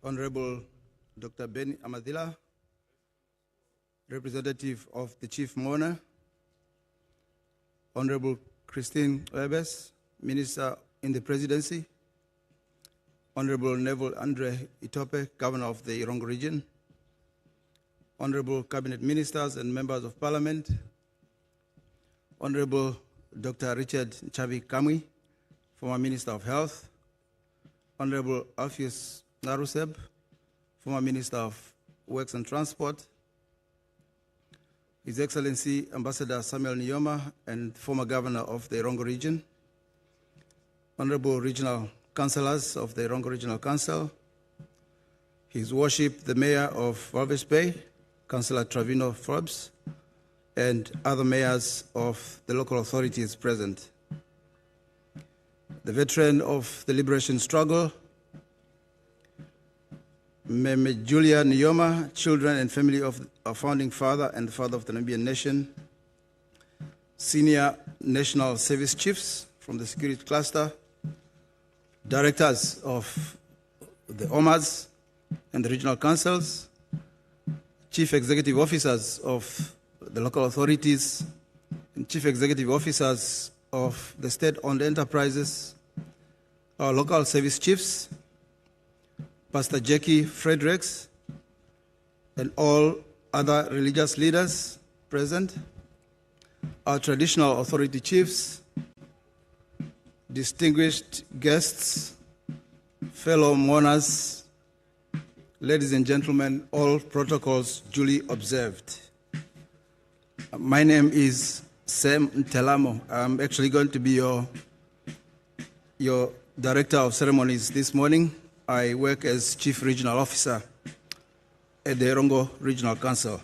Honorable Dr. Ben Amathila, representative of the Chief Mourner, Honorable Christine Walvis, Minister in the Presidency, Honorable Neville Andre Itope, Governor of the Erongo Region, Honorable Cabinet Ministers and Members of Parliament, Honorable Dr. Richard Chavi Kamwi, former Minister of Health, Honorable Alpheus Naruseb, former Minister of Works and Transport, His Excellency Ambassador Samuel Nuyoma, and former Governor of the Erongo Region, Honorable Regional Councillors of the Erongo Regional Council, His Worship the Mayor of Walvis Bay, Councillor Trevino Forbes, and other mayors of the local authorities present. The veteran of the liberation struggle, Meme Julia Nuyoma, children and family of our founding father and the father of the Namibian nation, senior national service chiefs from the security cluster, directors of the OMAs and the regional councils, chief executive officers of the local authorities, and chief executive officers of the state-owned enterprises, our local service chiefs, Pastor Jackie Fredericks, and all other religious leaders present, our traditional authority chiefs, distinguished guests, fellow mourners, ladies and gentlemen, all protocols duly observed. My name is Sam Ntelamo. I'm actually going to be your Director of Ceremonies this morning. I work as Chief Regional Officer at the Erongo Regional Council.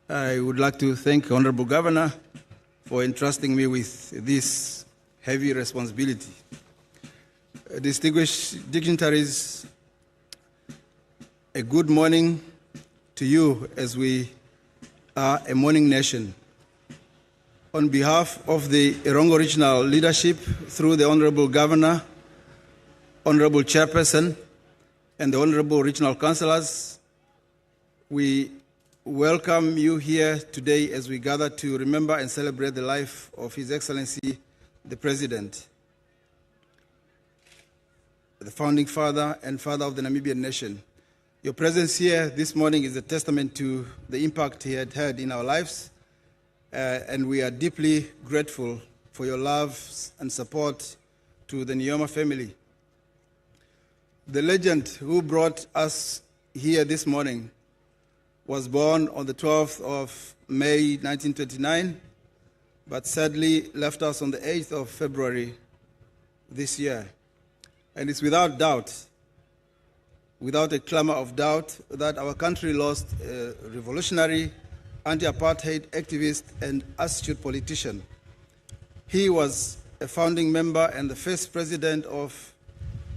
I would like to thank the Honorable Governor for entrusting me with this heavy responsibility. Distinguished dignitaries, a good morning to you as we are a mourning nation. On behalf of the Erongo Regional leadership, through the Honorable Governor, Honorable Chairperson, and the Honorable Regional Councillors, we welcome you here today as we gather to remember and celebrate the life of His Excellency, the President, the founding father and father of the Namibian nation. Your presence here this morning is a testament to the impact he had had in our lives, and we are deeply grateful for your love and support to the Nuyoma family. The legend who brought us here this morning was born on the 12th of May 1929, but sadly left us on the 8th of February this year. And it's without doubt, without a clamor of doubt, that our country lost a revolutionary, anti-apartheid activist and astute politician. He was a founding member and the first president of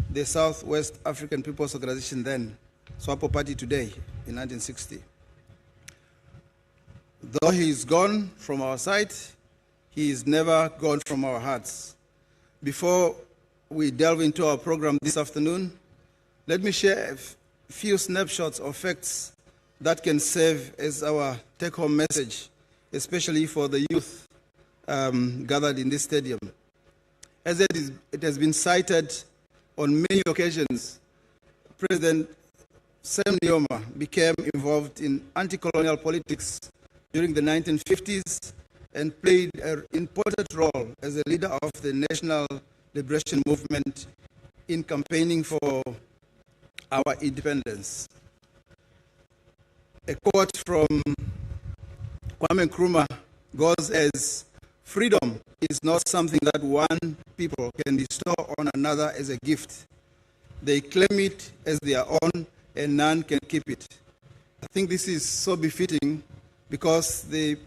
the Southwest African People's Organization then, Swapo Party today, in 1960. Though he is gone from our sight, he is never gone from our hearts. Before we delve into our program this afternoon, let me share a few snapshots of facts that can serve as our take-home message, especially for the youth gathered in this stadium. As it has been cited on many occasions, President Sam Nuyoma became involved in anti-colonial politics during the 1950s and played an important role as a leader of the National Liberation Movement in campaigning for our independence. A quote from Kwame Nkrumah goes as, "Freedom is not something that one people can bestow on another as a gift. They claim it as their own and none can keep it." I think this is so befitting because the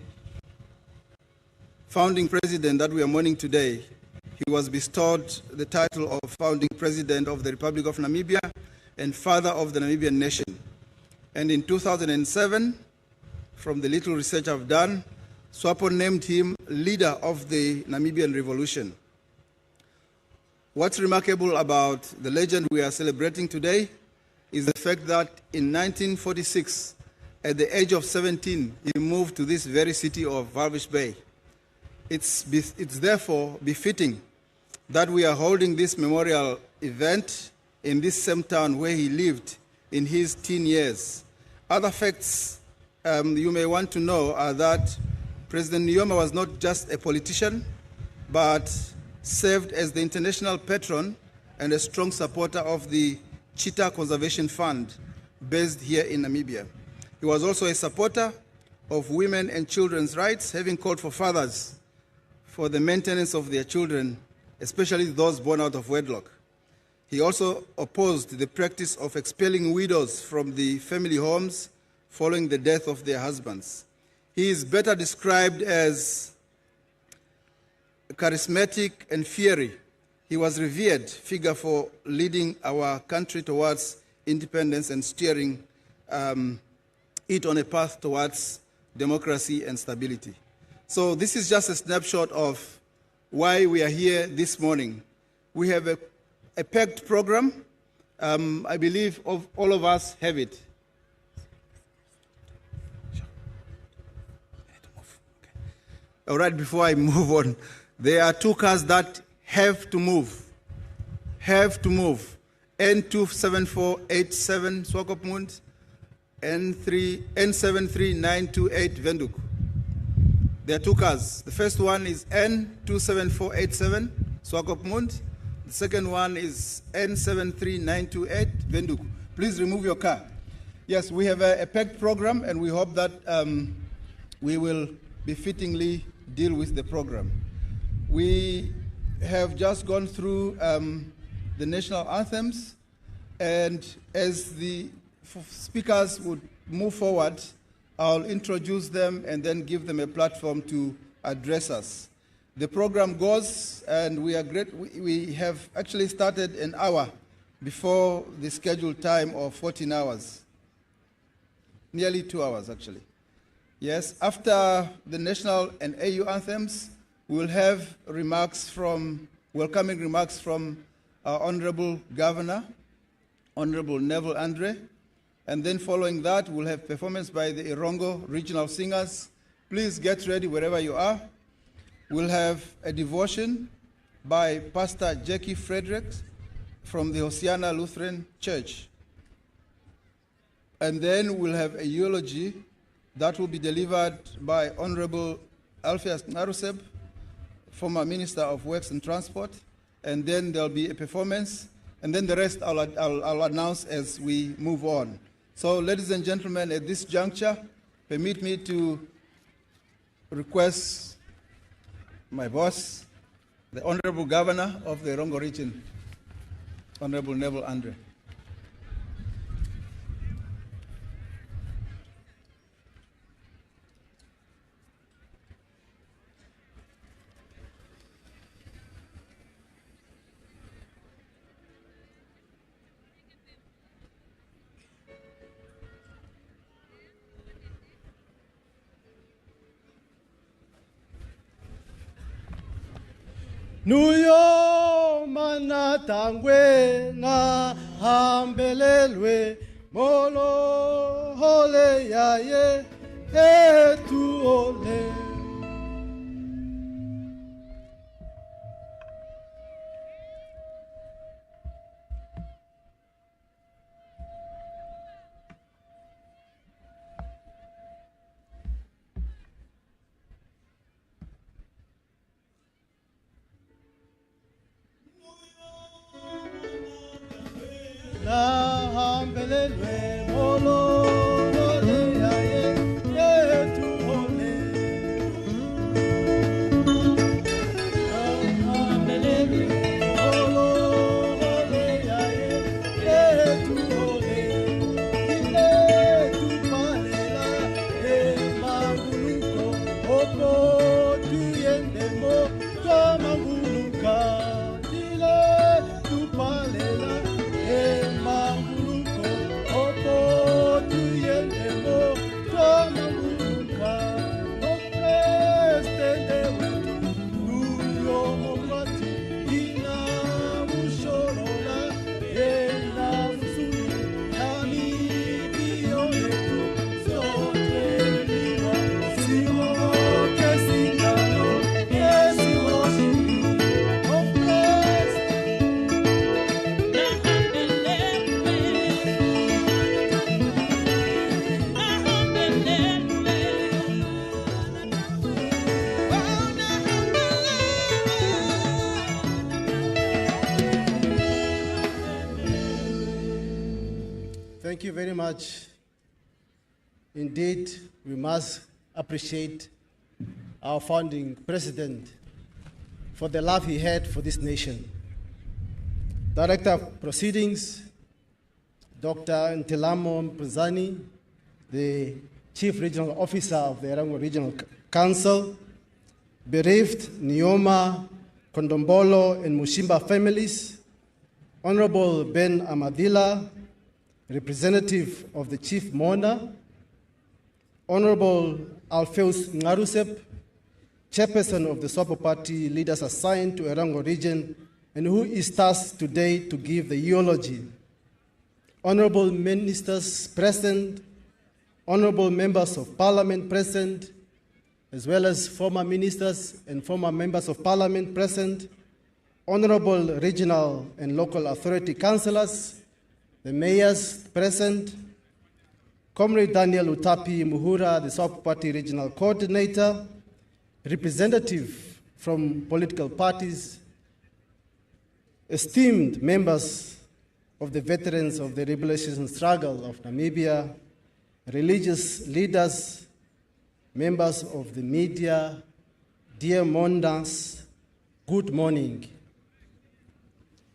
founding president that we are mourning today, he was bestowed the title of founding president of the Republic of Namibia and father of the Namibian nation. And in 2007, from the little research I've done, Swapo named him leader of the Namibian Revolution. What's remarkable about the legend we are celebrating today is the fact that in 1946, at the age of 17, he moved to this very city of Walvis Bay. It's therefore befitting that we are holding this memorial event in this same town where he lived in his teen years. Other facts you may want to know are that President Nuyoma was not just a politician, but served as the international patron and a strong supporter of the Cheetah Conservation Fund based here in Namibia. He was also a supporter of women and children's rights, having called for fathers for the maintenance of their children, especially those born out of wedlock. He also opposed the practice of expelling widows from the family homes following the death of their husbands. He is better described as charismatic and fiery. He was a revered figure for leading our country towards independence and steering it on a path towards democracy and stability. So this is just a snapshot of why we are here this morning. We have a packed program. I believe all of us have it. All right, before I move on, there are two cars that have to move. N27487 Swakopmund, N73928 Windhoek. There are two cars. The first one is N27487 Swakopmund. The second one is N73928 Windhoek. Please remove your car. Yes, we have a packed program, and we hope that we will befittingly deal with the program. We have just gone through the national anthems, and as the speakers would move forward, I'll introduce them and then give them a platform to address us. The program goes, and we are great. We have actually started an hour before the scheduled time of 14 hours, nearly 2 hours actually. Yes, after the national and AU anthems, we will have welcoming remarks from our Honorable Governor, Honorable Neville Andre, and then following that, we'll have performance by the Erongo Regional Singers. Please get ready wherever you are. We'll have a devotion by Pastor Jackie Fredericks from the Hosiana Lutheran Church. And then we'll have a eulogy that will be delivered by Honorable Alpheus Naruseb, former Minister of Works and Transport. And then there'll be a performance, and then the rest I'll announce as we move on. So, ladies and gentlemen, at this juncture, permit me to request my boss, the Honorable Governor of the Erongo Region, Honorable Neville Andre. Nuyoma na tangwe na hambelelwe molo hole yaye etu ole. Na hambelelwe molo hole yaye etu ole. Na hambelelwe molo hole yaye etu ole. Ile tupalela manguluko opo tuyendemo twa manguluka. Ile tupalela manguluko opo Thank you very much. Indeed, we must appreciate our founding president for the love he had for this nation. Director of Proceedings, Dr. Ntelamo Mpuzani, the Chief Regional Officer of the Erongo Regional Council, bereaved Nuyoma, Kondombolo, and Mushimba families, Honorable Ben Amathila, representative of the Chief Mourner, Honorable Alpheus Ngarusep, chairperson of the Swapo Party leaders assigned to Erongo Region, and who is tasked today to give the eulogy. Honorable ministers present, honorable members of parliament present, as well as former ministers and former members of parliament present, honorable regional and local authority councillors, the mayors present, Comrade Daniel Utapi Muhuura, the Swapo Party Regional Coordinator, representative from political parties, esteemed members of the veterans of the liberation struggle of Namibia, religious leaders, members of the media, dear mourners, good morning.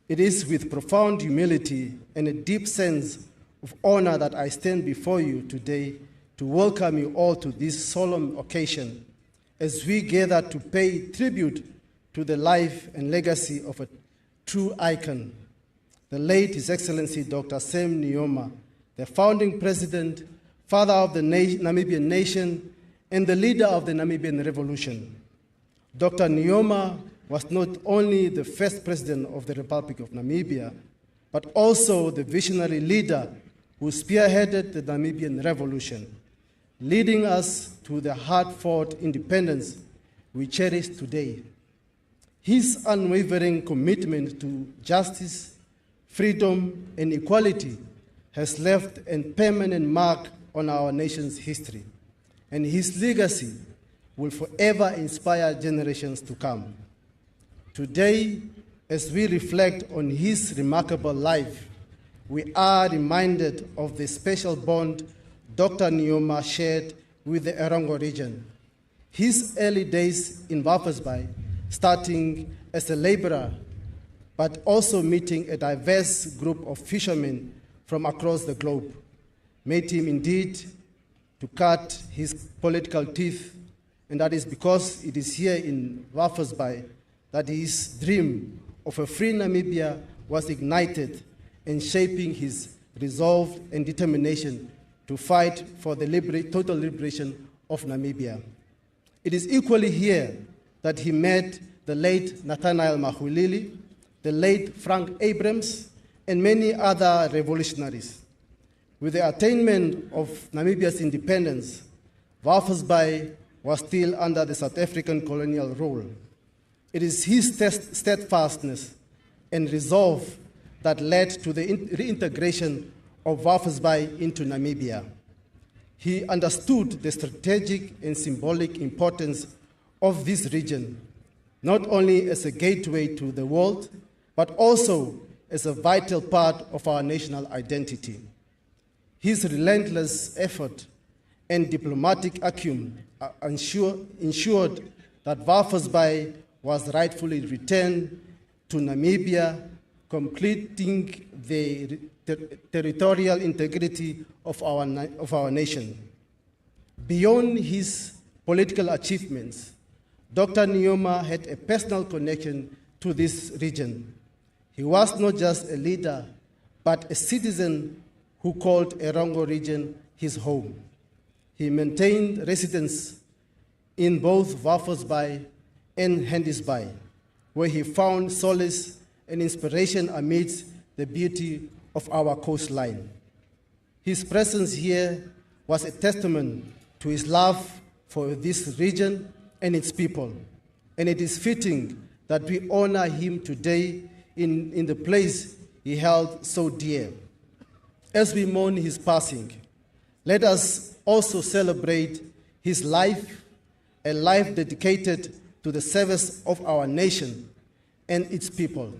It is with profound humility and a deep sense of honor that I stand before you today to welcome you all to this solemn occasion as we gather to pay tribute to the life and legacy of a true icon, the late His Excellency Dr. Sam Nuyoma, the founding president, father of the Namibian nation, and the leader of the Namibian Revolution. Dr. Nuyoma was not only the first president of the Republic of Namibia, but also the visionary leader who spearheaded the Namibian Revolution, leading us to the hard-fought independence we cherish today. His unwavering commitment to justice, freedom, and equality has left a permanent mark on our nation's history, and his legacy will forever inspire generations to come. Today, as we reflect on his remarkable life, we are reminded of the special bond Dr. Nuyoma shared with the Erongo region. His early days in Walvis Bay, starting as a laborer, but also meeting a diverse group of fishermen from across the globe, made him indeed to cut his political teeth, and that is because it is here in Walvis Bay that his dream of a free Namibia was ignited and shaping his resolve and determination to fight for the total liberation of Namibia. It is equally here that he met the late Nathaniel Mahulili, the late Frank Abrams, and many other revolutionaries. With the attainment of Namibia's independence, Walvis Bay was still under the South African colonial rule. It is his steadfastness and resolve that led to the reintegration of Walvis Bay into Namibia. He understood the strategic and symbolic importance of this region, not only as a gateway to the world, but also as a vital part of our national identity. His relentless effort and diplomatic acumen ensured that Walvis Bay was rightfully returned to Namibia, completing the territorial integrity of our nation. Beyond his political achievements, Dr. Nuyoma had a personal connection to this region. He was not just a leader, but a citizen who called Erongo Region his home. He maintained residence in both Walvis Bay and Hendy's Bay, where he found solace and inspiration amidst the beauty of our coastline. His presence here was a testament to his love for this region and its people, and it is fitting that we honor him today in the place he held so dear. As we mourn his passing, let us also celebrate his life, a life dedicated to the service of our nation and its people.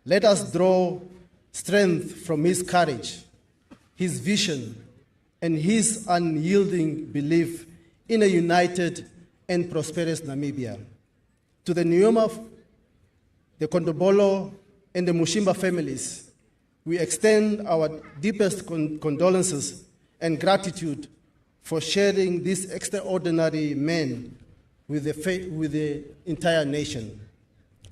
Let us draw strength from his courage, his vision, and his unyielding belief in a united and prosperous Namibia. To the Nuyoma, the Kondobolo, and the Mushimba families, we extend our deepest condolences and gratitude for sharing this extraordinary man with the entire nation.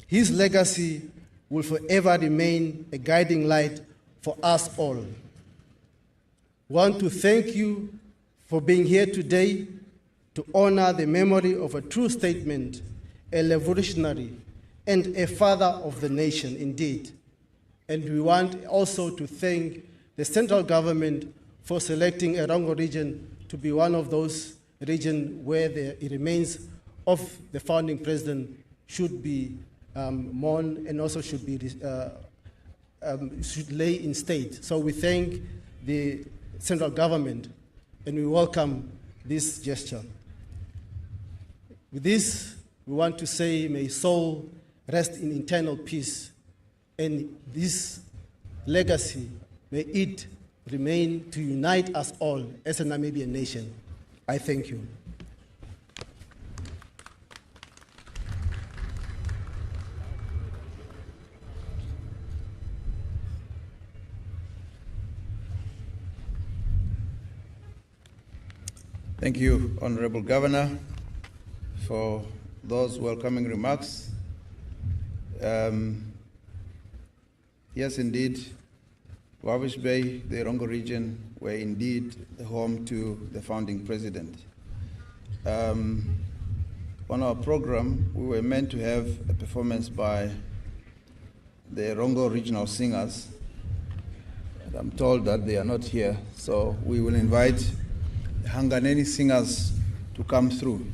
His legacy will forever remain a guiding light for us all. I want to thank you for being here today to honor the memory of a true statesman, a revolutionary, and a father of the nation indeed. And we want also to thank the central government for selecting Erongo Region to be one of those regions where the remains of the founding president should be mourned and also should lay in state. So we thank the central government and we welcome this gesture. With this, we want to say, may his soul rest in eternal peace, and this legacy, may it remain to unite us all as a Namibian nation. I thank you. Thank you, Honorable Governor, for those welcoming remarks. Yes, indeed, Walvis Bay, the Erongo region, were indeed the home to the founding president. On our program, we were meant to have a performance by the Erongo Regional Singers. And I'm told that they are not here, so we will invite the Hanganeni singers to come through.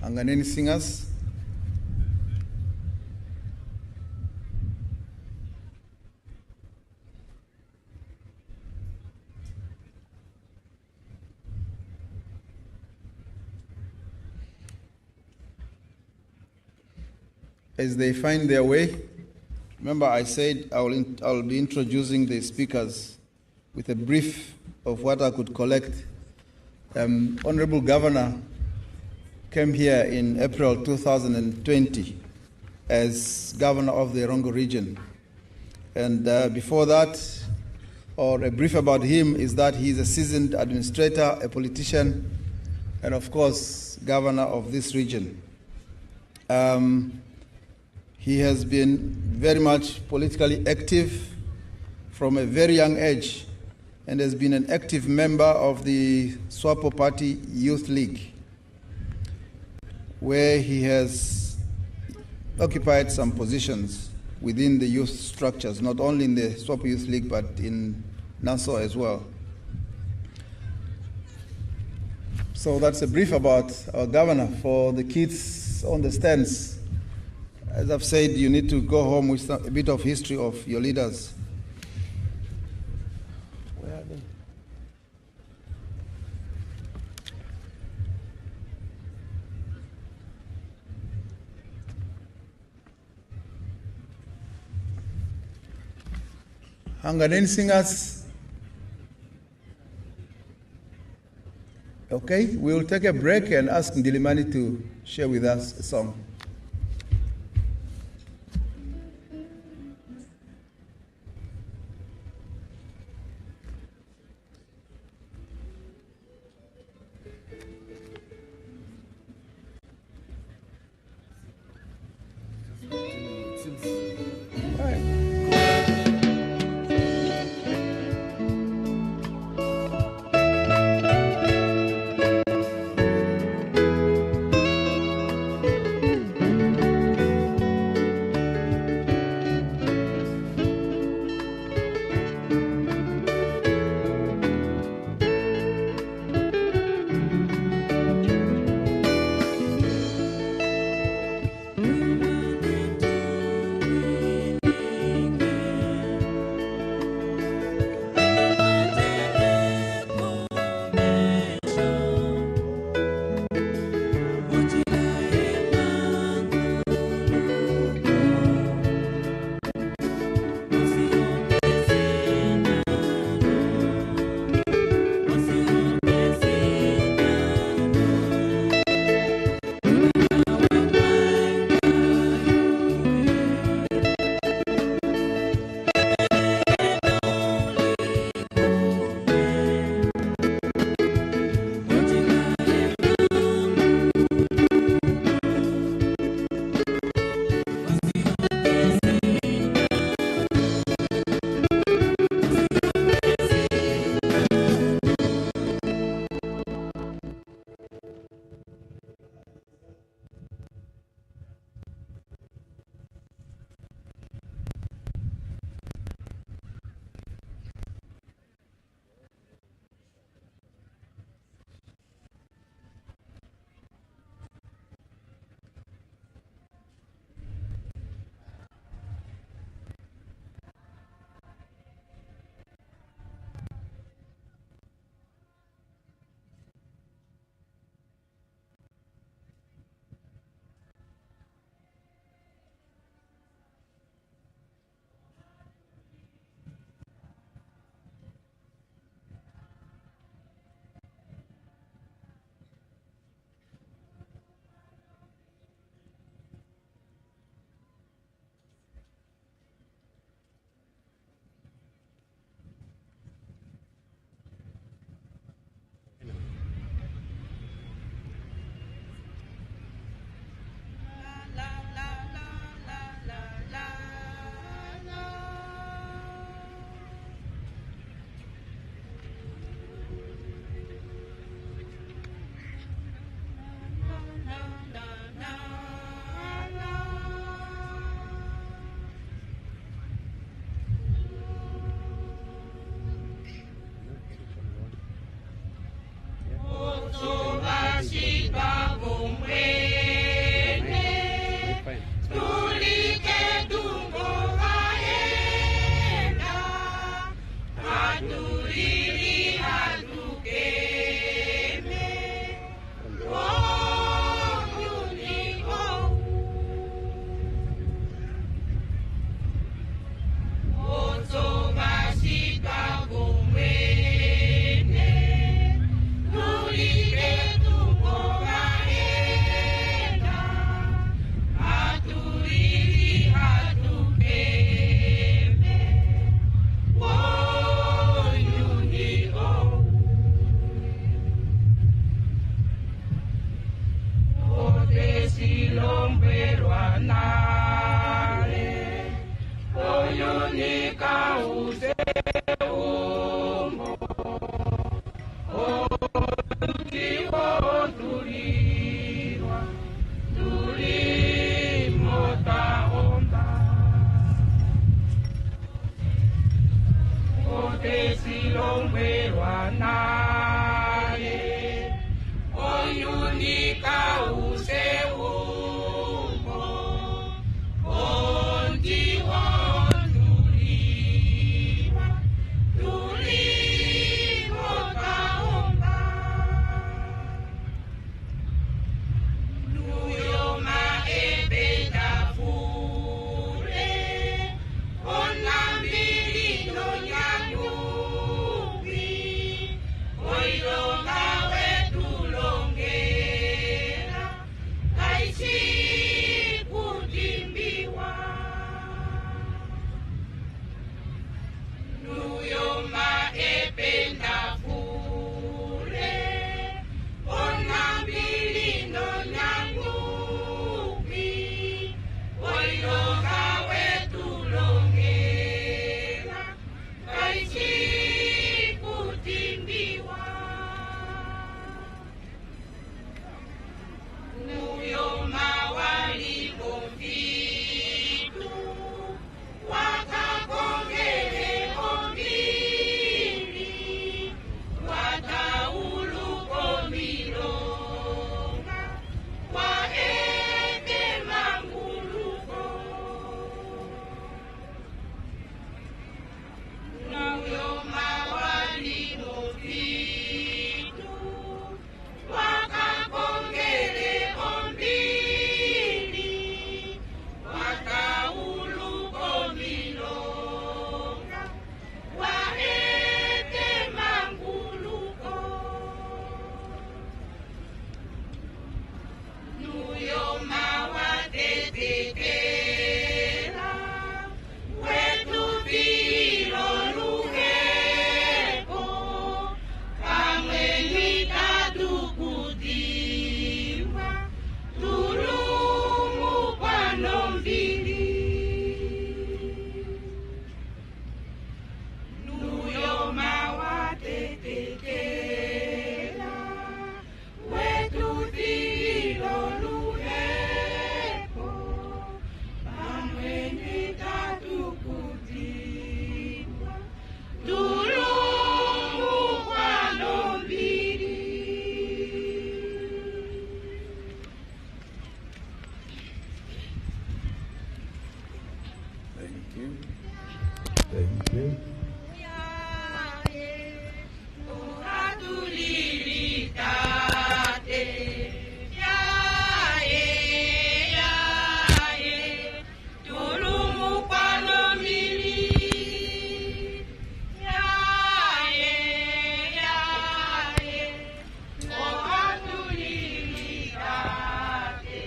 Hanganeni singers. As they find their way, remember I said I'll be introducing the speakers with a brief of what I could collect. Honorable Governor came here in April 2020 as Governor of the Erongo Region. And before that, or a brief about him, is that he's a seasoned administrator, a politician, and of course, Governor of this region. He has been very much politically active from a very young age and has been an active member of the Swapo Party Youth League, where he has occupied some positions within the youth structures, not only in the Swapo Youth League, but in Nassau as well. So that's a brief about our governor. For the kids on the stands, as I've said, you need to go home with a bit of history of your leaders. Where are they? Hanganeni singers. Okay, we will take a break and ask Ndilimani to share with us a song.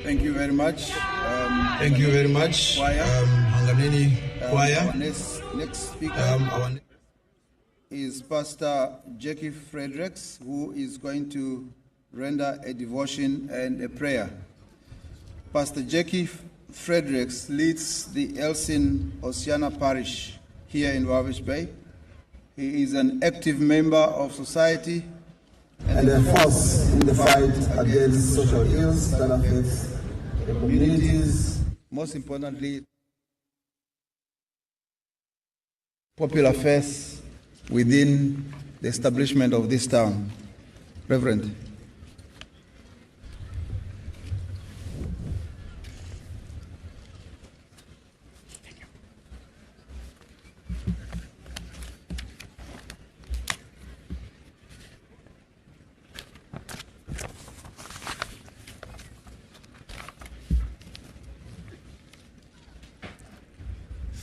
Thank you very much. Thank you very much. Hanganeni Choir. Our next speaker is Pastor Jackie Fredericks, who is going to render a devotion and a prayer. Pastor Jackie Fredericks leads the Elsin Oceana Parish here in Walvis Bay. He is an active member of society and a force in the fight against social ills that affect the communities. Most importantly, popular affairs within the establishment of this town. Reverend.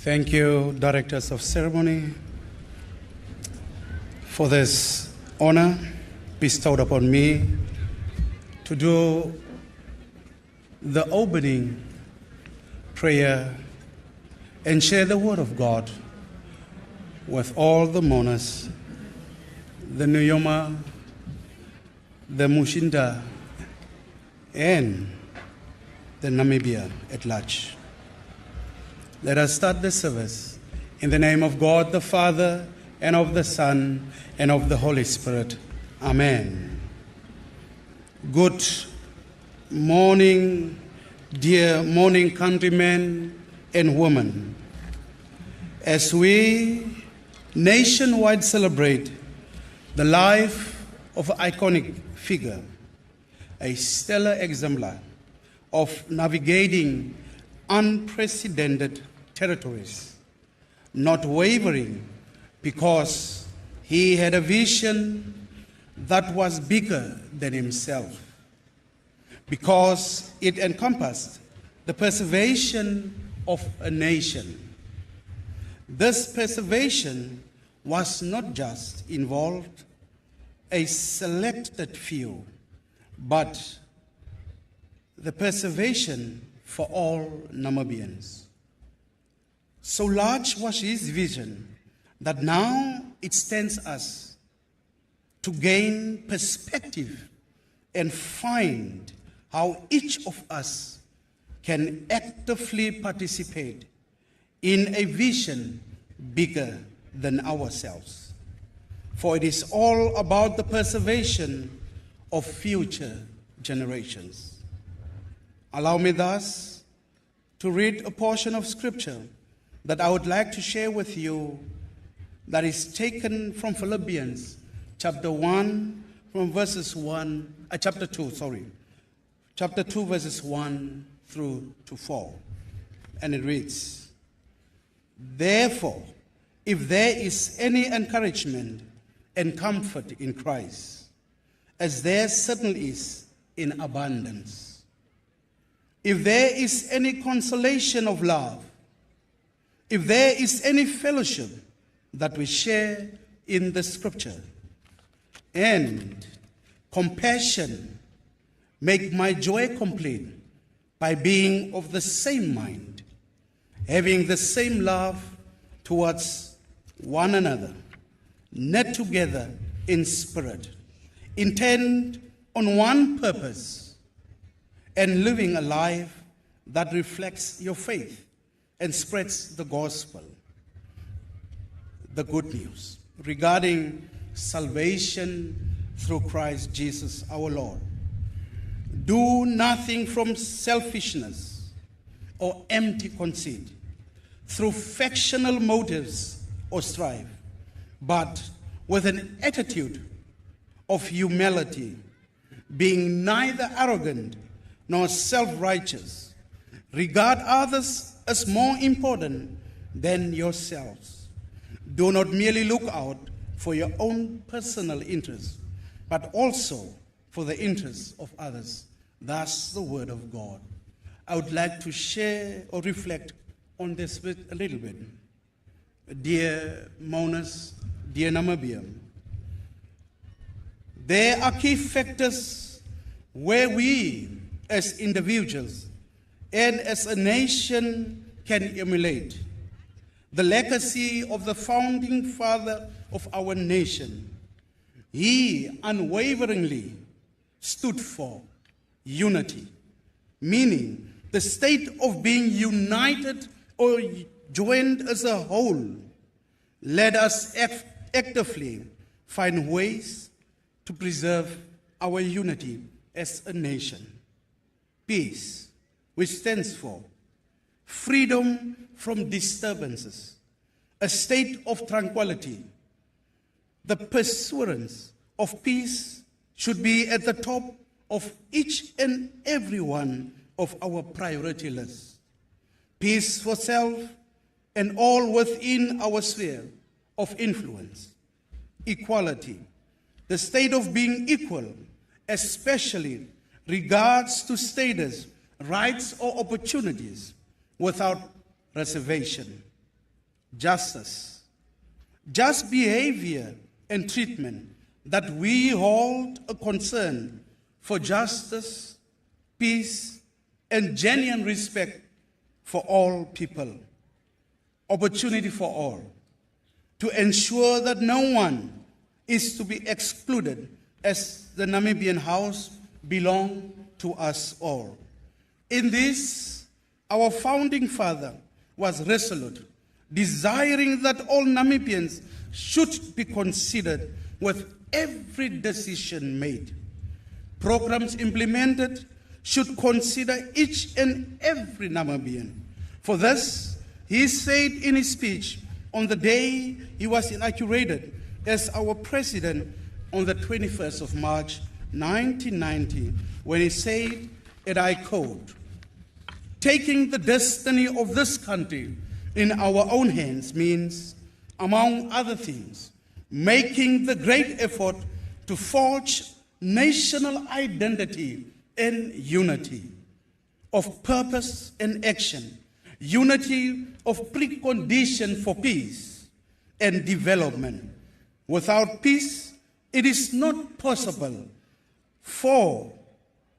Thank you, Directors of Ceremony, for this honor bestowed upon me to do the opening prayer and share the Word of God with all the mourners, the Nuyoma, the Mushinda, and the Namibia at large. Let us start the service in the name of God the Father, and of the Son, and of the Holy Spirit. Amen. Good morning, dear morning countrymen and women. As we nationwide celebrate The life of an iconic figure, a stellar exemplar of navigating unprecedented territories, not wavering because he had a vision that was bigger than himself, because it encompassed the preservation of a nation. This preservation was not just involved a selected few, but the preservation for all Namibians. So large was his vision that now it stands us to gain perspective and find how each of us can actively participate in a vision bigger than ourselves. For it is all about the preservation of future generations. Allow me thus to read a portion of scripture that I would like to share with you, that is taken from Philippians chapter 2, verses 1 through to 4. And it reads, "Therefore, if there is any encouragement and comfort in Christ, as there certainly is in abundance, if there is any consolation of love, if there is any fellowship that we share in the scripture, and compassion, make my joy complete by being of the same mind, having the same love towards one another, knit together in spirit, intent on one purpose, and living a life that reflects your faith and spreads the gospel, the good news regarding salvation through Christ Jesus our Lord. Do nothing from selfishness or empty conceit, through factional motives or strife, but with an attitude of humility, being neither arrogant nor self-righteous. Regard others as more important than yourselves. Do not merely look out for your own personal interests, but also for the interests of others. That's the word of God. I would like to share or reflect on this a little bit. Dear mourners, dear Namibia, there are key factors where we as individuals and as a nation can emulate the legacy of the founding father of our nation. He unwaveringly stood for unity, meaning the state of being united or joined as a whole. Let us actively find ways to preserve our unity as a nation. Peace, which stands for freedom from disturbances, a state of tranquility. The pursuance of peace should be at the top of each and every one of our priority lists. Peace for self and all within our sphere of influence. Equality, the state of being equal, especially regards to status, rights or opportunities without reservation. Justice, just behavior and treatment that we hold a concern for justice, peace, and genuine respect for all people. Opportunity for all, to ensure that no one is to be excluded, as the Namibian house belongs to us all. In this, our founding father was resolute, desiring that all Namibians should be considered with every decision made. Programs implemented should consider each and every Namibian. For this, he said in his speech on the day he was inaugurated as our president on the 21st of March, 1990, when he said, and I quote, "Taking the destiny of this country in our own hands means, among other things, making the great effort to forge national identity and unity of purpose and action, unity of precondition for peace and development. Without peace, it is not possible for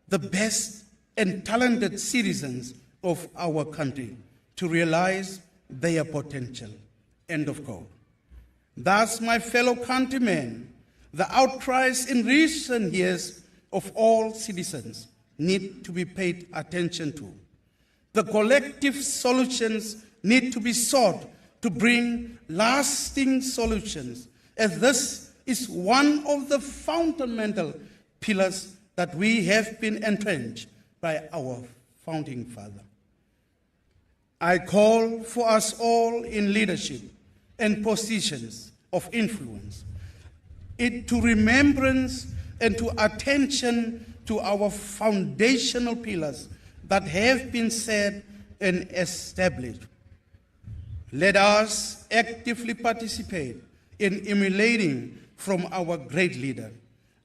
the best and talented citizens of our country to realize their potential." End of quote. Thus, my fellow countrymen, the outcries in recent years of all citizens need to be paid attention to. The collective solutions need to be sought to bring lasting solutions, as this is one of the fundamental pillars that we have been entrenched by our founding father. I call for us all in leadership and positions of influence to remembrance and to attention to our foundational pillars that have been set and established. Let us actively participate in emulating from our great leader.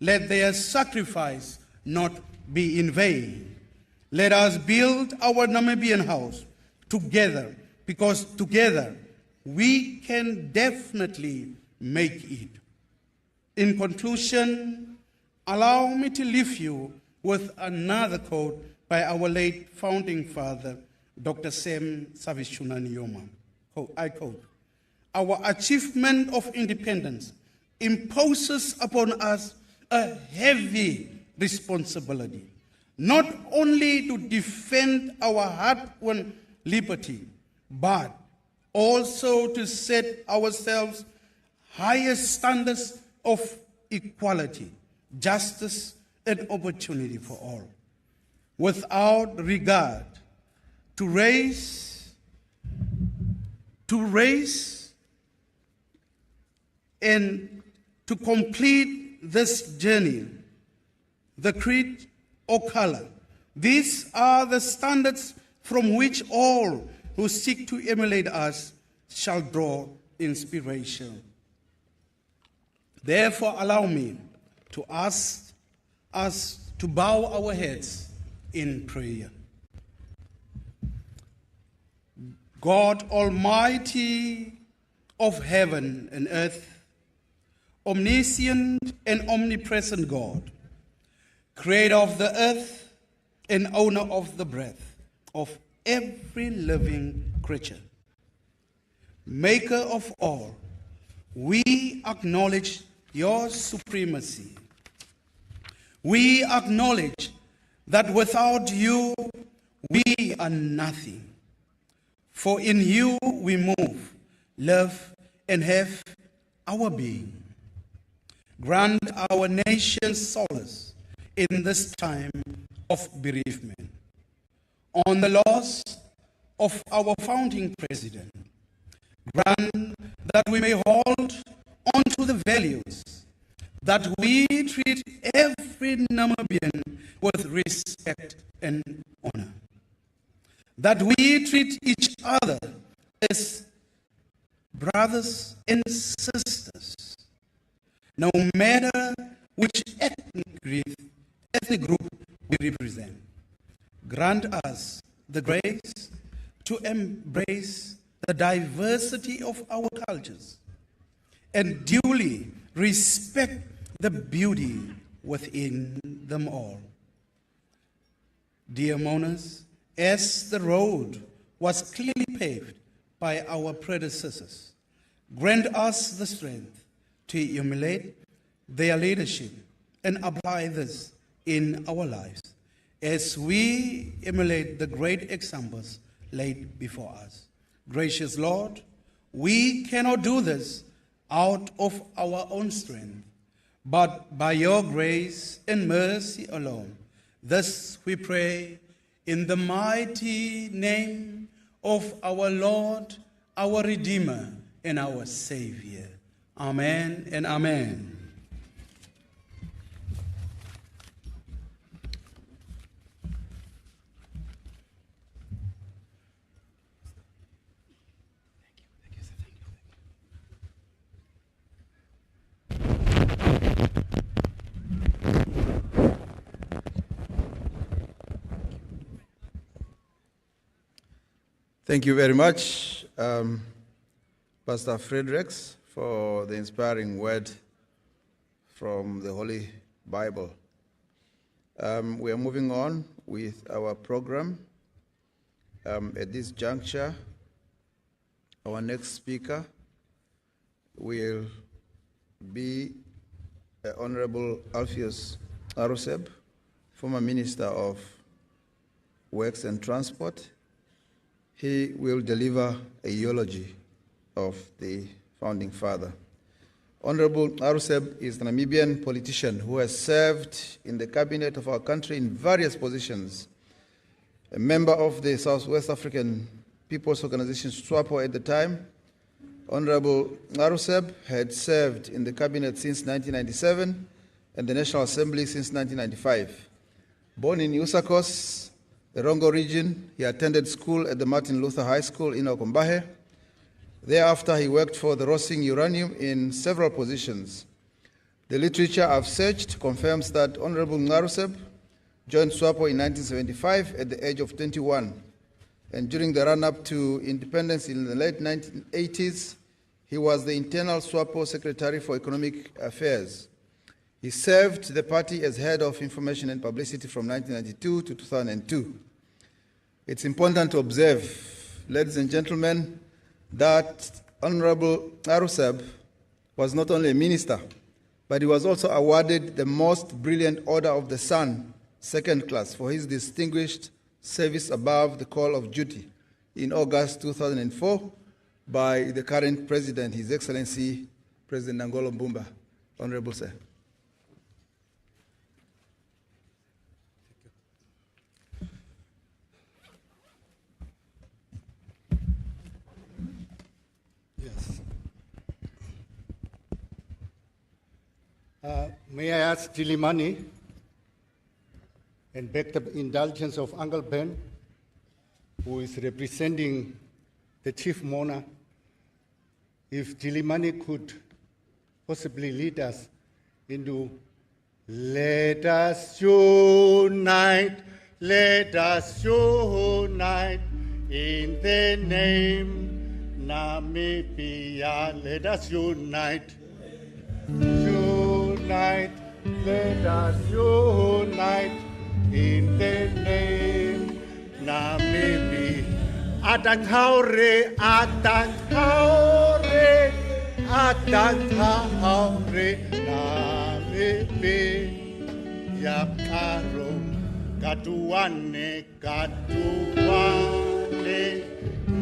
Let their sacrifice not be in vain. Let us build our Namibian house together, because together we can definitely make it. In conclusion, allow me to leave you with another quote by our late founding father, Dr. Sam Savishuna Nuyoma. I quote, "Our achievement of independence imposes upon us a heavy responsibility, not only to defend our hard-won liberty, but also to set ourselves higher standards of equality, justice, and opportunity for all, without regard to race, and to complete this journey, the creed or color. These are the standards from which all who seek to emulate us shall draw inspiration. Therefore, allow me to ask us to bow our heads in prayer. God Almighty of heaven and earth, omniscient and omnipresent God, creator of the earth and owner of the breath of every living creature, maker of all, we acknowledge your supremacy. We acknowledge that without you, we are nothing. For in you we move, live, and have our being. Grant our nation solace in this time of bereavement. On the loss of our founding president, grant that we may hold on to the values, that we treat every Namibian with respect and honor, that we treat each other as brothers and sisters, no matter which ethnic group we represent. Grant us the grace to embrace the diversity of our cultures and duly respect the beauty within them all. Dear mourners, as the road was clearly paved by our predecessors, grant us the strength to emulate their leadership and apply this in our lives as we emulate the great examples laid before us. Gracious Lord, we cannot do this out of our own strength, but by your grace and mercy alone. This we pray in the mighty name of our Lord, our Redeemer, and our Savior. Amen and amen. Thank you very much, Pastor Fredericks, for the inspiring word from the Holy Bible. We are moving on with our program. At this juncture, our next speaker will be Honorable Alpheus Aruseb, former Minister of Works and Transport. He will deliver a eulogy of the founding father. Honorable Aruseb is a Namibian politician who has served in the cabinet of our country in various positions. A member of the Southwest African People's Organization, Swapo at the time, Honorable Aruseb had served in the cabinet since 1997 and the National Assembly since 1995. Born in Usakos, Erongo Region, he attended school at the Martin Luther High School in Okombahe. Thereafter, he worked for the Rossing Uranium in several positions. The literature I've searched confirms that Honorable Aruseb joined Swapo in 1975 at the age of 21. And during the run-up to independence in the late 1980s, he was the internal Swapo Secretary for Economic Affairs. He served the party as head of information and publicity from 1992 to 2002. It's important to observe, ladies and gentlemen, that Honorable Aruseb was not only a minister, but he was also awarded the Most Brilliant Order of the Sun, second class, for his distinguished service above the call of duty in August 2004 by the current president, His Excellency President Nangolo Mbumba. Honorable Sir. May I ask Dilimani, and beg the indulgence of Uncle Ben, who is representing the Chief Mourner, if Dilimani could possibly lead us into "Let us unite, let us unite in the name Namibia, let us unite. Unite, let us unite in the name Namibia. Atanhaure, Atanhaure, Atanhaure, Namibia. Yakarom, Katuane, Katuane,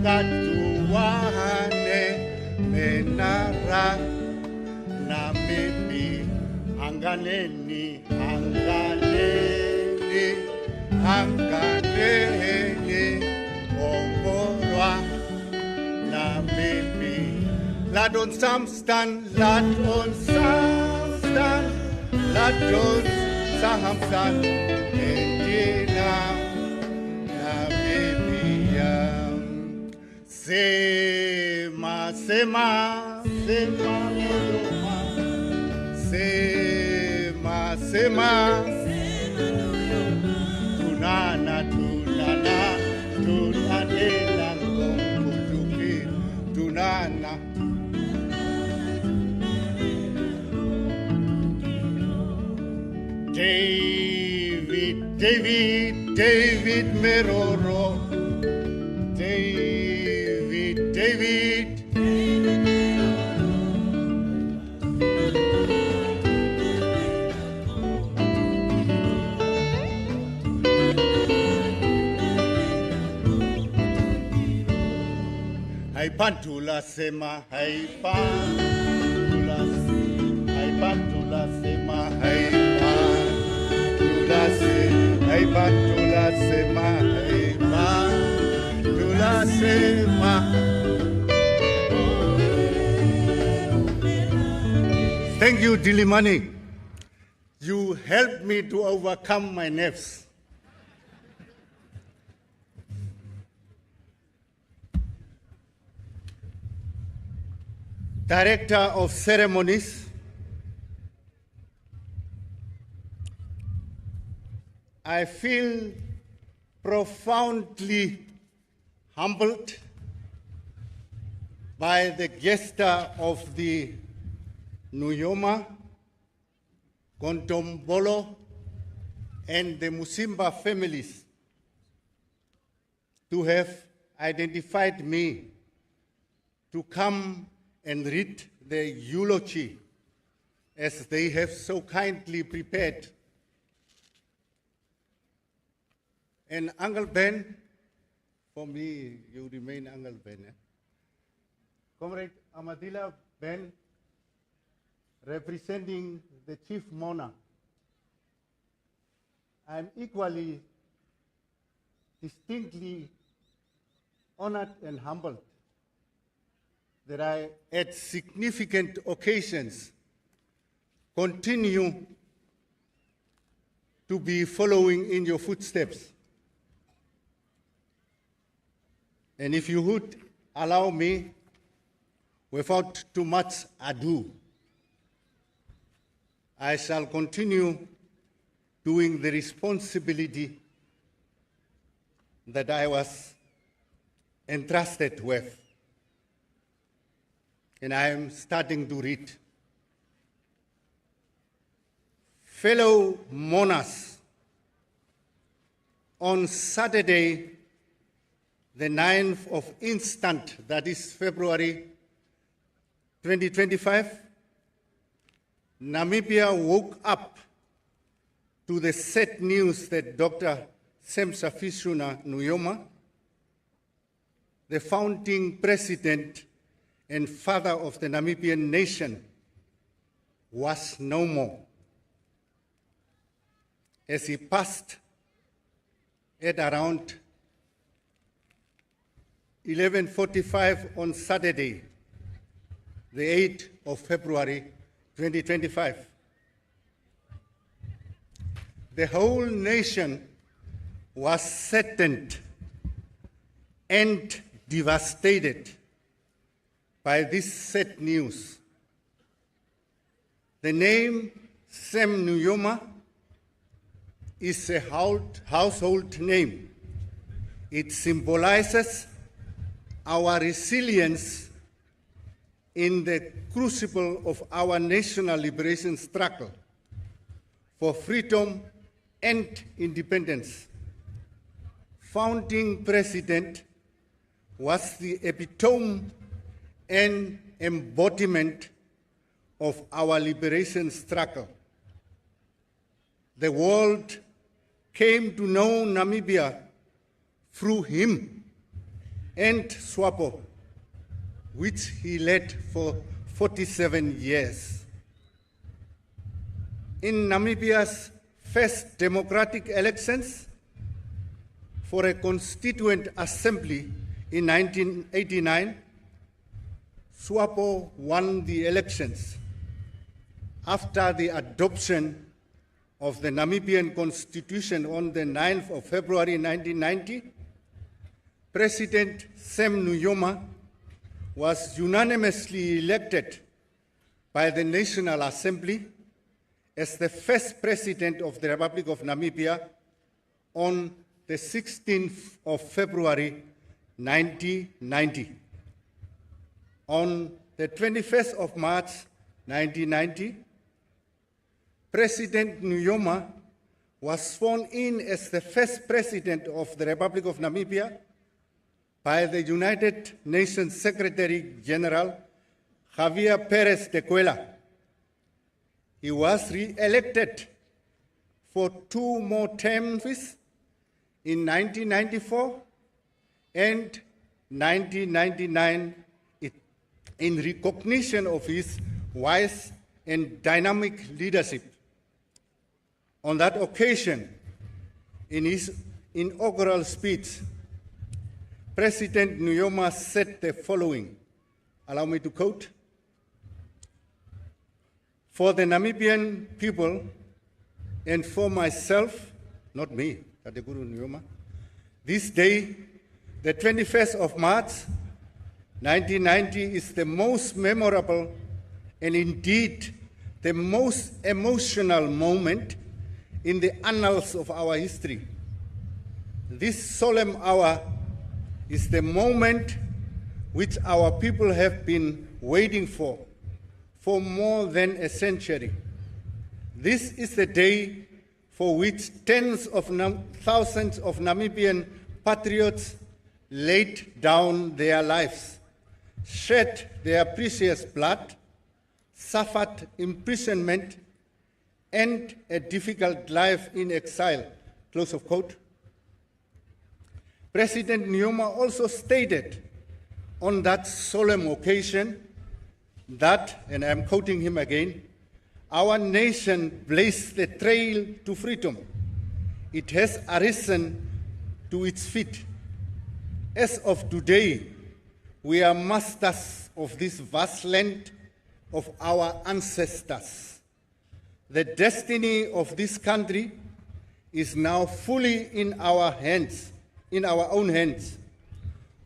Katuane, Menara. Namibia, Anganeni, Anganeni, Anganeni, Omorwa, Namibia. Laat ons saam staan, laat ons saam staan, laat ons saam staan in die naam Namibia. Sema, sema, sema, Sema, sema, tunana, tunana, tunanela ngombutuki, tunana. David, David, David Meroro, David, David. Pantula sema, hey pantula sema, hey pantula sema, hey pantula sema. Thank you, Dilimani. You helped me to overcome my nerves. Director of Ceremonies, I feel profoundly humbled by the gesture of the Nuyoma, Kontombolo, and the Musimba families to have identified me to come and read the eulogy as they have so kindly prepared. And Uncle Ben, for me, you remain Uncle Ben. Comrade Amathila Ben, representing the Chief Mourner. I am equally, distinctly honored and humbled that I, at significant occasions, continue to be following in your footsteps. And if you would allow me, without too much ado, I shall continue doing the responsibility that I was entrusted with. And I am starting to read. Fellow mourners, on Saturday, the 9th of instant, that is February 2025, Namibia woke up to the sad news that Dr. Semsafisuna Nuyoma, the founding president and father of the Namibian nation, was no more. As he passed at around 11:45 on Saturday, the 8th of February 2025. The whole nation was saddened and devastated by this sad news. The name Sam Nuyoma is a household name. It symbolizes our resilience in the crucible of our national liberation struggle for freedom and independence. Founding president was the epitome and embodiment of our liberation struggle. The world came to know Namibia through him and Swapo, which he led for 47 years. In Namibia's first democratic elections for a constituent assembly in 1989, Swapo won the elections. After the adoption of the Namibian Constitution on the 9th of February 1990, President Sam Nujoma was unanimously elected by the National Assembly as the first president of the Republic of Namibia on the 16th of February 1990. On the 21st of March 1990, President Nuyoma was sworn in as the first president of the Republic of Namibia by the United Nations Secretary General Javier Perez de Cuellar. He was re-elected for 2 more terms in 1994 and 1999 in recognition of his wise and dynamic leadership. On that occasion, in his inaugural speech, President Nuyoma said the following. Allow me to quote. For the Namibian people and for myself, not me, Tadeguru Nuyoma, this day, the 21st of March, 1990, is the most memorable and indeed the most emotional moment in the annals of our history. This solemn hour is the moment which our people have been waiting for more than a century. This is the day for which tens of thousands of Namibian patriots laid down their lives, shed their precious blood, suffered imprisonment, and a difficult life in exile, close of quote. President Nuyoma also stated on that solemn occasion that, and I'm quoting him again, our nation blazed the trail to freedom. It has arisen to its feet. As of today, we are masters of this vast land of our ancestors. The destiny of this country is now fully in our hands, in our own hands.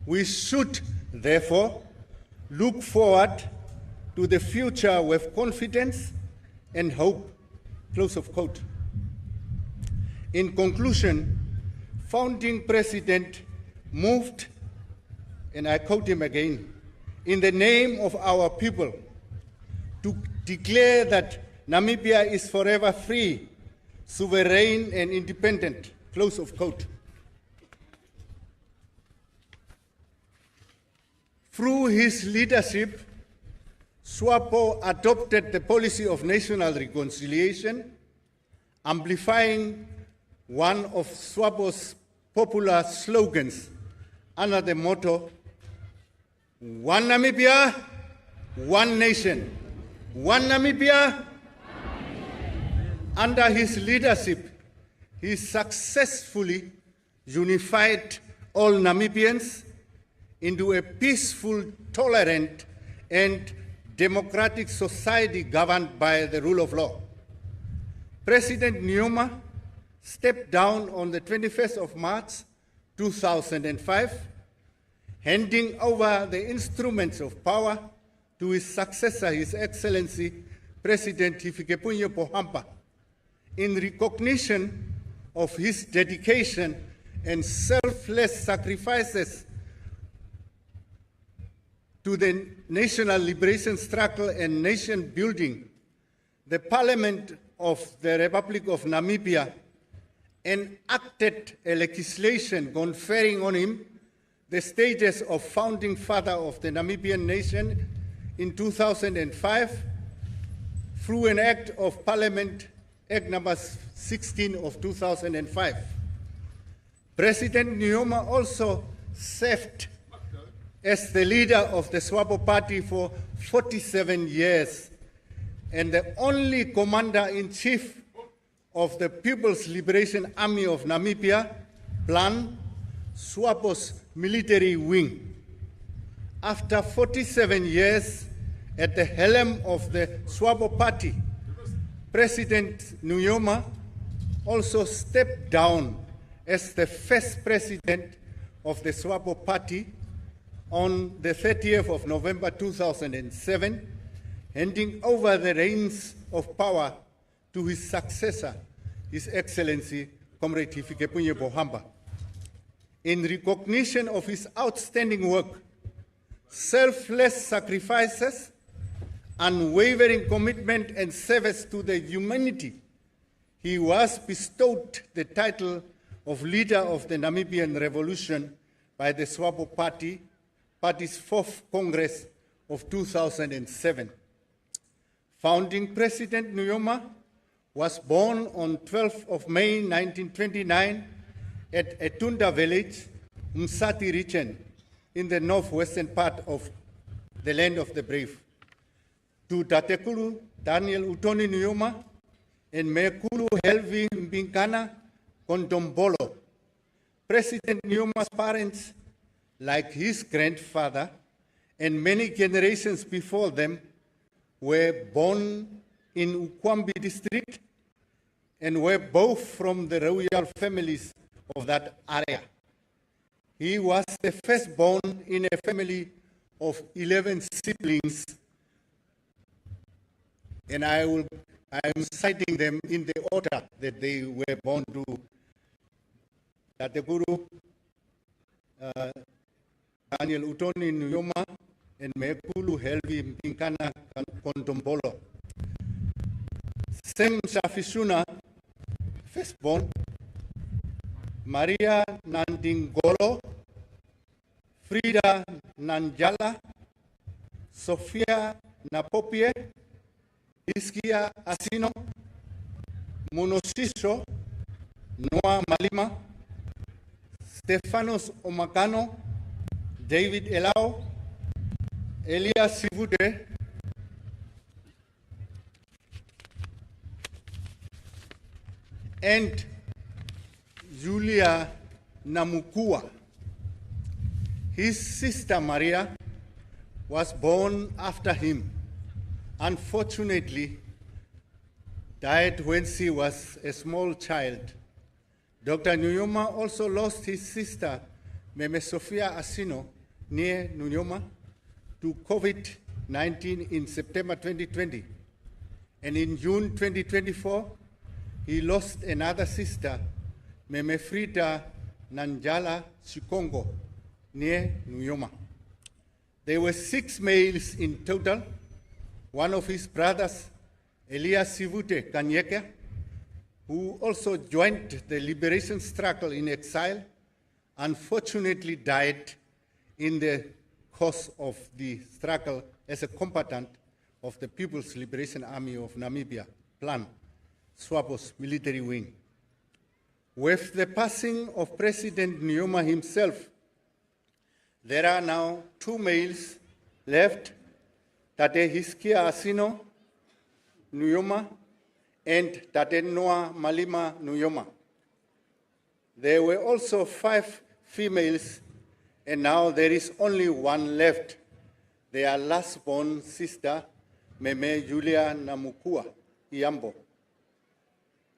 We should, therefore, look forward to the future with confidence and hope, close of quote. In conclusion, founding president moved, and I quote him again, in the name of our people, to declare that Namibia is forever free, sovereign, and independent, close of quote. Through his leadership, Swapo adopted the policy of national reconciliation, amplifying one of Swapo's popular slogans under the motto, "One Namibia, one nation. One Namibia." Under his leadership, he successfully unified all Namibians into a peaceful, tolerant, and democratic society governed by the rule of law. President Nuyoma stepped down on the 21st of March 2005, handing over the instruments of power to his successor, His Excellency President Hifikepunye Pohamba, in recognition of his dedication and selfless sacrifices to the national liberation struggle and nation building. The Parliament of the Republic of Namibia enacted a legislation conferring on him the status of founding father of the Namibian nation in 2005 through an Act of Parliament, Act number 16 of 2005. President Nuyoma also served as the leader of the Swapo Party for 47 years and the only commander-in-chief of the People's Liberation Army of Namibia, PLAN, Swapo's military wing. After 47 years at the helm of the Swapo Party, President Nuyoma also stepped down as the first president of the Swapo Party on the 30th of November 2007, handing over the reins of power to his successor, His Excellency Comrade Hifikepunye Pohamba. In recognition of his outstanding work, selfless sacrifices, unwavering commitment and service to the humanity, he was bestowed the title of Leader of the Namibian Revolution by the Swapo Party's 4th Congress of 2007. Founding President Nuyoma was born on 12th of May 1929 at Etunda village, Msati region, in the northwestern part of the land of the brave. To Tatekulu Daniel Utoni Nuyoma and Mekulu Helvi Mbinkana Kondombolo. President Nuyoma's parents, like his grandfather and many generations before them, were born in Ukwambi district and were both from the royal families of that area. He was the firstborn in a family of 11 siblings, and I am citing them in the order that they were born to: Tatekuru Daniel Utoni Nuyoma, and Mekulu Helvi Mpinkana Kontombolo. Sem Shafisuna, firstborn, Maria Nandingolo, Frida Nanjala, Sofia Napopie, Iskia Asino, Monosiso, Noah Malima, Stefanos Omacano, David Elao, Elias Sivute, and Julia Namukua. His sister Maria was born after him. Unfortunately, died when she was a small child. Dr. Nuyoma also lost his sister, Meme Sophia Asino, near Nuyoma, to COVID-19 in September 2020. And in June 2024, he lost another sister, Meme Frida Nanjala Chikongo, near Nuyoma. There were 6 males in total. One of his brothers, Elias Sivute Kanyeke, who also joined the liberation struggle in exile, unfortunately died in the course of the struggle as a combatant of the People's Liberation Army of Namibia, PLAN, Swapo's military wing. With the passing of President Nuyoma himself, there are now 2 males left, Tate Hiskia Asino Nuyoma and Tate Noah Malima Nuyoma. There were also 5 females, and now there is only 1 left, their last-born sister, Meme Julia Namukua Iambo.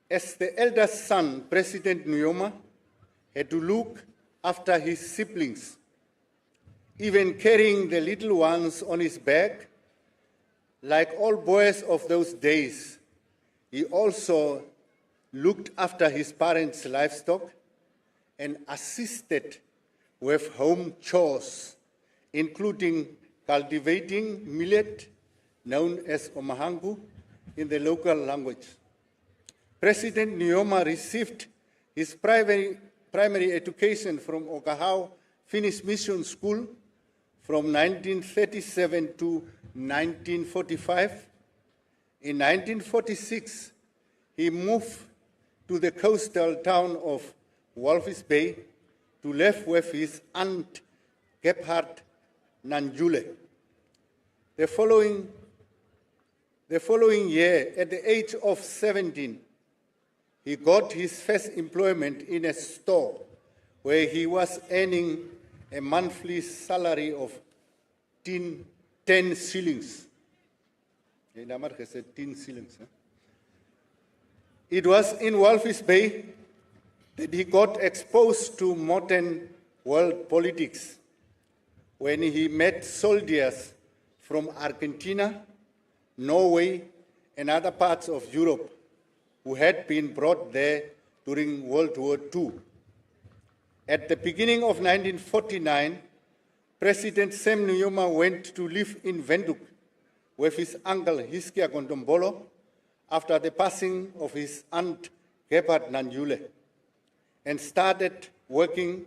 As the eldest son, President Nuyoma had to look after his siblings, even carrying the little ones on his back. Like all boys of those days, he also looked after his parents' livestock and assisted with home chores, including cultivating millet, known as omahangu in the local language. President Nuyoma received his primary education from Okahau Finnish Mission School from 1937 to 1945. In 1946, he moved to the coastal town of Walvis Bay to live with his aunt, Gebhard Nanjule. The following year, at the age of 17, he got his first employment in a store where he was earning a monthly salary of 10 shillings. It was in Walvis Bay that he got exposed to modern world politics when he met soldiers from Argentina, Norway, and other parts of Europe who had been brought there during World War II. At the beginning of 1949, President Sam Nujoma went to live in Windhoek with his uncle Hiskia Kontombolo after the passing of his aunt Gebhard Nanjule, and started working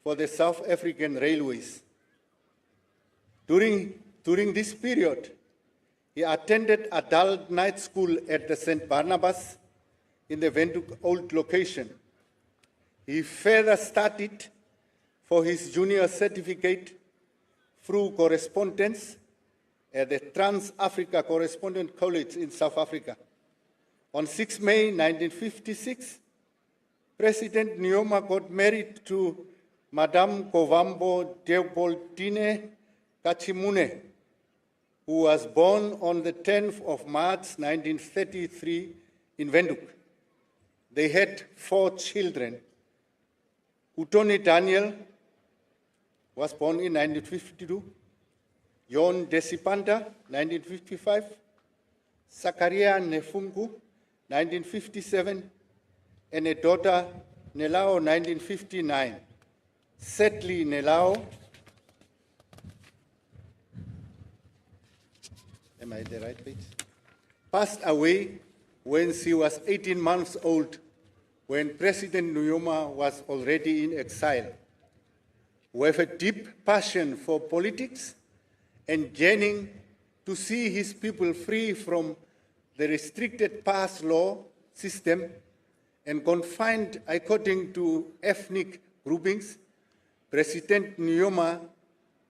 for the South African Railways. During this period, he attended adult night school at the St. Barnabas in the Windhoek old location. He further studied for his junior certificate through correspondence at the Trans-Africa Correspondent College in South Africa. On 6 May 1956, President Nuyoma got married to Madame Kovambo Deopoldine Kachimune, who was born on the 10th of March 1933 in Windhoek. They had 4 children. Utoni Daniel was born in 1952, John Desipanta, 1955, Zakaria Nefungu, 1957, and a daughter, Nelao, 1959. Sadly, Nelao am I the right page? Passed away when she was 18 months old, when President Nuyoma was already in exile. With a deep passion for politics and yearning to see his people free from the restricted pass law system and confined according to ethnic groupings, President Nuyoma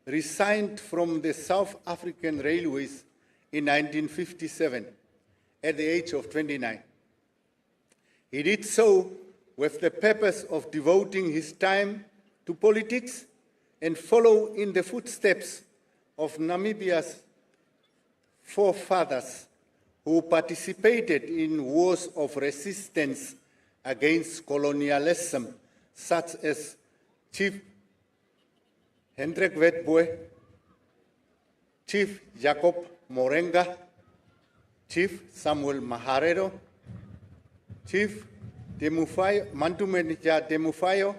resigned from the South African Railways in 1957 at the age of 29. He did so with the purpose of devoting his time to politics and follow in the footsteps of Namibia's forefathers who participated in wars of resistance against colonialism, such as Chief Hendrik Witbooi, Chief Jacob Morenga, Chief Samuel Maharero, Chief Mantumenija Demufayo,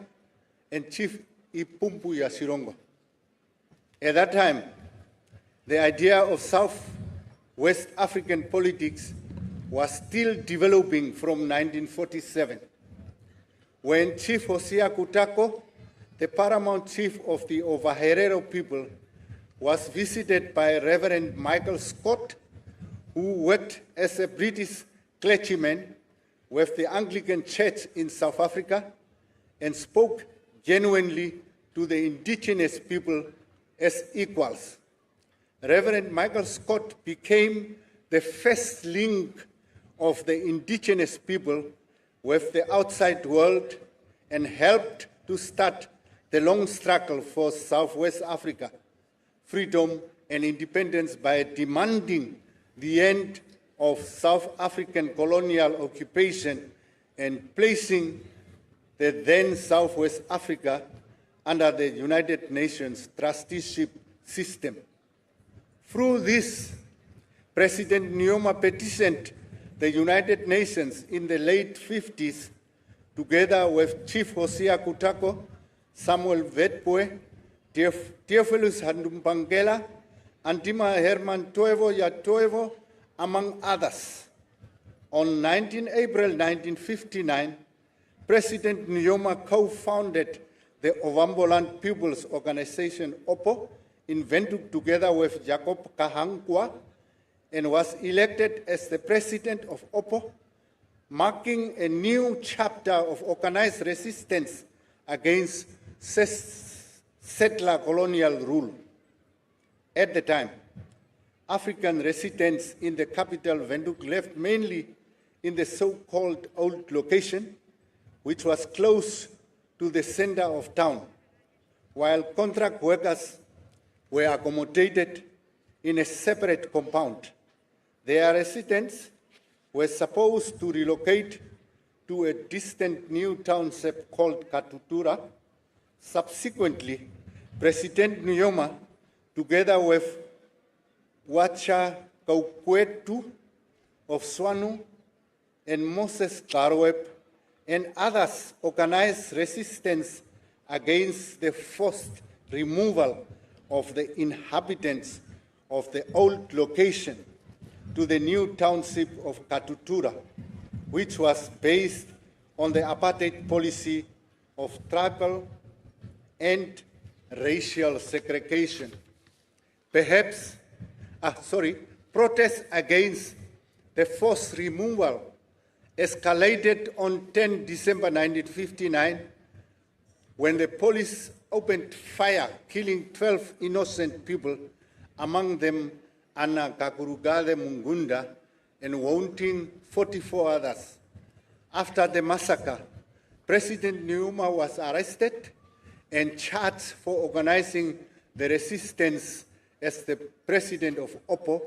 and Chief Ipumpuya Sirongo. At that time, the idea of South-West African politics was still developing from 1947, when Chief Hosea Kutako, the paramount chief of the Ovaherero people, was visited by Reverend Michael Scott, who worked as a British clergyman with the Anglican Church in South Africa and spoke genuinely to the indigenous people as equals. Reverend Michael Scott became the first link of the indigenous people with the outside world and helped to start the long struggle for Southwest Africa, freedom and independence by demanding the end of South African colonial occupation and placing the then Southwest Africa under the United Nations trusteeship system. Through this, President Nuyoma petitioned the United Nations in the late 50s, together with Chief Hosea Kutako, Samuel Witbooi, Theophilus Handumpangela, Antima Herman Toevo Yatoevo, among others. On 19 April 1959, President Nuyoma co-founded the Ovamboland People's Organization, OPO, in Windhoek together with Jacob Kahangwa, and was elected as the president of OPO, marking a new chapter of organized resistance against settler colonial rule. At the time, African residents in the capital Windhoek lived mainly in the so-called old location, which was close to the center of town, while contract workers were accommodated in a separate compound. Their residents were supposed to relocate to a distant new township called Katutura. Subsequently, President Nuyoma, together with Wacha Kaukwetu of Swanu and Moses Karweb and others, organized resistance against the forced removal of the inhabitants of the old location to the new township of Katutura, which was based on the apartheid policy of tribal and racial segregation. Protests against the forced removal escalated on 10 December 1959 when the police opened fire, killing 12 innocent people, among them Anna Kakurugade Mungunda, and wounding 44 others. After the massacre, President Nuyoma was arrested and charged for organizing the resistance as the president of OPO,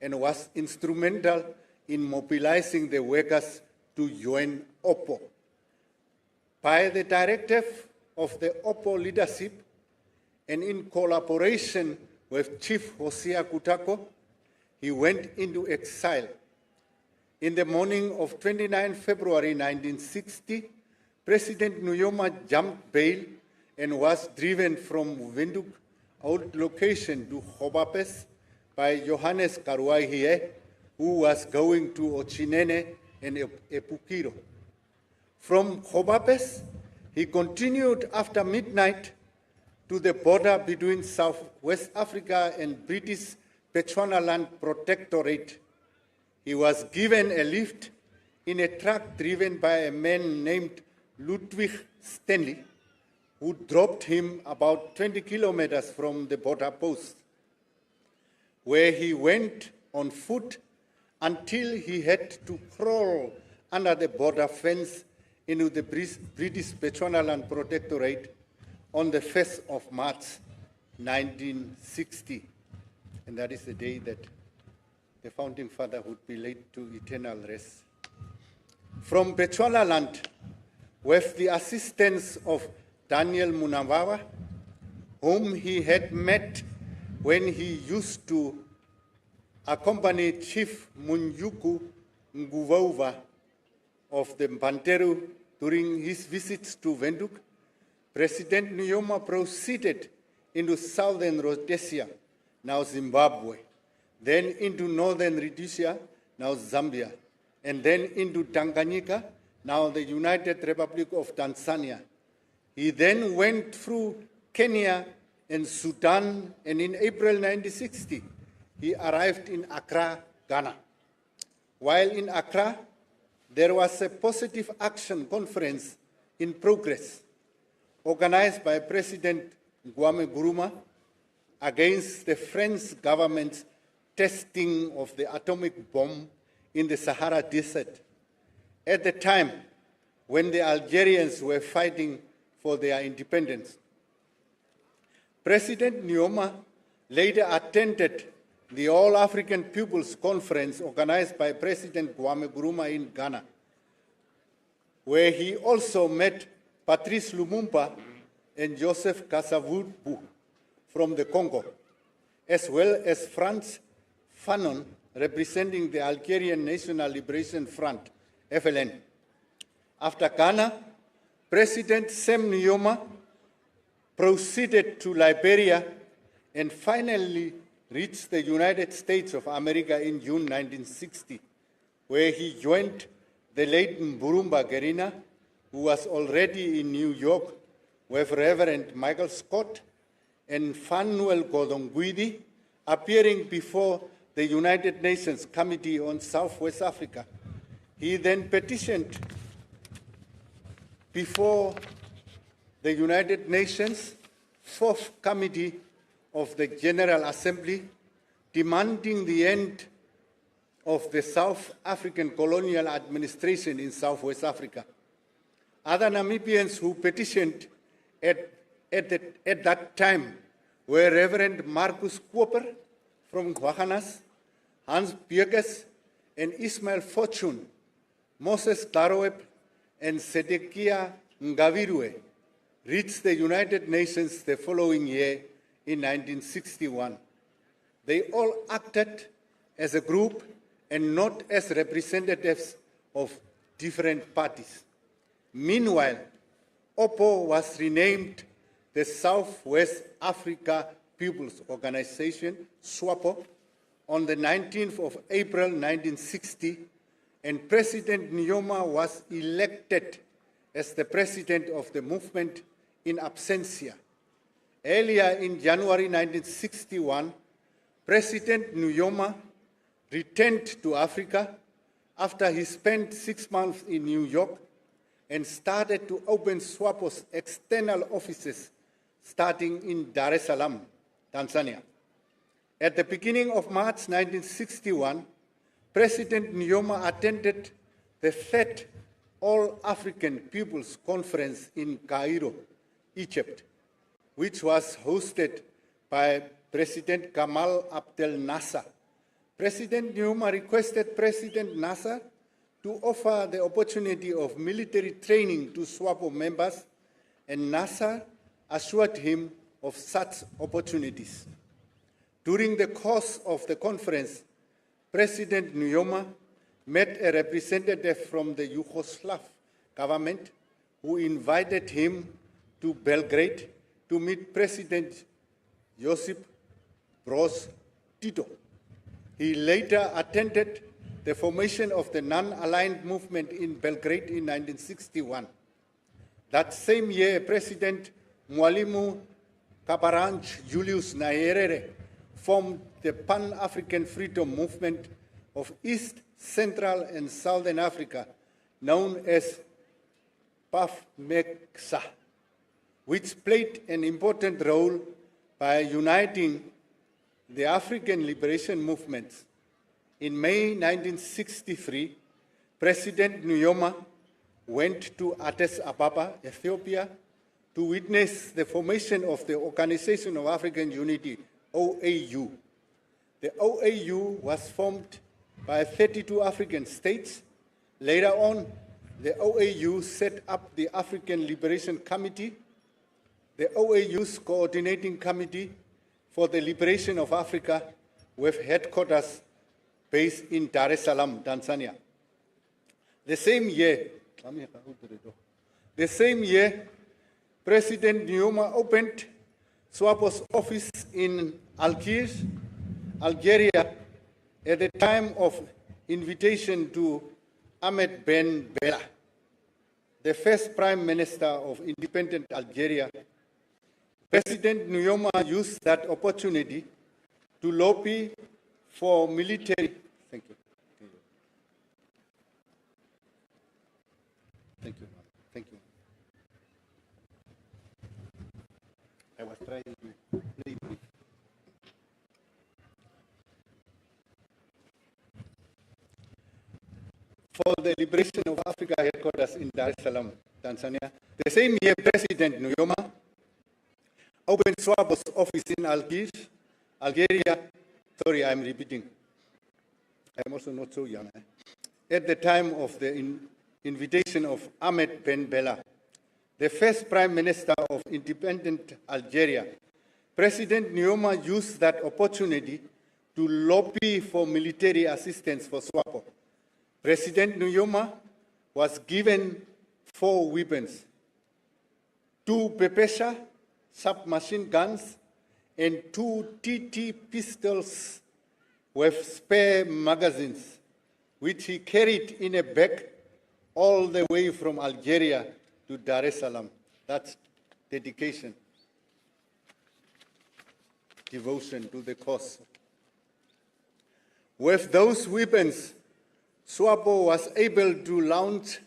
and was instrumental in mobilizing the workers to join OPO. By the directive of the OPO leadership and in collaboration with Chief Hosea Kutako, he went into exile. In the morning of 29 February 1960, President Nuyoma jumped bail and was driven from Windhoek old location to Hobapes by Johannes Karuaihie, who was going to Ochinene and Epukiro. From Hobapes, he continued after midnight to the border between Southwest Africa and British Bechuanaland Protectorate. He was given a lift in a truck driven by a man named Ludwig Stanley, who dropped him about 20 kilometers from the border post, where he went on foot until he had to crawl under the border fence into the British Bechuanaland Protectorate on the 1st of March 1960. And that is the day that the founding father would be laid to eternal rest. From Bechuanaland, with the assistance of Daniel Munavawa, whom he had met when he used to accompany Chief Munyuku Nguvauva of the Mbanteru during his visits to Windhoek, President Nuyoma proceeded into southern Rhodesia, now Zimbabwe, then into northern Rhodesia, now Zambia, and then into Tanganyika, now the United Republic of Tanzania. He then went through Kenya and Sudan, and in April 1960, he arrived in Accra, Ghana. While in Accra, there was a positive action conference in progress, organized by President Kwame Nkrumah against the French government's testing of the atomic bomb in the Sahara Desert, at the time when the Algerians were fighting for their independence. President Nuyoma later attended the All-African People's Conference organized by President Kwame Nkrumah in Ghana, where he also met Patrice Lumumba and Joseph Kasavubu from the Congo, as well as Frantz Fanon, representing the Algerian National Liberation Front, FLN. After Ghana, President Sam Nujoma proceeded to Liberia and finally reached the United States of America in June 1960, where he joined the late Mburumba Gerina, who was already in New York, with Reverend Michael Scott and Fanuel Godongwidi appearing before the United Nations Committee on Southwest Africa. He then petitioned before the United Nations Fourth Committee of the General Assembly, demanding the end of the South African colonial administration in Southwest Africa. Other Namibians who petitioned at that time were Reverend Marcus Koper from Guahanas, Hans Bierges and Ismail Fortune, Moses Daroep and Sedekia Ngavirue reached the United Nations the following year in 1961. They all acted as a group and not as representatives of different parties. Meanwhile, OPPO was renamed the Southwest Africa People's Organization, SWAPO, on the 19th of April 1960, and President Nuyoma was elected as the president of the movement in absentia. Earlier in January 1961, President Nuyoma returned to Africa after he spent 6 months in New York and started to open SWAPO's external offices starting in Dar es Salaam, Tanzania. At the beginning of March 1961, President Nuyoma attended the third All-African People's Conference in Cairo, Egypt, which was hosted by President Gamal Abdel Nasser. President Nuyoma requested President Nasser to offer the opportunity of military training to SWAPO members, and Nasser assured him of such opportunities. During the course of the conference, President Nuyoma met a representative from the Yugoslav government who invited him to Belgrade to meet President Josip Broz Tito. He later attended the formation of the non-aligned movement in Belgrade in 1961. That same year, President Mwalimu Kabaranj Julius Nyerere formed the Pan-African Freedom Movement of East, Central, and Southern Africa, known as PAFMECSA, which played an important role by uniting the African liberation movements. In May 1963, President Nuyoma went to Addis Ababa, Ethiopia, to witness the formation of the Organization of African Unity, OAU. The OAU was formed by 32 African states. Later on, the OAU set up the African Liberation Committee, the OAU's coordinating committee for the liberation of Africa, with headquarters based in Dar es Salaam, Tanzania. The same year, President Nuyoma opened Swapo's office in Algiers, Algeria, at the time of invitation to Ahmed Ben Bella, the first Prime Minister of independent Algeria. President Nuyoma used that opportunity to lobby for military. Thank you. Thank you. Thank you. I was trying to play brief. For the liberation of Africa headquarters in Dar es Salaam, Tanzania. The same year, President Nuyoma opened Swapo's office in Algiers, Algeria. Sorry, I'm repeating. I'm also not so young. At the time of the invitation of Ahmed Ben Bella, the first Prime Minister of independent Algeria, President Nuyoma used that opportunity to lobby for military assistance for Swapo. President Nuyoma was given 4 weapons, 2 Pepesha submachine guns and 2 TT pistols with spare magazines, which he carried in a bag all the way from Algeria to Dar es Salaam. That's dedication, devotion to the cause. With those weapons, Swapo was able to launch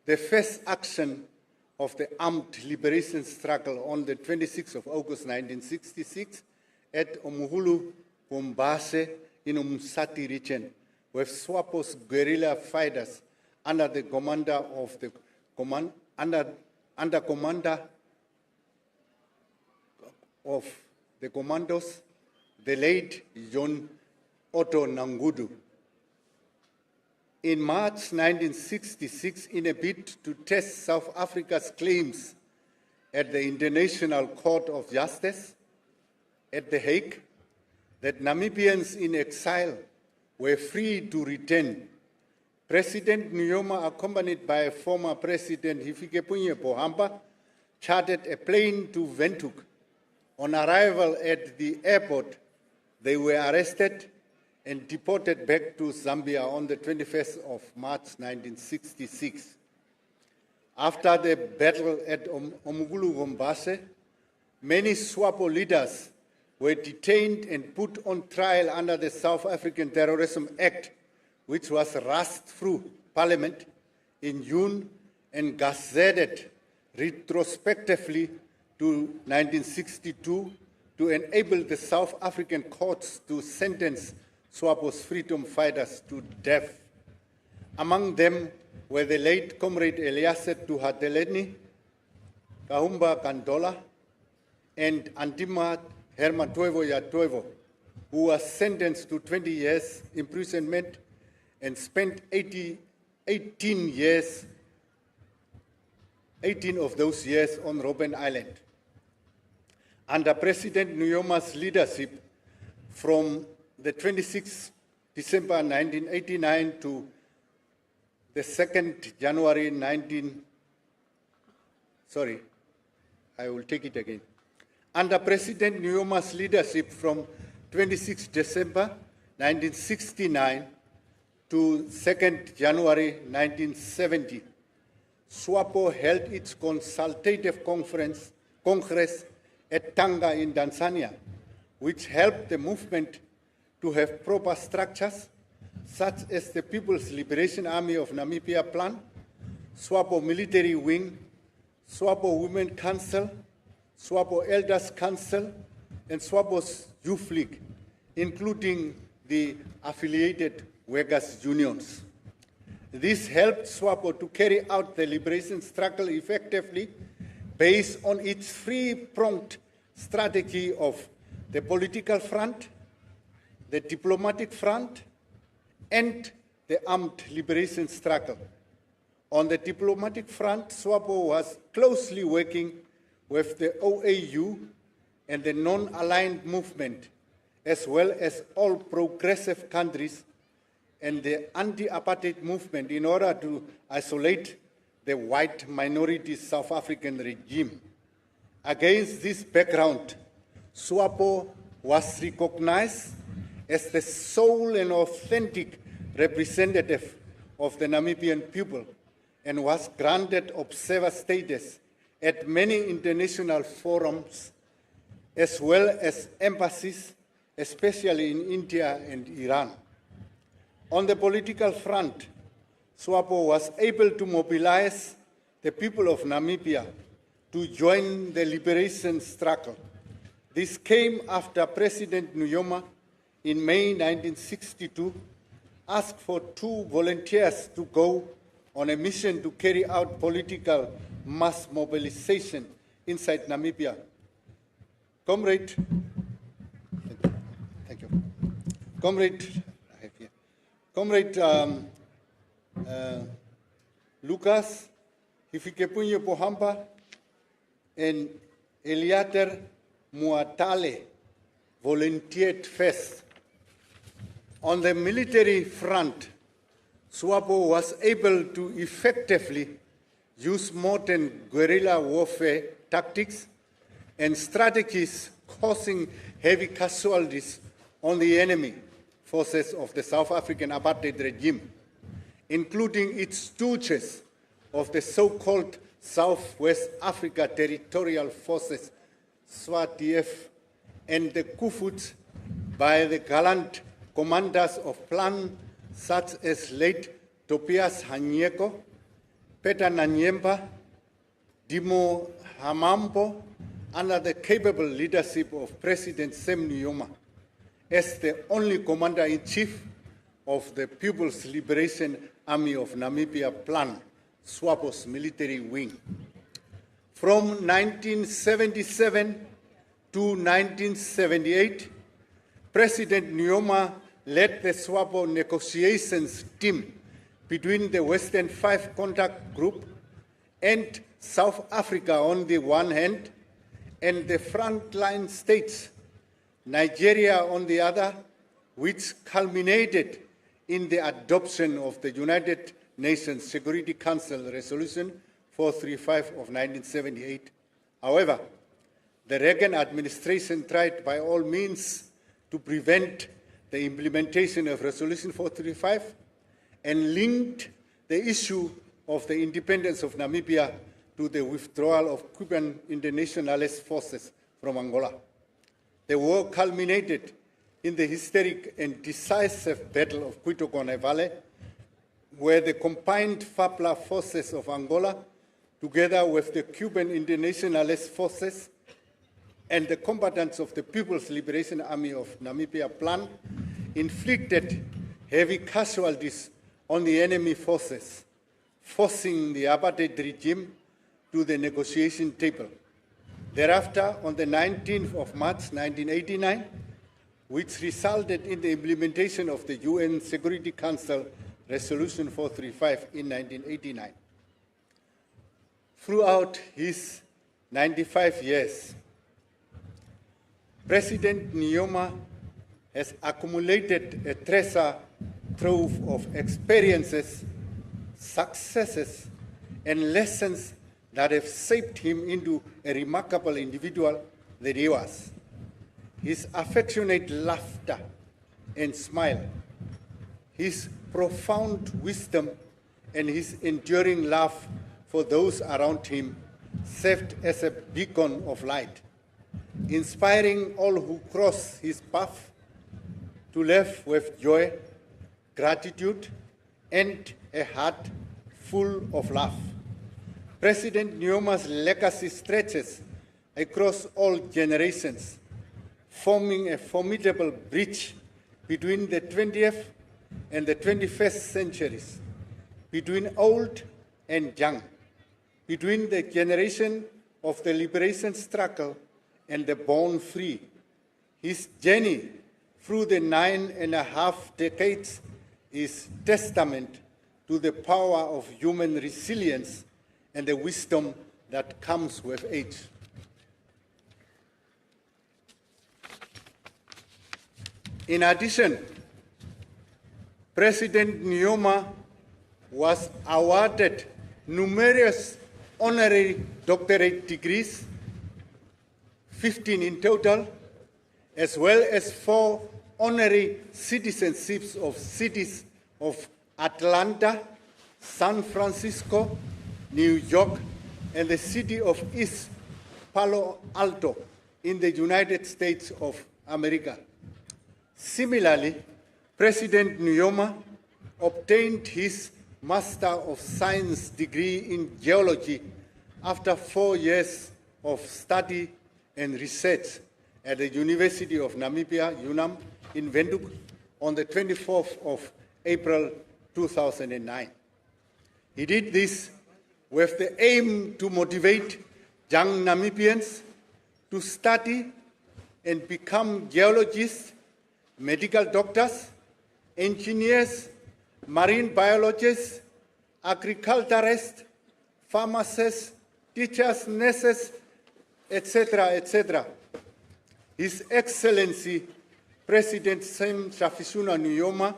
the first action of the armed liberation struggle on the 26th of August 1966 at Muhuura, Mombasa, in Manasse region, with Swapo's guerrilla fighters under the commander of the commander of the commandos, the late John Otto Nangudu. In March 1966, in a bid to test South Africa's claims at the International Court of Justice at The Hague, that Namibians in exile were free to return, President Nuyoma, accompanied by former President Hifikepunye Pohamba, chartered a plane to Windhoek. On arrival at the airport, they were arrested and deported back to Zambia on the 21st of March 1966. After the battle at Muhuura, Mombasa, many Swapo leaders were detained and put on trial under the South African Terrorism Act, which was rushed through Parliament in June and gazetted retrospectively to 1962 to enable the South African courts to sentence Swapo's freedom fighters to death. Among them were the late Comrade Eliaset Tuhateleni, Kahumba Kandola, and Antima Hermatoevo Yatoevo, who was sentenced to 20 years imprisonment and spent 18 of those years on Robben Island. Under President Nuyoma's leadership, from the 26th December 1989 to the 2nd January 19... Sorry, I will take it again. Under President Nuyoma's leadership from 26 December 1969 to 2nd January 1970, Swapo held its consultative congress at Tanga in Tanzania, which helped the movement to have proper structures, such as the People's Liberation Army of Namibia Plan, Swapo Military Wing, Swapo Women Council, Swapo Elders Council, and Swapo's Youth League, including the affiliated workers' unions. This helped Swapo to carry out the liberation struggle effectively based on its three-pronged strategy of the political front, the diplomatic front, and the armed liberation struggle. On the diplomatic front, Swapo was closely working with the OAU and the non-aligned movement, as well as all progressive countries and the anti-apartheid movement in order to isolate the white minority South African regime. Against this background, Swapo was recognized as the sole and authentic representative of the Namibian people and was granted observer status at many international forums, as well as embassies, especially in India and Iran. On the political front, Swapo was able to mobilize the people of Namibia to join the liberation struggle. This came after President Nuyoma in May 1962 asked for 2 volunteers to go on a mission to carry out political mass mobilization inside Namibia. Comrade, thank you. Comrade Lucas Hifikepunye Pohamba and Eliater Muatale volunteered first. On the military front, Swapo was able to effectively use modern guerrilla warfare tactics and strategies, causing heavy casualties on the enemy forces of the South African apartheid regime, including its stooges of the so-called Southwest Africa Territorial Forces, SWATF, and the Kufuts by the gallant commanders of Plan such as late Topias Hanyeko, Peter Nanyemba, Dimo Hamambo, under the capable leadership of President Sam Nuyoma, as the only commander-in-chief of the People's Liberation Army of Namibia Plan, Swapo's military wing. From 1977 to 1978, President Nuyoma led the Swapo negotiations team between the Western Five Contact Group and South Africa on the one hand, and the frontline states, Nigeria on the other, which culminated in the adoption of the United Nations Security Council Resolution 435 of 1978. However, the Reagan administration tried by all means to prevent the implementation of Resolution 435 and linked the issue of the independence of Namibia to the withdrawal of Cuban internationalist forces from Angola. The war culminated in the historic and decisive Battle of Cuitocone Valley, where the combined FAPLA forces of Angola, together with the Cuban internationalist forces and the combatants of the People's Liberation Army of Namibia Plan, inflicted heavy casualties on the enemy forces, forcing the apartheid regime to the negotiation table. Thereafter, on the 19th of March 1989, which resulted in the implementation of the UN Security Council Resolution 435 in 1989. Throughout his 95 years, President Nuyoma has accumulated a treasure trove of experiences, successes, and lessons that have shaped him into a remarkable individual that he was. His affectionate laughter and smile. His profound wisdom and his enduring love for those around him served as a beacon of light, inspiring all who cross his path to live with joy, gratitude, and a heart full of love. President Nuyoma's legacy stretches across all generations, forming a formidable bridge between the 20th and the 21st centuries, between old and young, between the generation of the liberation struggle and the born free. His journey through the 9.5 decades is testament to the power of human resilience and the wisdom that comes with age. In addition, President Nuyoma was awarded numerous honorary doctorate degrees, 15 in total, as well as 4 honorary citizenships of cities of Atlanta, San Francisco, New York, and the city of East Palo Alto in the United States of America. Similarly, President Nuyoma obtained his Master of Science degree in geology after 4 years of study and research at the University of Namibia, UNAM, in Windhoek on the 24th of April 2009. He did this with the aim to motivate young Namibians to study and become geologists, medical doctors, engineers, marine biologists, agriculturists, pharmacists, teachers, nurses, etc., etc. His Excellency President Sam Shafisuna Nuyoma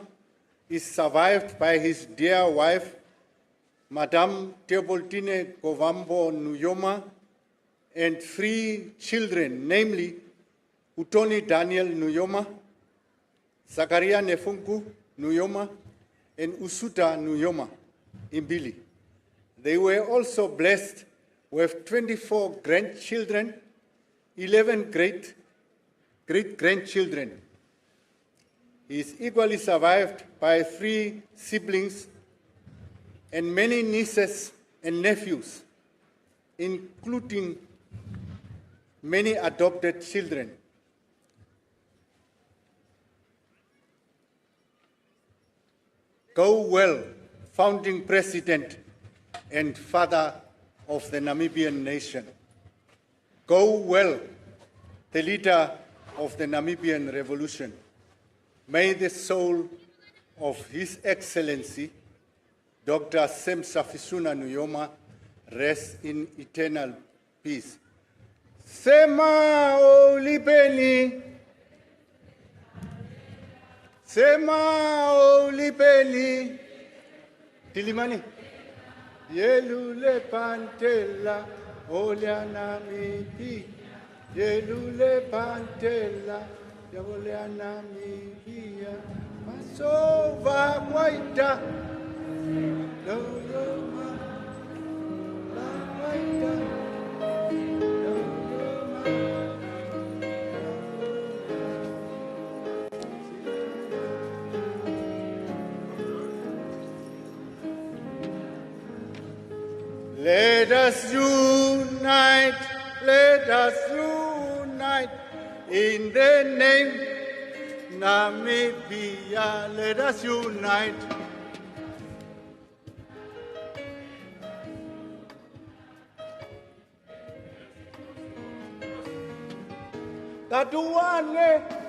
is survived by his dear wife, Madame Teoboltine Govambo Nuyoma, and 3 children, namely Utoni Daniel Nuyoma, Zakaria Nefunku Nuyoma, and Usuta Nuyoma Imbili. They were also blessed with 24 grandchildren, 11 great-grandchildren. He is equally survived by 3 siblings and many nieces and nephews, including many adopted children. Go well, founding president and father of the Namibian nation. Go well, the leader of the Namibian revolution. May the soul of His Excellency, Dr. Sam Shafisuna Nuyoma, rest in eternal peace. Sema olipeni, Sema olipeni, Tilimani, Yelule pantela, Oliana mipi, Yelule pantela, Oliana mipia, Masova waita, Nuyoma, la waita. Let us unite in the name Namibia, let us unite. Tatuane.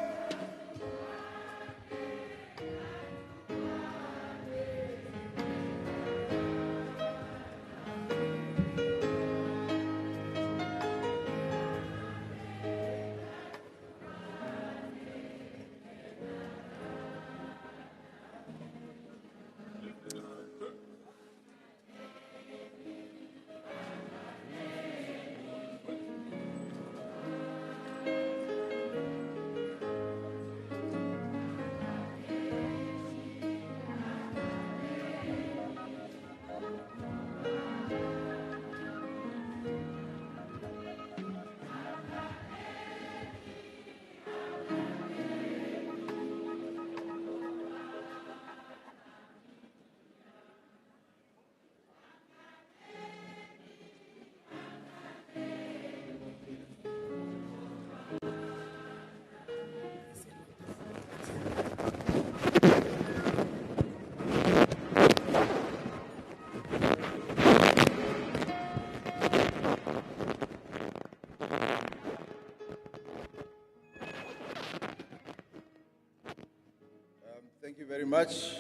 Thank you very much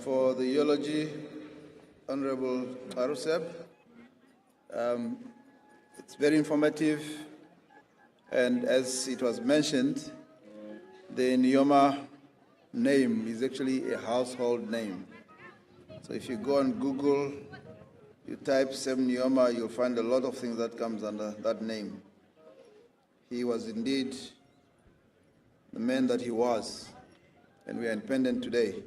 for the eulogy, Honorable Aruseb. It's very informative, and as it was mentioned, the Nuyoma name is actually a household name. So if you go on Google, you type Sem Nuyoma, you'll find a lot of things that comes under that name. He was indeed the man that he was, and we are independent today.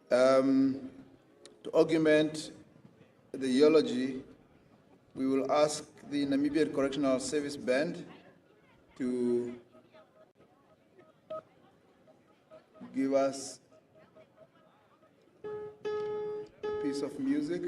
To augment the eulogy, we will ask the Namibian Correctional Service Band to give us a piece of music.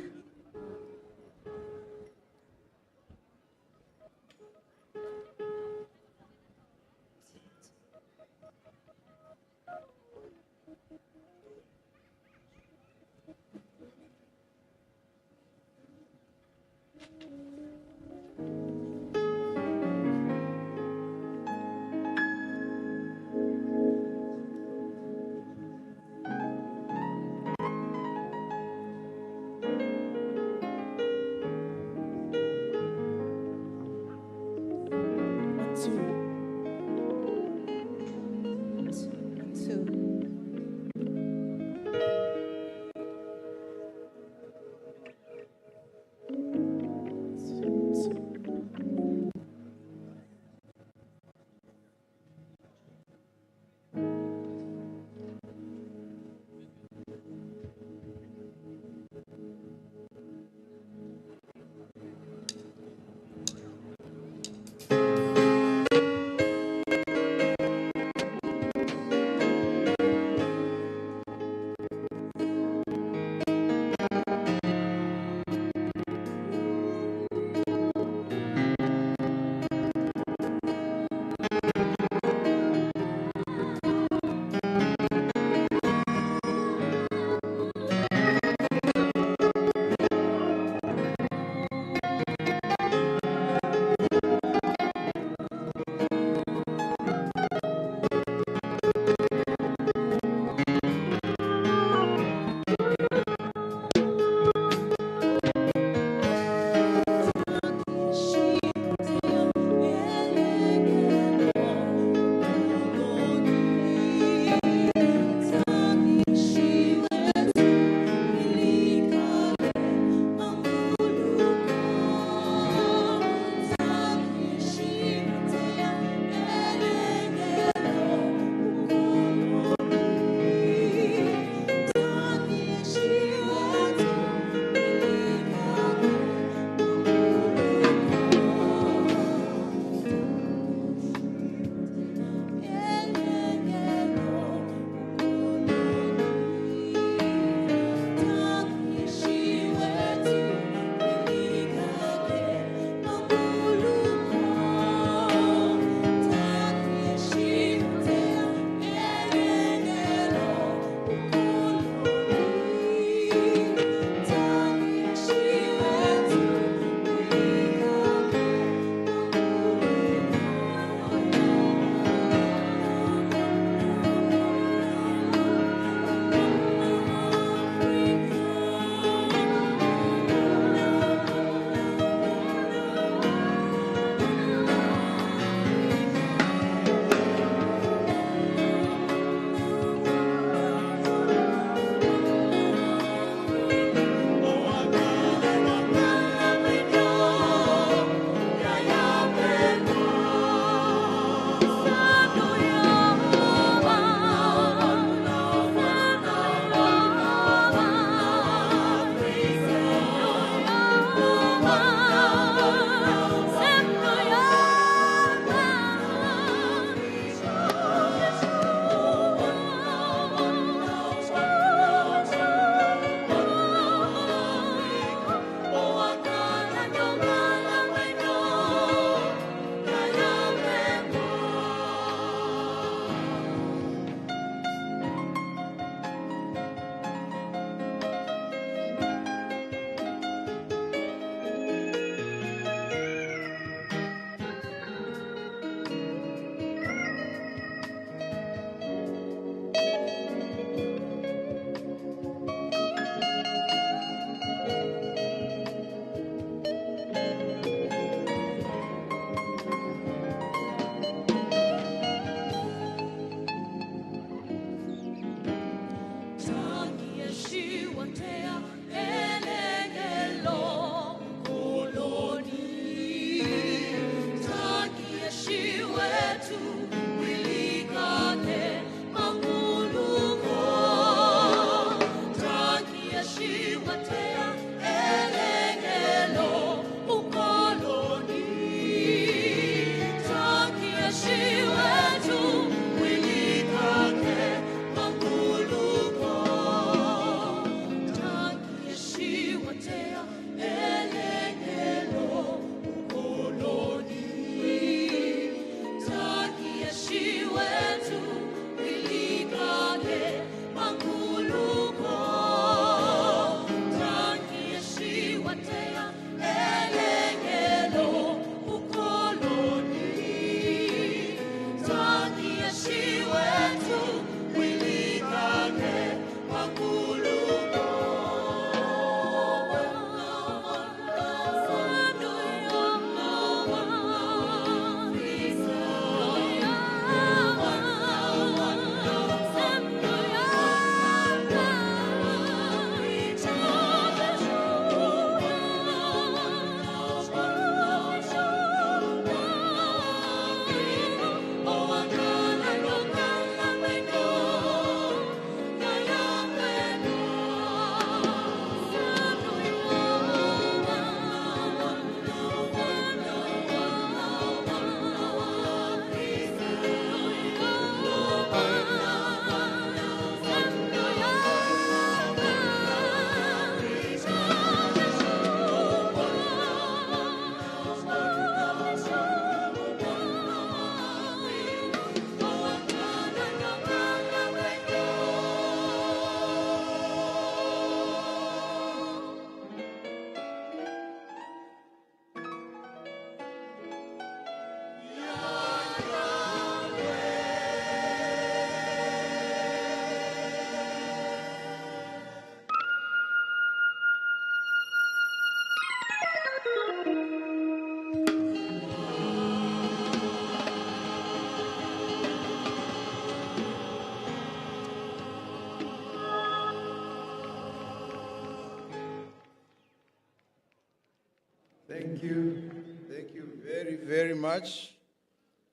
Thank you. Thank you very, very much.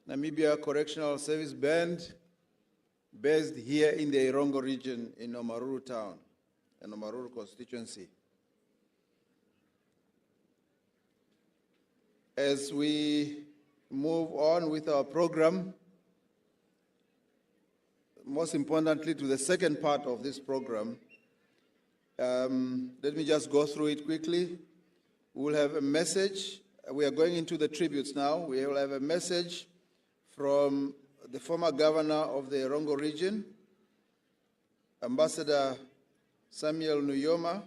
Namibia Correctional Service Band, based here in the Erongo Region in Omaruru Town, and Omaruru constituency. As we move on with our program, most importantly to the second part of this program, let me just go through it quickly. We will have a message. We are going into the tributes now. We will have a message from the former governor of the Erongo Region, Ambassador Samuel Nuyoma.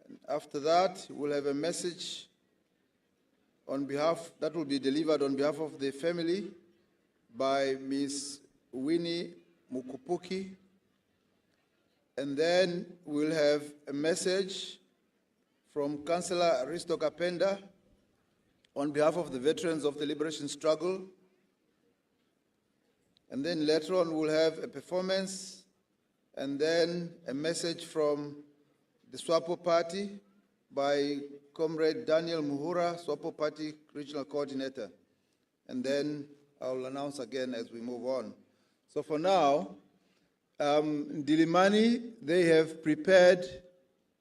And after that, we'll have a message on behalf, that will be delivered on behalf of the family by Ms. Winnie Mukupuki. And then we'll have a message from Councillor Risto Kapenda on behalf of the veterans of the liberation struggle. And then later on we'll have a performance and then a message from the Swapo Party by Comrade Daniel Muhuura, Swapo Party Regional Coordinator. And then I'll announce again as we move on. So for now, Dilimani, they have prepared,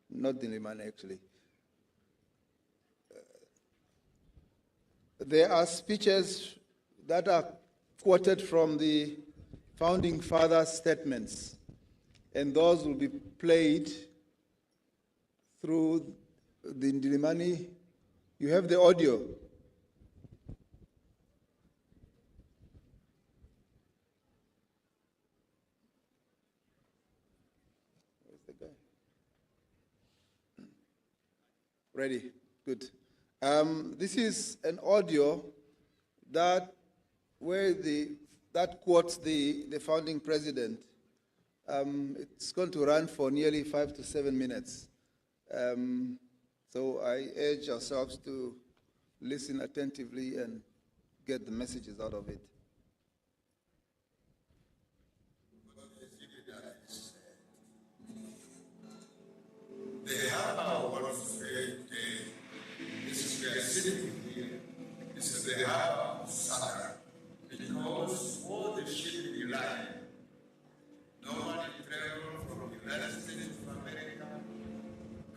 not Dilimani actually, there are speeches that are quoted from the Founding Fathers' statements, and those will be played through the Dilimani. You have the audio. Where's the guy? Ready? Good. This is an audio that quotes the founding president. It's going to run for nearly 5 to 7 minutes. So I urge ourselves to listen attentively and get the messages out of it.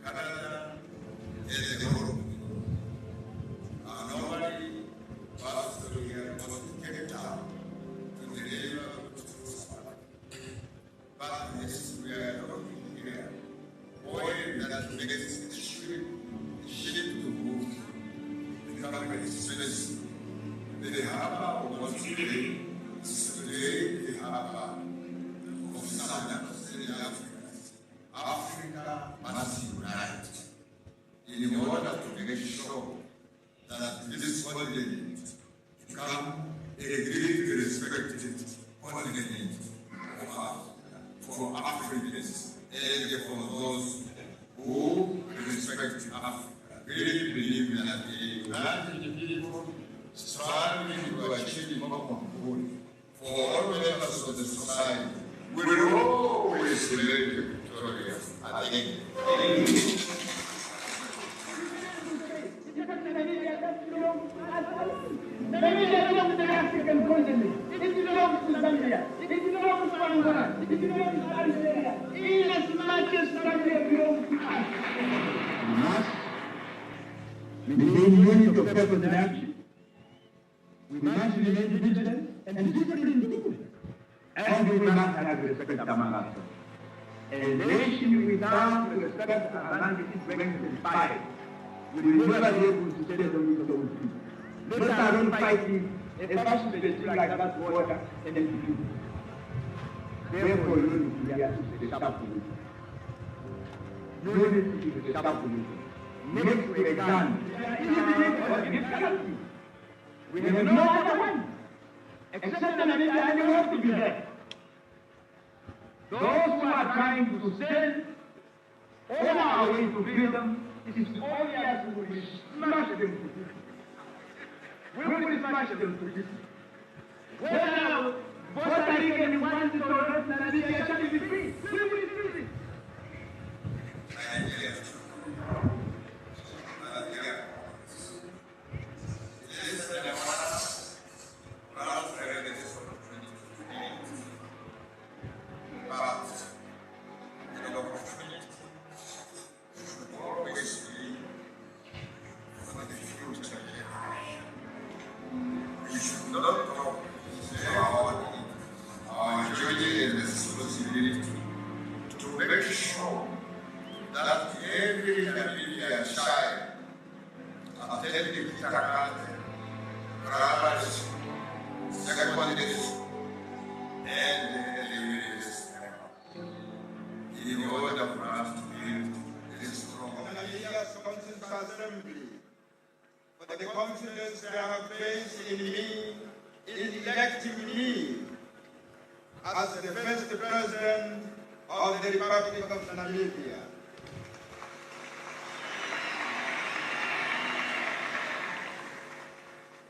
Canada is a home. Nobody was to here was kept out to deliver but yes, we are looking here. Oil that makes the ship to move become expensive. The harbor was today the harbor of Southern Africa. Africa must unite in order to make sure that this continent become a great respected continent for Africans and for those who respect Africa. Really believe that the United people striving to achieve more good for all members of the society will always remain victorious. I think. Namibia belongs to the African continent. It belongs to Zambia. It belongs to Angola. It belongs to Algeria. Inasmuch as Zambia belongs to us. We must maintain unity of purpose and action. We must remain vigilant and disciplined too. And we must have respect among ourselves. A nation without respect among its ranks and file will never be able to stand on its own feet. Let alone fighting a fascist like that water and the people. Therefore, unity is the sharp unity. Unity is the sharp unity. Next to a gun, we have no other one except Namibia, and we have to be there. Those who are trying to send all our way to freedom, it is only as we will smash them to pieces. We will smash them to pieces. Whether Puerto Rican wants it or not, Namibia shall be free. We will free it.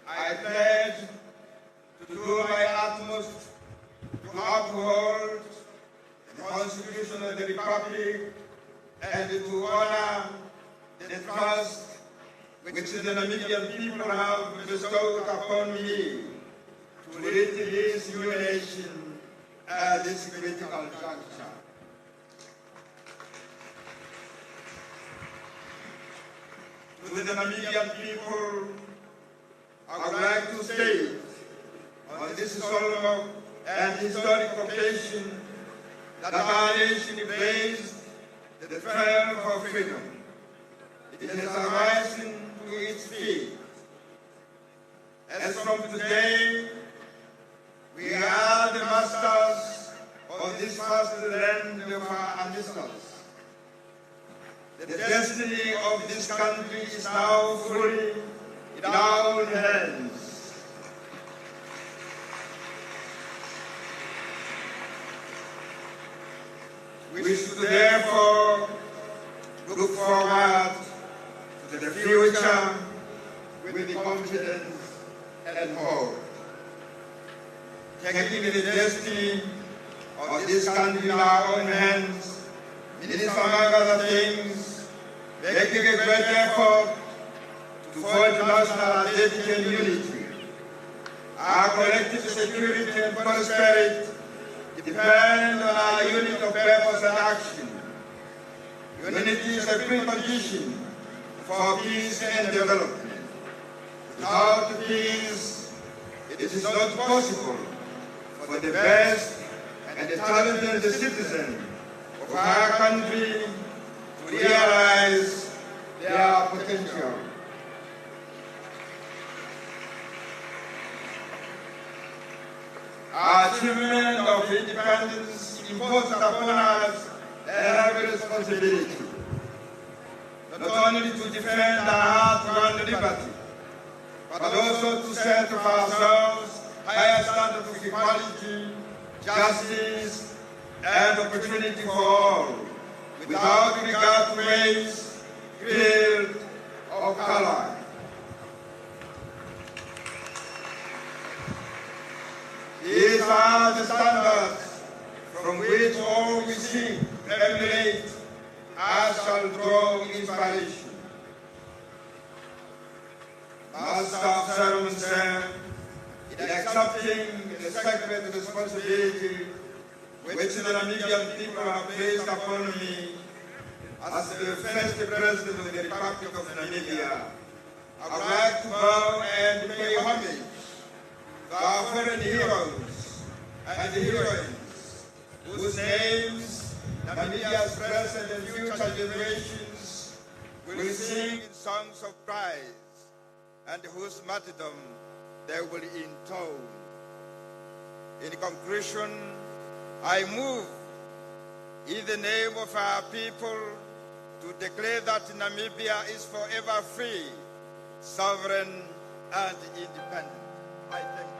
I pledge to do my utmost to uphold the Constitution of the Republic and to honor the trust which the Namibian people have bestowed upon me to lead this new nation at this critical juncture. To the Namibian people, I would like to state on this solemn and historic occasion that our nation embraced the triumph of freedom. It is arising to its feet. As from today, we are the masters of this vast land of our ancestors. The destiny of this country is now fully in our own hands. We should therefore look forward to the future with confidence and hope. Taking the destiny of this country in our own hands means, among other things, making a great effort to forge national identity and unity. Our collective security and prosperity depend on our unity of purpose and action. Unity is a precondition for peace and development. Without peace, it is not possible for the best and the talented citizens of our country to realize their potential. Our achievement of independence imposed upon us a heavy responsibility, not only to defend our hard-won liberty, but also to set for ourselves higher standards of equality, justice, and opportunity for all, without regard to race, creed, or color. These are the standards from which all we seek to emulate as shall draw inspiration. Master of Ceremony said, in accepting the sacred responsibility which the Namibian people have placed upon me as the first President of the Republic of Namibia, I would like to bow and pay homage to our fallen heroes and heroines, whose names Namibia's present and future generations will sing in songs of praise, and whose martyrdom they will intone. In conclusion, I move in the name of our people to declare that Namibia is forever free, sovereign, and independent. I thank you.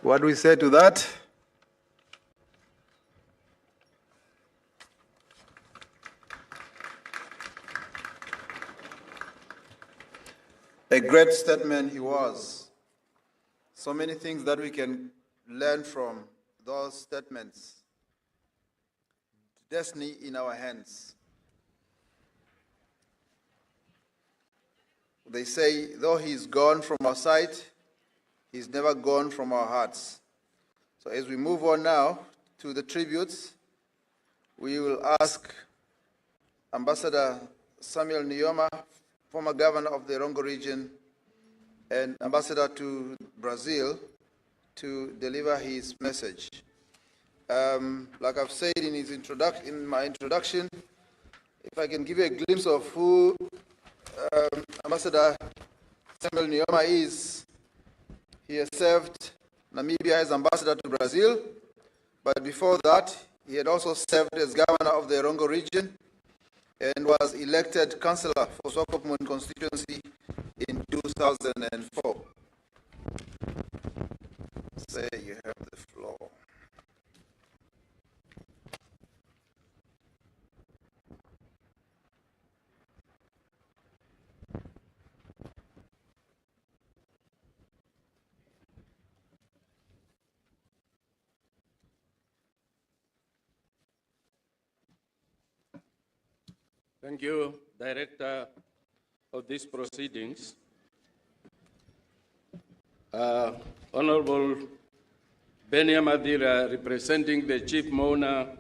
What do we say to that? A great statement he was. So many things that we can learn from those statements. Destiny in our hands. They say, though he is gone from our sight, he's never gone from our hearts. So as we move on now to the tributes, we will ask Ambassador Samuel Nuyoma, former governor of the Erongo Region and ambassador to Brazil, to deliver his message. Like I've said in my introduction, if I can give you a glimpse of who Ambassador Samuel Nuyoma is, he has served Namibia as ambassador to Brazil, but before that, he had also served as governor of the Erongo Region and was elected councillor for Swapo constituency in 2004. Say you have the floor. Thank you, Director of these proceedings. Honorable Ben Amathila, representing the Chief Mourner,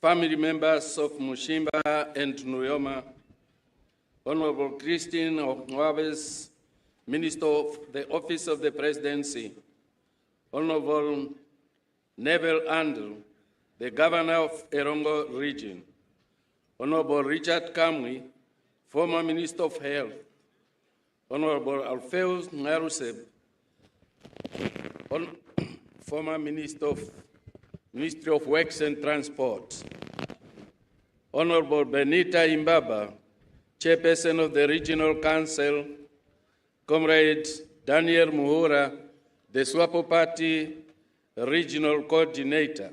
family members of Mushimba and Nuyoma, Honorable Christine Walvis, Minister of the Office of the Presidency, Honorable Neville Andrew, the Governor of Erongo Region, Honorable Richard Kamwi, former Minister of Health, Honorable Alpheus Naruseb, former Ministry of Works and Transport, Honorable Benita Imbaba, Chairperson of the Regional Council, Comrade Daniel Muhuura, the Swapo Party Regional Coordinator,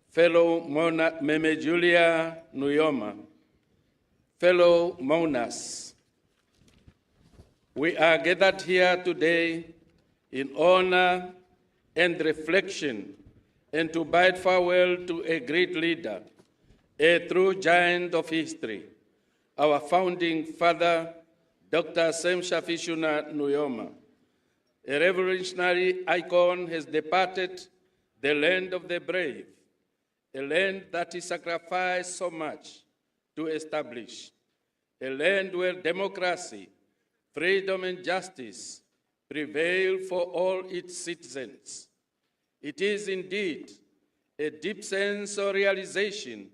fellow Meme Julia Nuyoma, fellow Manasse. We are gathered here today in honor and reflection and to bid farewell to a great leader, a true giant of history, our founding father, Dr. Sam Shafishuna Nuyoma. A revolutionary icon has departed the land of the brave, a land that he sacrificed so much to establish, a land where democracy, freedom, and justice prevail for all its citizens. It is indeed a deep sense of realization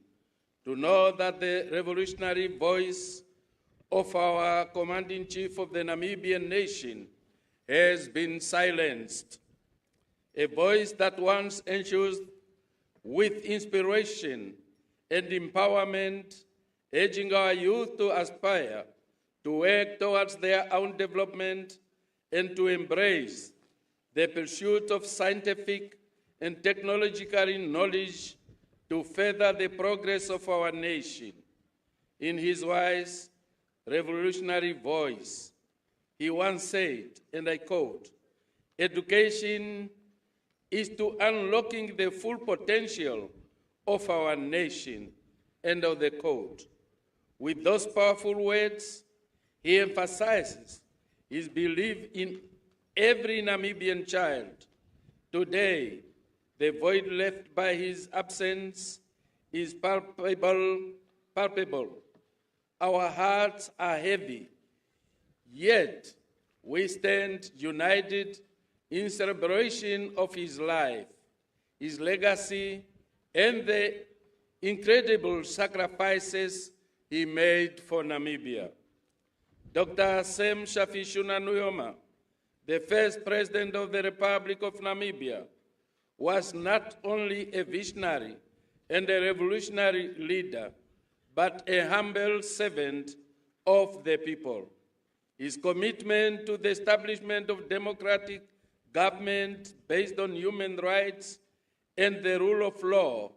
to know that the revolutionary voice of our commanding chief of the Namibian nation has been silenced. A voice that once enthused with inspiration and empowerment, urging our youth to aspire to work towards their own development and to embrace the pursuit of scientific and technological knowledge to further the progress of our nation. In his wise, revolutionary voice, he once said, and I quote, "Education is to unlocking the full potential of our nation," end of the quote. With those powerful words, he emphasizes his belief in every Namibian child. Today, the void left by his absence is palpable. Our hearts are heavy, yet we stand united in celebration of his life, his legacy, and the incredible sacrifices he made for Namibia. Dr. Sam Shafishuna Nuyoma, the first president of the Republic of Namibia, was not only a visionary and a revolutionary leader, but a humble servant of the people. His commitment to the establishment of democratic government based on human rights and the rule of law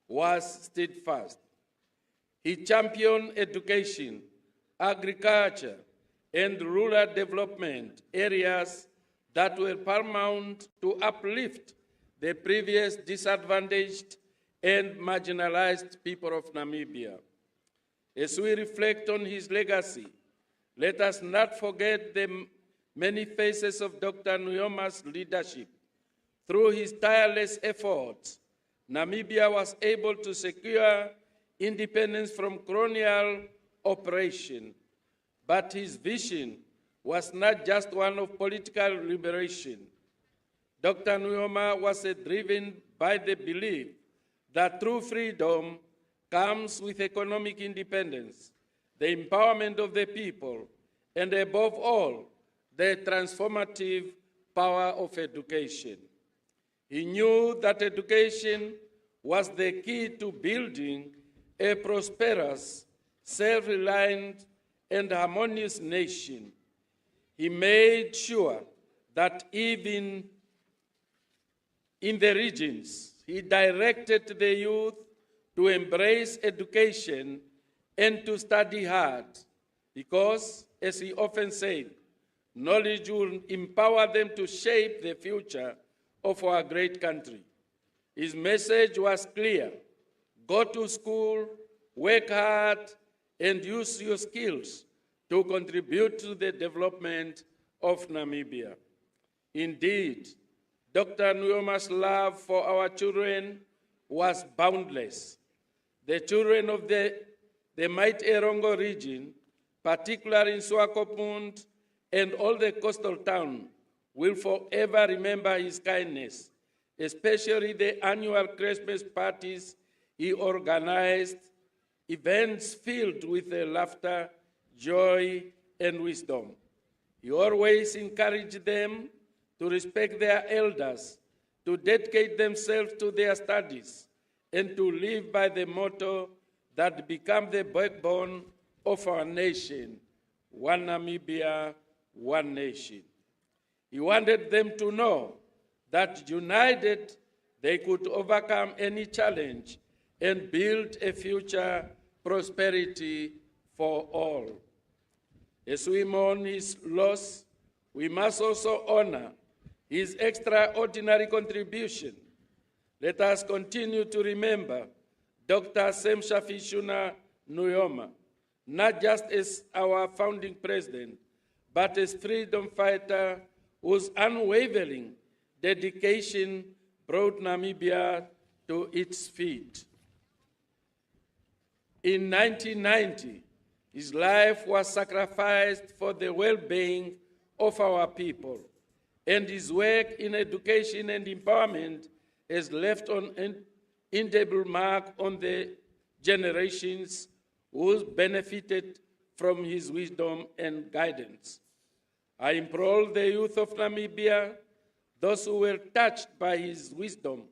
was steadfast. He championed education, agriculture, and rural development, areas that were paramount to uplift the previous disadvantaged and marginalized people of Namibia. As we reflect on his legacy, let us not forget the many faces of Dr. Nuyoma's leadership. Through his tireless efforts, Namibia was able to secure independence from colonial oppression. But his vision was not just one of political liberation. Dr. Nuyoma was driven by the belief that true freedom comes with economic independence, the empowerment of the people, and above all, the transformative power of education. He knew that education was the key to building a prosperous, self-reliant, and harmonious nation. He made sure that even in the regions, he directed the youth to embrace education and to study hard, because, as he often said, knowledge will empower them to shape the future of our great country. His message was clear: go to school, work hard, and use your skills to contribute to the development of Namibia. Indeed, Dr. Nuyoma's love for our children was boundless. The children of the mighty Erongo region, particularly in Swapo and all the coastal towns, will forever remember his kindness, especially the annual Christmas parties he organized, events filled with laughter, joy, and wisdom. He always encouraged them to respect their elders, to dedicate themselves to their studies, and to live by the motto that became the backbone of our nation: one Namibia, one nation. He wanted them to know that united they could overcome any challenge and build a future prosperity for all. As we mourn his loss, we must also honor his extraordinary contribution. Let us continue to remember Dr. Sam Shafishuna Nuyoma, not just as our founding president, but as freedom fighter whose unwavering dedication brought Namibia to its feet. In 1990, his life was sacrificed for the well-being of our people, and his work in education and empowerment has left an indelible mark on the generations who benefited from his wisdom and guidance. I implore the youth of Namibia, those who were touched by his wisdom,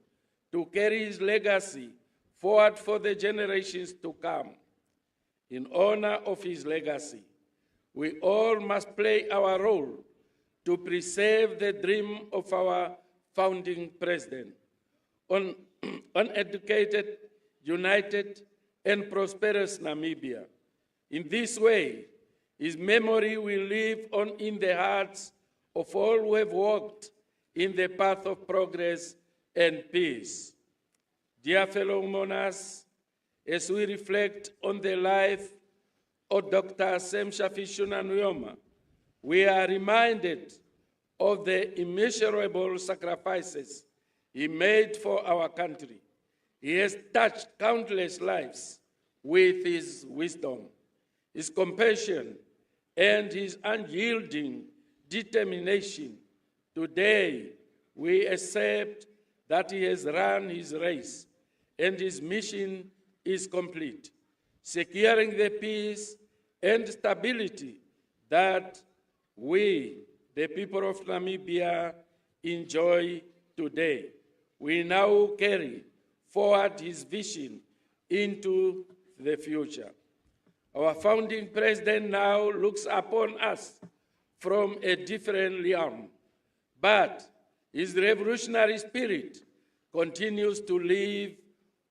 to carry his legacy forward for the generations to come. In honor of his legacy, we all must play our role to preserve the dream of our founding president, an educated, united, and prosperous Namibia. In this way, his memory will live on in the hearts of all who have walked in the path of progress and peace. Dear fellow mourners, as we reflect on the life of Dr. Nuyoma, we are reminded of the immeasurable sacrifices he made for our country. He has touched countless lives with his wisdom, his compassion, and his unyielding determination. Today, we accept that he has run his race and his mission is complete, securing the peace and stability that we, the people of Namibia, enjoy today. We now carry forward his vision into the future. Our founding president now looks upon us from a different realm, but his revolutionary spirit continues to live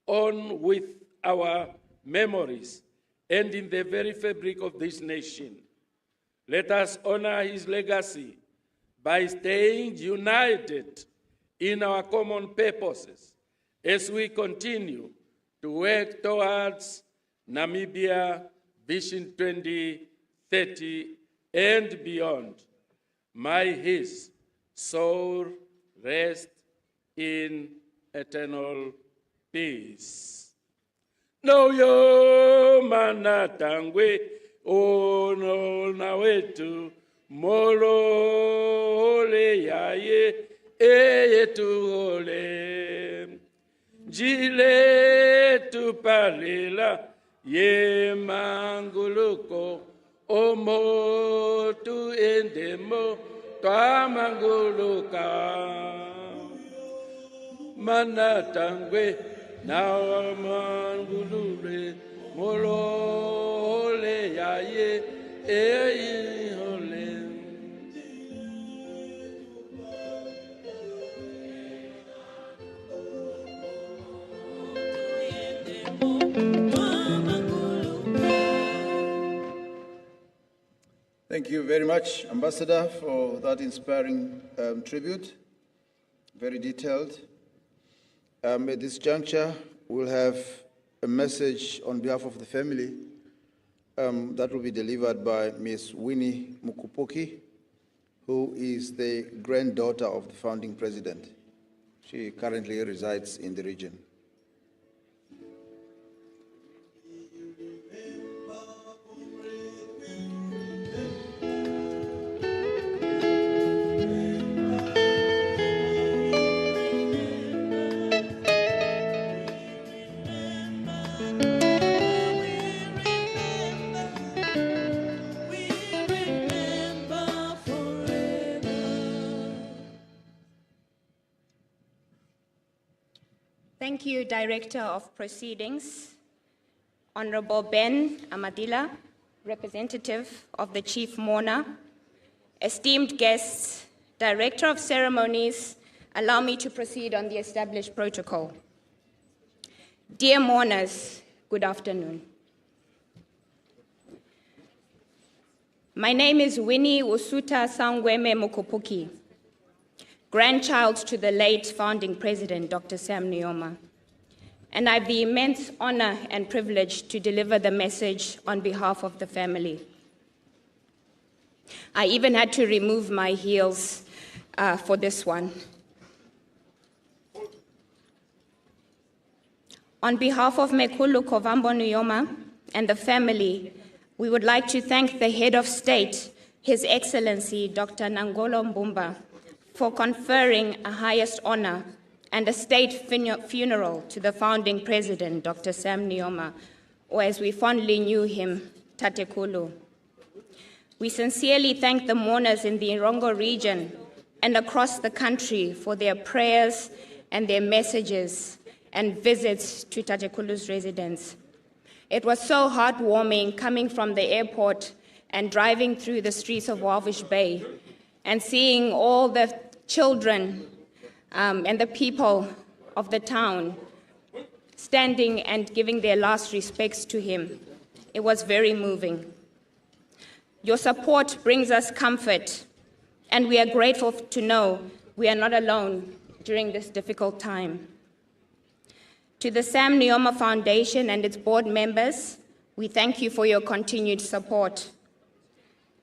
on with our memories and in the very fabric of this nation. Let us honor his legacy by staying united in our common purposes as we continue to work towards Namibia Vision 2030 and beyond. May his soul rest in eternal peace. Nuyoma natangwe ono na wetu molole yaye eyetu hole jile tu palela ye manguluko omo tu endemo twa manguluka manatangwe na mangulule molole yaye eyihole. Thank you very much, Ambassador, for that inspiring tribute, very detailed. At this juncture, we'll have a message on behalf of the family that will be delivered by Ms. Winnie Mukupoki, who is the granddaughter of the founding president. She currently resides in the region. Thank you, Director of Proceedings, Honorable Ben Amathila, representative of the Chief Mourner, esteemed guests, Director of Ceremonies, allow me to proceed on the established protocol. Dear mourners, good afternoon. My name is Winnie Usuta Sangweme Mukupuki, grandchild to the late founding president, Dr. Sam Nuyoma, and I have the immense honor and privilege to deliver the message on behalf of the family. I even had to remove my heels for this one. On behalf of Mekulu Kovambo Nuyoma and the family, we would like to thank the Head of State, His Excellency Dr. Nangolo Mbumba, for conferring a highest honor and a state funeral to the founding president, Dr. Sam Nujoma, or as we fondly knew him, Tatekulu. We sincerely thank the mourners in the Erongo region and across the country for their prayers and their messages and visits to Tatekulu's residence. It was so heartwarming coming from the airport and driving through the streets of Walvis Bay and seeing all the children and the people of the town standing and giving their last respects to him. It was very moving. Your support brings us comfort, and we are grateful to know we are not alone during this difficult time. To the Sam Nujoma Foundation and its board members, we thank you for your continued support.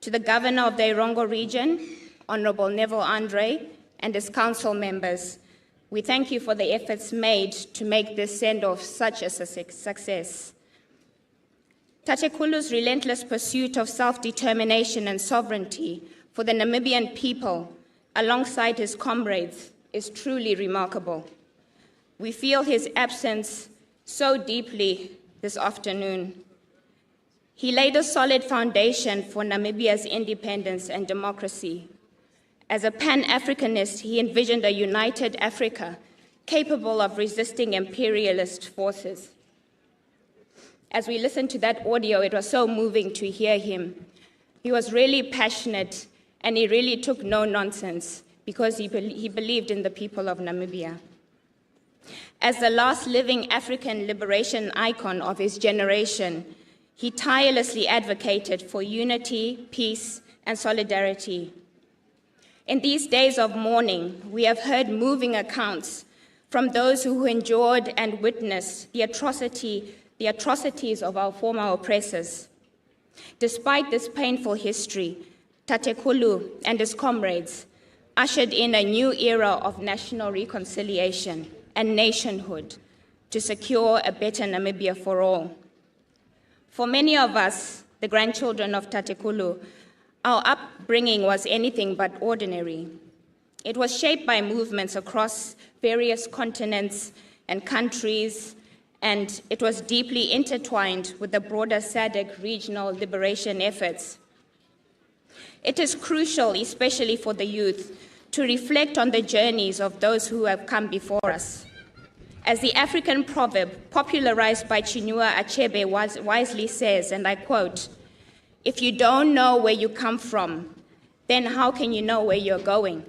To the Governor of the Erongo Region, Honorable Neville Andre, and his council members, we thank you for the efforts made to make this send-off such a success. Tatekulu's relentless pursuit of self-determination and sovereignty for the Namibian people, alongside his comrades, is truly remarkable. We feel his absence so deeply this afternoon. He laid a solid foundation for Namibia's independence and democracy. As a Pan-Africanist, he envisioned a united Africa capable of resisting imperialist forces. As we listened to that audio, it was so moving to hear him. He was really passionate, and he really took no nonsense because he believed in the people of Namibia. As the last living African liberation icon of his generation, he tirelessly advocated for unity, peace, and solidarity. In these days of mourning, we have heard moving accounts from those who endured and witnessed the atrocities of our former oppressors. Despite this painful history, Tatekulu and his comrades ushered in a new era of national reconciliation and nationhood to secure a better Namibia for all. For many of us, the grandchildren of Tatekulu, our upbringing was anything but ordinary. It was shaped by movements across various continents and countries, and it was deeply intertwined with the broader SADC regional liberation efforts. It is crucial, especially for the youth, to reflect on the journeys of those who have come before us. As the African proverb popularized by Chinua Achebe wisely says, and I quote, "If you don't know where you come from, then how can you know where you're going?"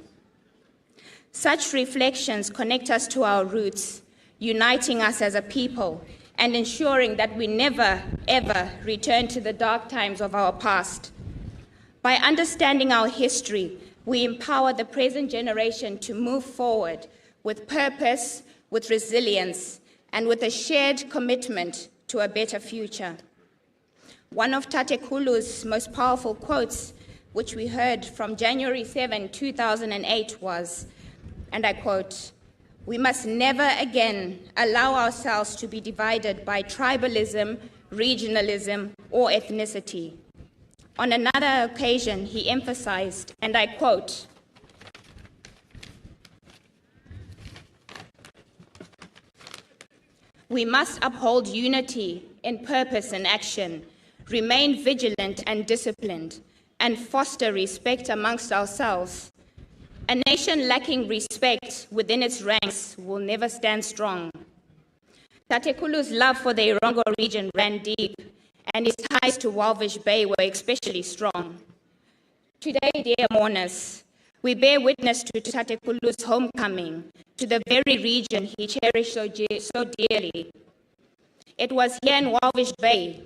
Such reflections connect us to our roots, uniting us as a people and ensuring that we never, ever return to the dark times of our past. By understanding our history, we empower the present generation to move forward with purpose, with resilience, and with a shared commitment to a better future. One of Tatekulu's most powerful quotes, which we heard from January 7, 2008 was, and I quote, "We must never again allow ourselves to be divided by tribalism, regionalism, or ethnicity." On another occasion, he emphasized, and I quote, "We must uphold unity in purpose and action, remain vigilant and disciplined, and foster respect amongst ourselves. A nation lacking respect within its ranks will never stand strong." Tatekulu's love for the Erongo region ran deep, and his ties to Walvis Bay were especially strong. Today, dear mourners, we bear witness to Tatekulu's homecoming to the very region he cherished so dearly. It was here in Walvis Bay,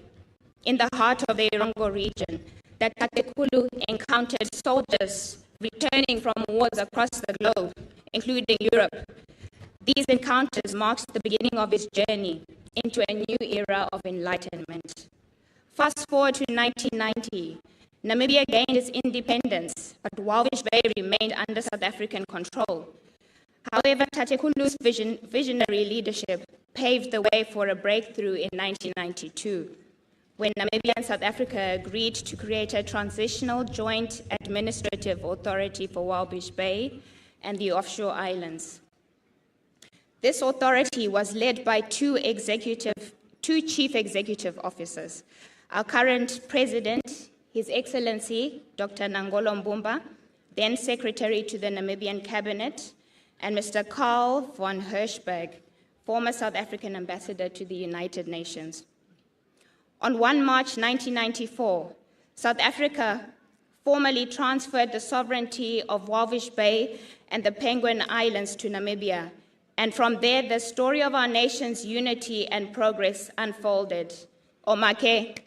in the heart of the Erongo region, that Tatekulu encountered soldiers returning from wars across the globe, including Europe. These encounters marked the beginning of his journey into a new era of enlightenment. Fast forward to 1990, Namibia gained its independence, but Walvis Bay remained under South African control. However, Tatekulu's visionary leadership paved the way for a breakthrough in 1992, when Namibia and South Africa agreed to create a transitional joint administrative authority for Walvis Bay and the offshore islands. This authority was led by two chief executive officers, our current president, His Excellency Dr. Nangolo Mbumba, then Secretary to the Namibian Cabinet, and Mr. Carl von Hirschberg, former South African ambassador to the United Nations. On 1 March 1994, South Africa formally transferred the sovereignty of Walvis Bay and the Penguin Islands to Namibia, and from there, the story of our nation's unity and progress unfolded. Omake.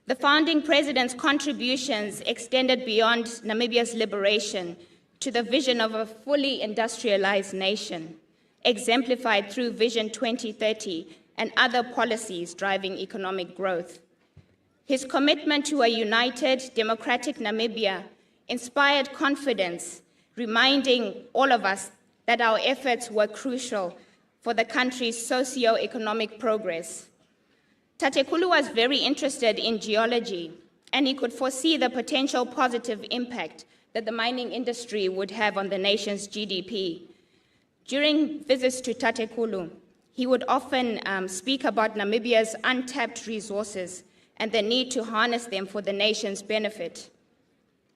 The founding president's contributions extended beyond Namibia's liberation to the vision of a fully industrialized nation, exemplified through Vision 2030 and other policies driving economic growth. His commitment to a united, democratic Namibia inspired confidence, reminding all of us that our efforts were crucial for the country's socio-economic progress. Tatekulu was very interested in geology, and he could foresee the potential positive impact that the mining industry would have on the nation's GDP. During visits to Tatekulu, he would often speak about Namibia's untapped resources and the need to harness them for the nation's benefit.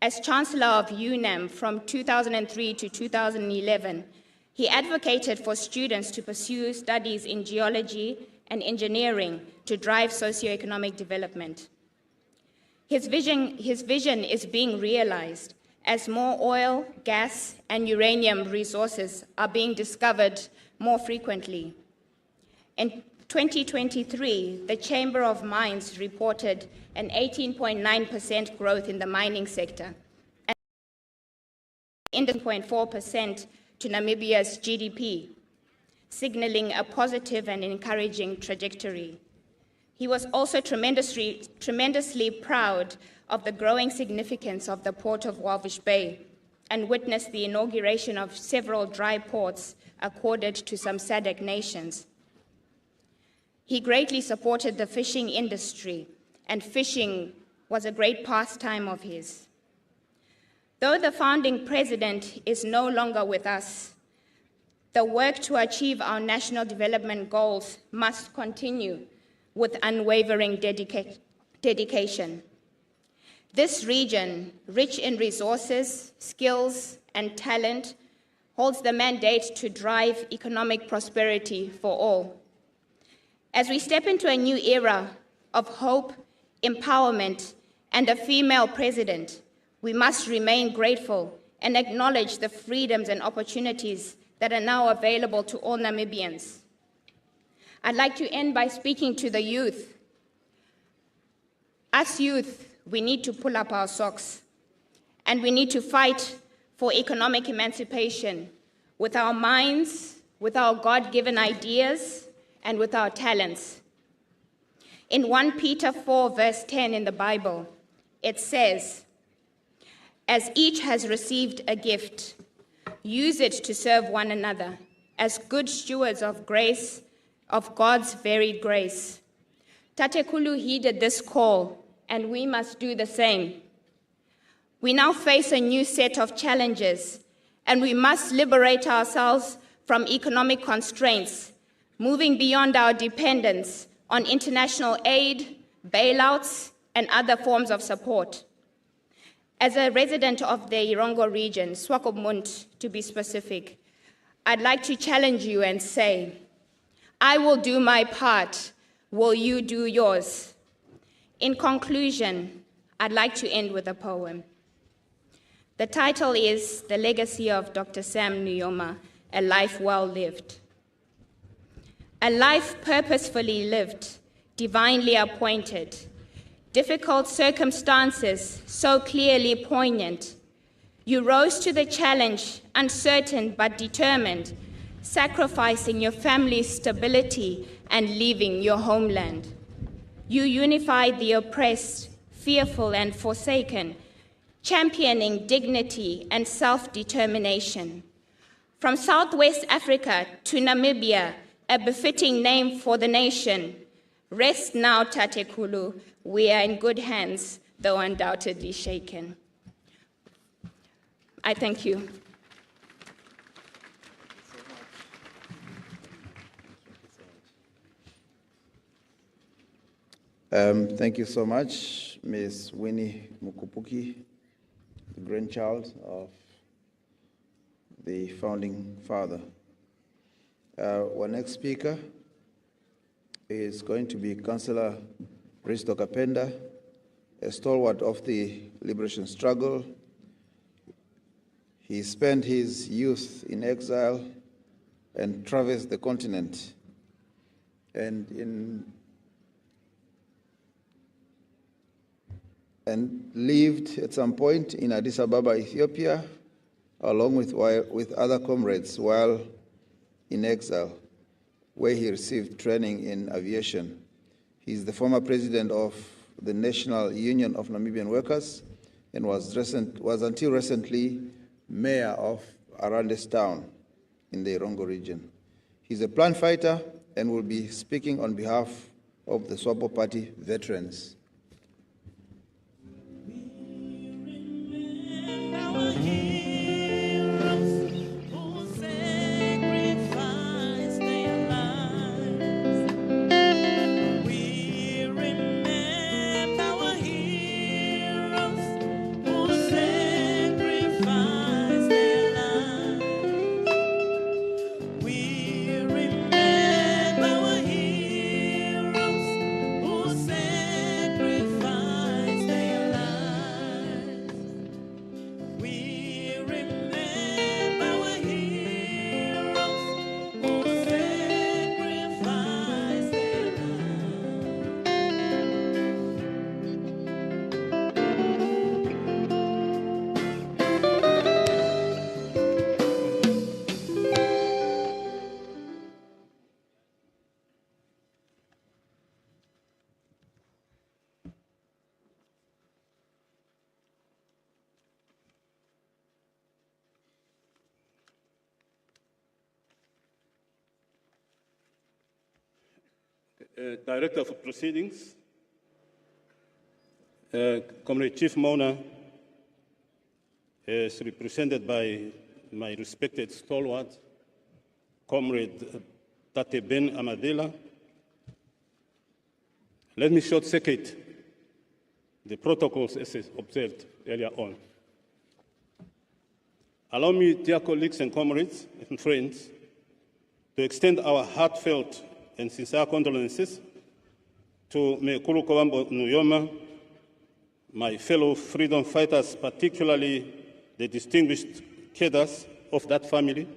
As Chancellor of UNAM from 2003 to 2011, he advocated for students to pursue studies in geology and engineering to drive socioeconomic development. His vision is being realized as more oil, gas, and uranium resources are being discovered more frequently. In 2023, the Chamber of Mines reported an 18.9% growth in the mining sector and 18.4% to Namibia's GDP, signaling a positive and encouraging trajectory. He was also tremendously proud of the growing significance of the port of Walvis Bay and witnessed the inauguration of several dry ports accorded to some SADC nations. He greatly supported the fishing industry, and fishing was a great pastime of his. Though the founding president is no longer with us, the work to achieve our national development goals must continue with unwavering dedication. This region, rich in resources, skills, and talent, holds the mandate to drive economic prosperity for all. As we step into a new era of hope, empowerment, and a female president, we must remain grateful and acknowledge the freedoms and opportunities that are now available to all Namibians. I'd like to end by speaking to the youth. As youth, we need to pull up our socks, and we need to fight for economic emancipation with our minds, with our God-given ideas, and with our talents. In 1 Peter 4, verse 10 in the Bible, it says, "As each has received a gift, use it to serve one another as good stewards of grace, of God's varied grace." Tatekulu heeded this call, and we must do the same. We now face a new set of challenges, and we must liberate ourselves from economic constraints, moving beyond our dependence on international aid, bailouts, and other forms of support. As a resident of the Erongo Region, Swakopmund to be specific, I'd like to challenge you and say, I will do my part, will you do yours? In conclusion, I'd like to end with a poem. The title is The Legacy of Dr. Sam Nuyoma, A Life Well Lived. A life purposefully lived, divinely appointed, difficult circumstances so clearly poignant, You rose to the challenge, uncertain but determined, sacrificing your family's stability and leaving your homeland. You unified the oppressed, fearful and forsaken, championing dignity and self-determination. From Southwest Africa to Namibia, a befitting name for the nation. Rest now, Tatekulu. We are in good hands, though undoubtedly shaken. I thank you. Thank you so much, Ms. Winnie Mukupuki, the grandchild of the founding father. Our next speaker is going to be Councillor Risto Kapenda, a stalwart of the liberation struggle. He spent his youth in exile and traversed the continent, and lived at some point in Addis Ababa, Ethiopia, along with other comrades while in exile, where he received training in aviation. He is the former president of the National Union of Namibian Workers and was until recently mayor of Arandes Town in the Erongo region. He's a plant fighter and will be speaking on behalf of the Swapo Party veterans. Director of Proceedings, Comrade Chief Mourner, is represented by my respected stalwart, Comrade Tate Ben Amathila. Let me short-circuit the protocols as observed earlier on. Allow me, dear colleagues and comrades and friends, to extend our heartfelt and sincere condolences to Mekulu Kowambo Nuyoma, my fellow freedom fighters, particularly the distinguished cadres of that family,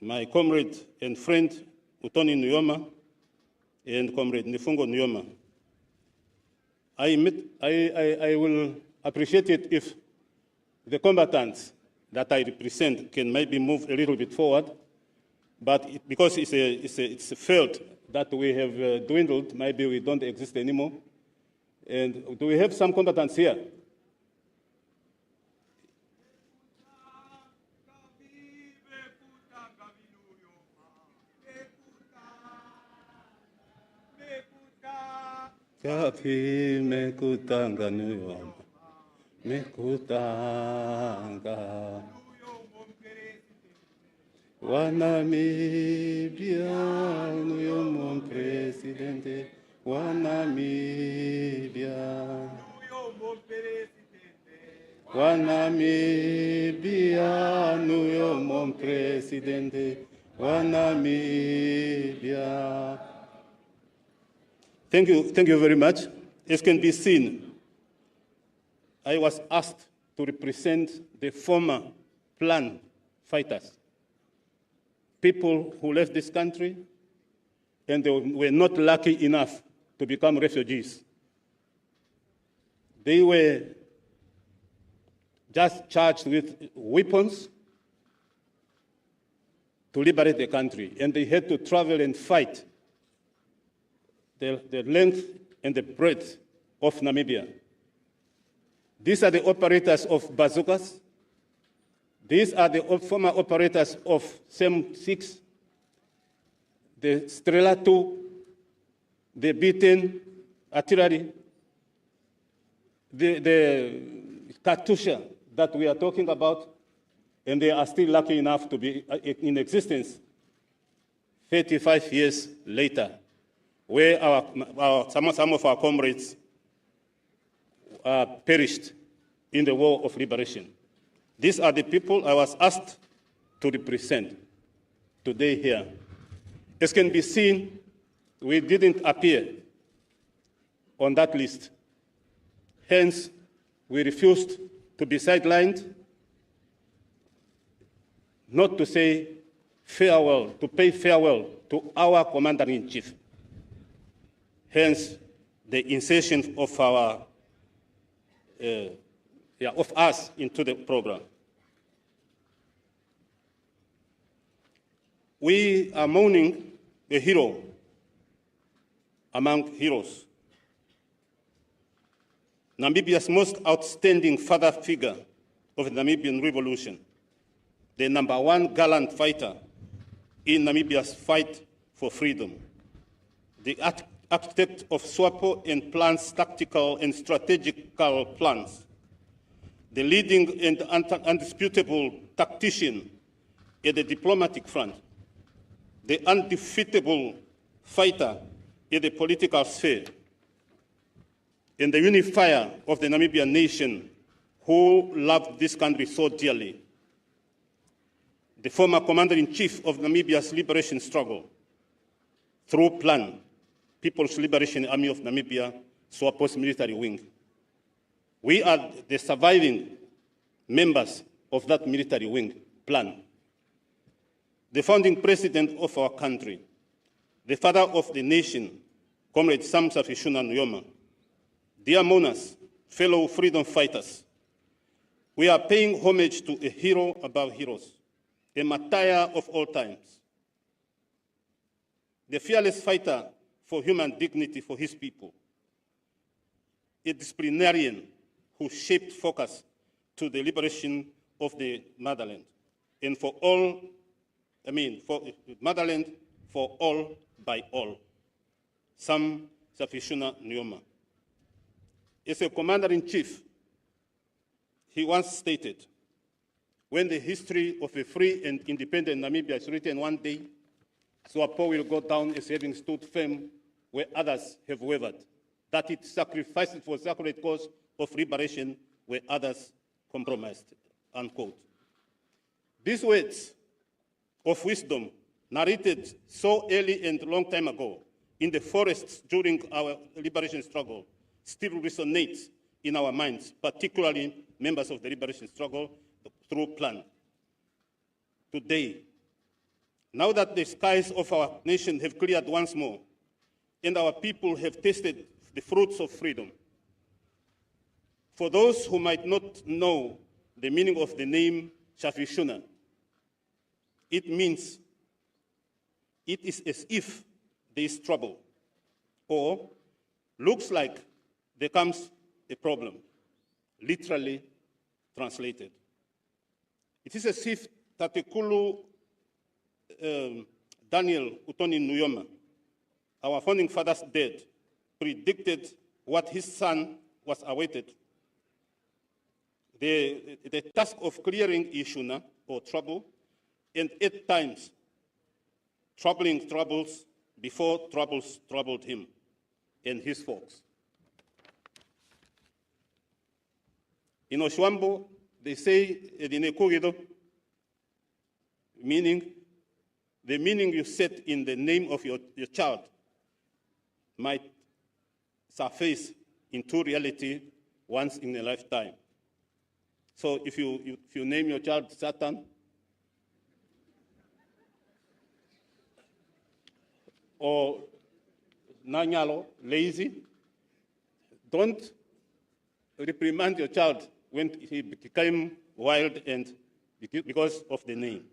my comrade and friend Utoni Nuyoma, and Comrade Nifungo Nuyoma. I will appreciate it if the combatants that I represent can maybe move a little bit forward. But because it's felt that we have dwindled, maybe we don't exist anymore. And do we have some combatants here? Kapi mekutanga Nuyoma, mekutanga. Wanamibia, Nuyoma presidente, Wanamibia. Wanamibia, Nuyoma presidente, Wanamibia. Thank you very much. As can be seen, I was asked to represent the former plan fighters. People who left this country and they were not lucky enough to become refugees. They were just charged with weapons to liberate the country, and they had to travel and fight the length and the breadth of Namibia. These are the operators of bazookas. These are the former operators of SEM-6, the Strela 2, the B-10 artillery, the Katusha that we are talking about, and they are still lucky enough to be in existence 35 years later, where some of our comrades perished in the War of Liberation. These are the people I was asked to represent today here. As can be seen, we didn't appear on that list. Hence, we refused to be sidelined, not to say farewell, to pay farewell to our Commander-in-Chief. Hence, the insertion of of us into the program. We are mourning a hero among heroes, Namibia's most outstanding father figure of the Namibian Revolution, the #1 gallant fighter in Namibia's fight for freedom, the architect of Swapo and plans, tactical and strategical plans, the leading and undisputable tactician at the diplomatic front, the undefeatable fighter in the political sphere, and the unifier of the Namibian nation who loved this country so dearly, the former commander-in-chief of Namibia's liberation struggle, through PLAN, People's Liberation Army of Namibia, Swapo's military wing. We are the surviving members of that military wing, PLAN. The founding president of our country, the father of the nation, Comrade Sam Safishuna Nuyoma, dear mourners, fellow freedom fighters, we are paying homage to a hero above heroes, a martyr of all times, the fearless fighter for human dignity for his people, a disciplinarian who shaped focus to the liberation of the motherland, and for all, for motherland for all by all. Sam Safishuna Nuyoma. As a commander-in-chief, he once stated, when the history of a free and independent Namibia is written one day, Swapo will go down as having stood firm where others have wavered, that it sacrificed for the sacred cause of liberation where others compromised, unquote. These words of wisdom, narrated so early and long time ago in the forests during our liberation struggle, still resonates in our minds, particularly members of the liberation struggle through PLAN. Today, now that the skies of our nation have cleared once more, and our people have tasted the fruits of freedom, for those who might not know the meaning of the name Safishuna, it means it is as if there is trouble, or looks like there comes a problem, literally translated. It is as if Tatekulu Daniel Utoni Nuyoma, our founding father's dad, predicted what his son was awaited. The task of clearing Ishuna, or trouble, and 8 times troubling troubles before troubles troubled him and his folks. In Oshwambo, they say, meaning, the meaning you set in the name of your child might surface into reality once in a lifetime. So if you name your child Satan, or Nanyalo, lazy, don't reprimand your child when he became wild and because of the name.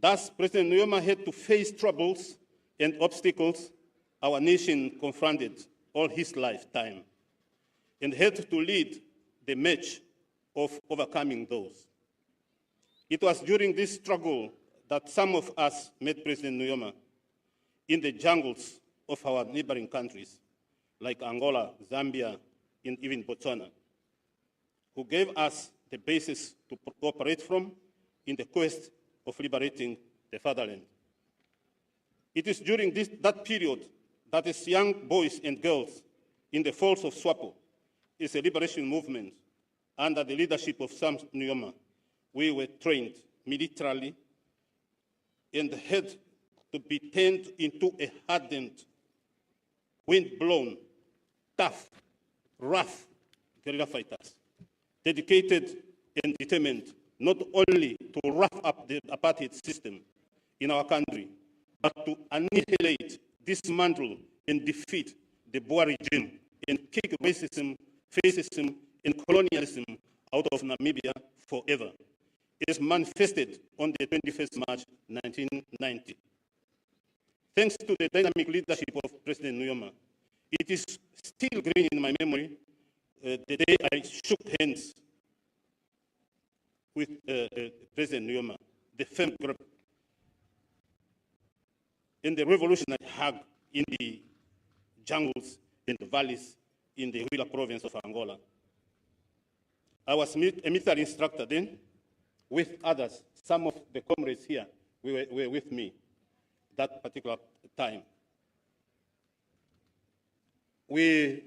Thus, President Nuyoma had to face troubles and obstacles our nation confronted all his lifetime, and had to lead the march of overcoming those. It was during this struggle that some of us met President Nuyoma in the jungles of our neighboring countries, like Angola, Zambia, and even Botswana, who gave us the basis to cooperate from in the quest of liberating the fatherland. It is during that period that as young boys and girls in the falls of Swapo, is a liberation movement under the leadership of Sam Nuyoma, we were trained militarily and had to be turned into a hardened, wind-blown, tough, rough guerrilla fighters, dedicated and determined not only to rough up the apartheid system in our country, but to annihilate, dismantle, and defeat the Boer regime and kick racism, fascism, and colonialism out of Namibia forever. It is manifested on the 21st March 1990. Thanks to the dynamic leadership of President Nuyoma, it is still green in my memory the day I shook hands with President Nuyoma, the firm grip, and the revolutionary hug in the jungles and the valleys in the Huila province of Angola. I was a military instructor then, with others. Some of the comrades here were with me that particular time. We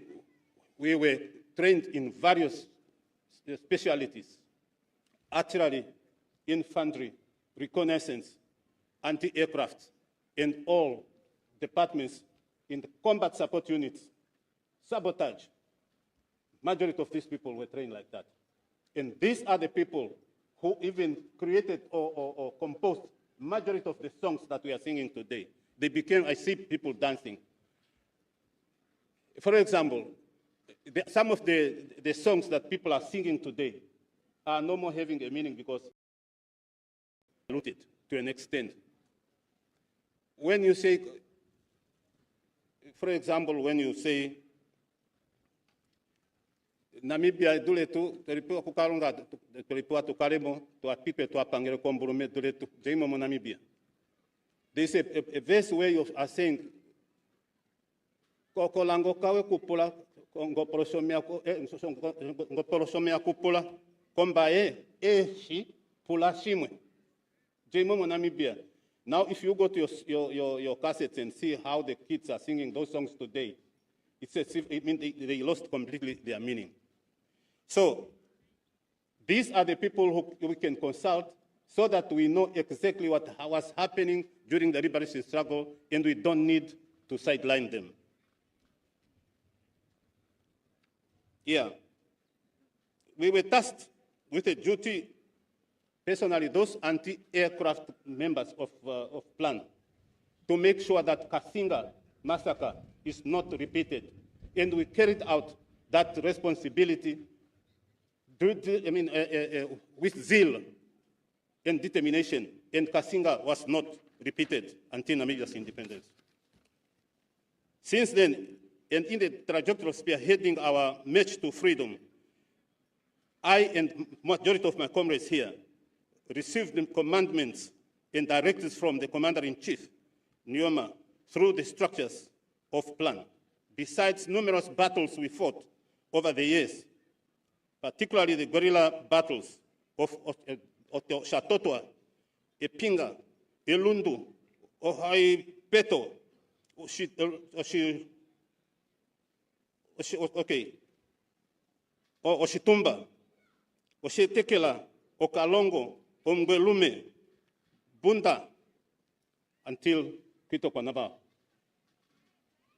were trained in various specialties: artillery, infantry, reconnaissance, anti-aircraft, and all departments in the combat support units, sabotage. Majority of these people were trained like that. And these are the people who even created or composed majority of the songs that we are singing today. They became, I see people dancing. For example, some of the songs that people are singing today are no more having a meaning because diluted to an extent. When you say, for example, when you say, Namibia duletu teripua kukalunga teripua tukaremo to apipe to apangere komburume duletu jeimo mo Namibia. There is a verse where you are saying kokolango kawe kupula ngoporosomea kupula kombae shi pula shimwe jeimo mo Namibia. Now, if you go to your cassettes and see how the kids are singing those songs today, it's as if they lost completely their meaning. So, these are the people who we can consult so that we know exactly what was happening during the liberation struggle, and we don't need to sideline them. Yeah. We were tasked with a duty, personally, those anti-aircraft members of PLAN, to make sure that Kasinga massacre is not repeated. And we carried out that responsibility with zeal and determination, and Kasinga was not repeated until Namibia's independence. Since then, and in the trajectory of spearheading our march to freedom, I and majority of my comrades here received the commandments and directives from the Commander-in-Chief, Nuyoma, through the structures of PLAN. Besides numerous battles we fought over the years, particularly the guerrilla battles of Shatotwa, Epinga, Elundu, Ohai Peto, Oshitumba, Oshitekela, Okalongo, Omgwelume, Bunda, until Quito Panaba.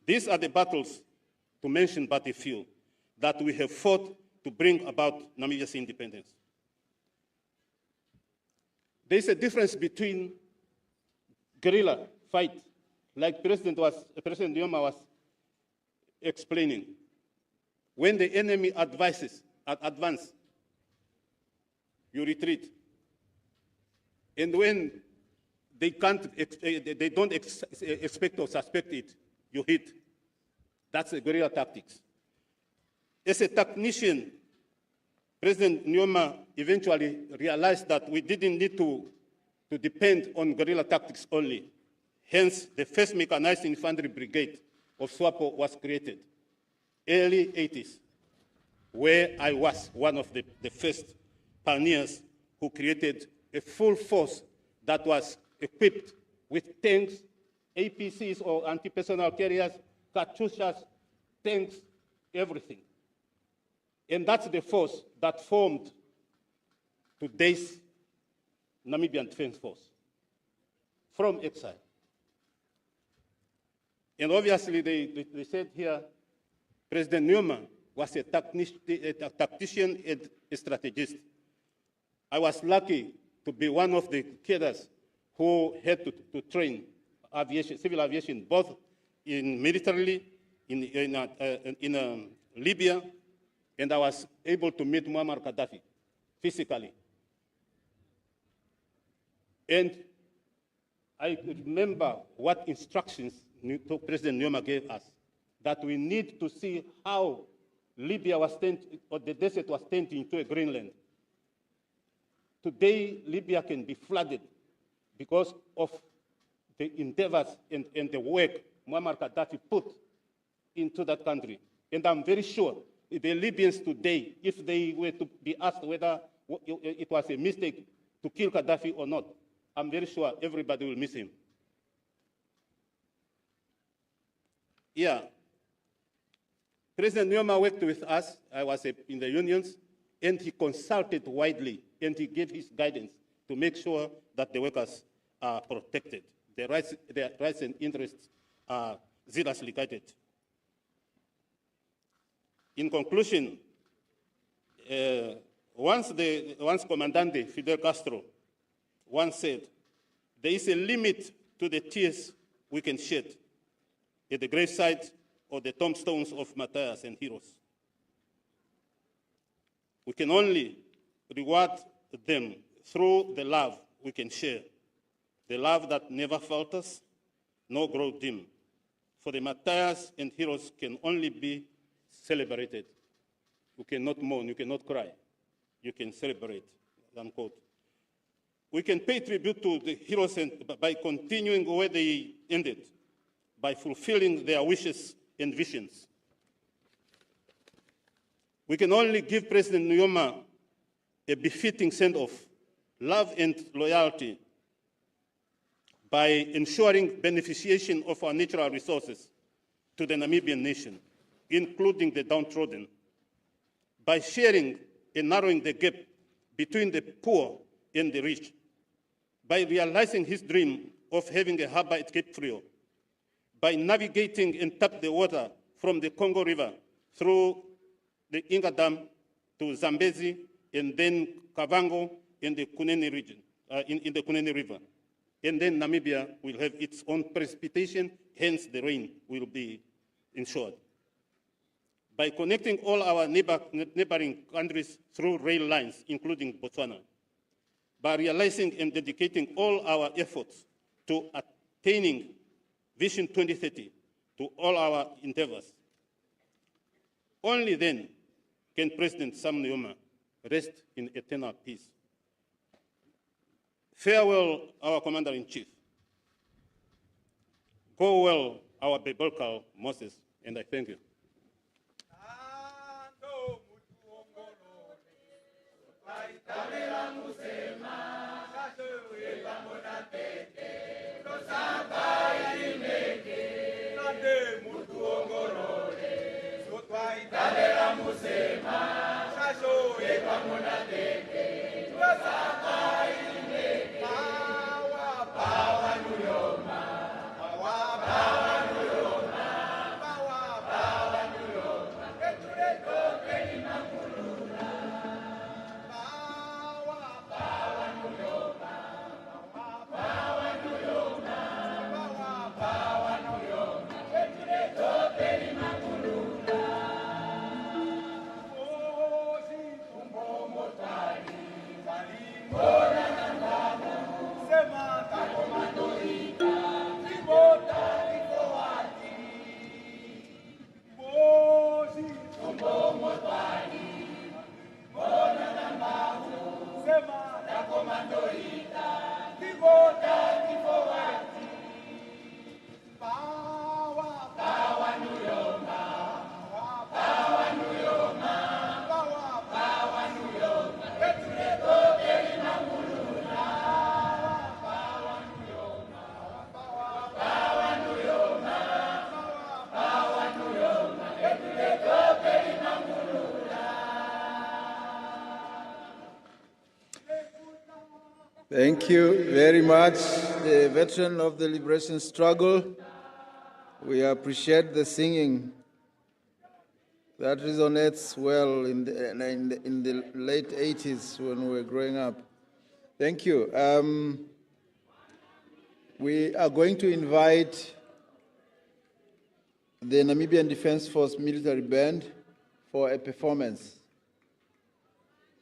These are the battles, to mention but a few, that we have fought to bring about Namibia's independence. There is a difference between guerrilla fight, like President Nuyoma was explaining. When the enemy advises advance, you retreat. And when they don't expect or suspect it, you hit. That's the guerrilla tactics. As a technician, President Nuyoma eventually realized that we didn't need to depend on guerrilla tactics only. Hence, the first mechanized infantry brigade of Swapo was created, early 80s, where I was one of the first pioneers who created a full force that was equipped with tanks, APCs or anti-personnel carriers, Katyushas, tanks, everything. And that's the force that formed today's Namibian Defense Force from exile. And obviously, they said here, President Nuyoma was a tactician and a strategist. I was lucky to be one of the cadres who had to train aviation, civil aviation, both in militarily, in Libya, and I was able to meet Muammar Gaddafi physically. And I remember what instructions President Nuyoma gave us, that we need to see how Libya was turned, or the desert was turned into a Greenland. Today, Libya can be flooded because of the endeavors and the work Muammar Gaddafi put into that country. And I'm very sure the Libyans today, if they were to be asked whether it was a mistake to kill Gaddafi or not, I'm very sure everybody will miss him. Yeah. President Nuyoma worked with us. I was in the unions, and he consulted widely, and he gave his guidance to make sure that the workers are protected. Their rights and interests are zealously guided. In conclusion, once Comandante Fidel Castro once said, there is a limit to the tears we can shed at the gravesite or the tombstones of martyrs and heroes. We can only reward them through the love we can share, the love that never falters nor grows dim. For the martyrs and heroes can only be celebrated. You cannot mourn, you cannot cry, you can celebrate, unquote. We can pay tribute to the heroes by continuing where they ended, by fulfilling their wishes and visions. We can only give President Nuyoma a befitting send-off, love and loyalty, by ensuring beneficiation of our natural resources to the Namibian nation, including the downtrodden, by sharing and narrowing the gap between the poor and the rich, by realizing his dream of having a harbor at Cape Frio, by navigating and tap the water from the Congo River through the Inga Dam to Zambezi, and then Kavango in the Kunene region, in the Kunene River. And then Namibia will have its own precipitation, hence the rain will be ensured. By connecting all our neighboring countries through rail lines, including Botswana, by realizing and dedicating all our efforts to attaining Vision 2030 to all our endeavors. Only then can President Sam Nuyoma rest in eternal peace. Farewell, our Commander-in-Chief. Go well, our biblical Moses, and I thank you. Power, Thank you very much, the veteran of the liberation struggle. We appreciate the singing. That resonates well in the late 80s when we were growing up. Thank you. We are going to invite the Namibian Defence Force Military Band for a performance.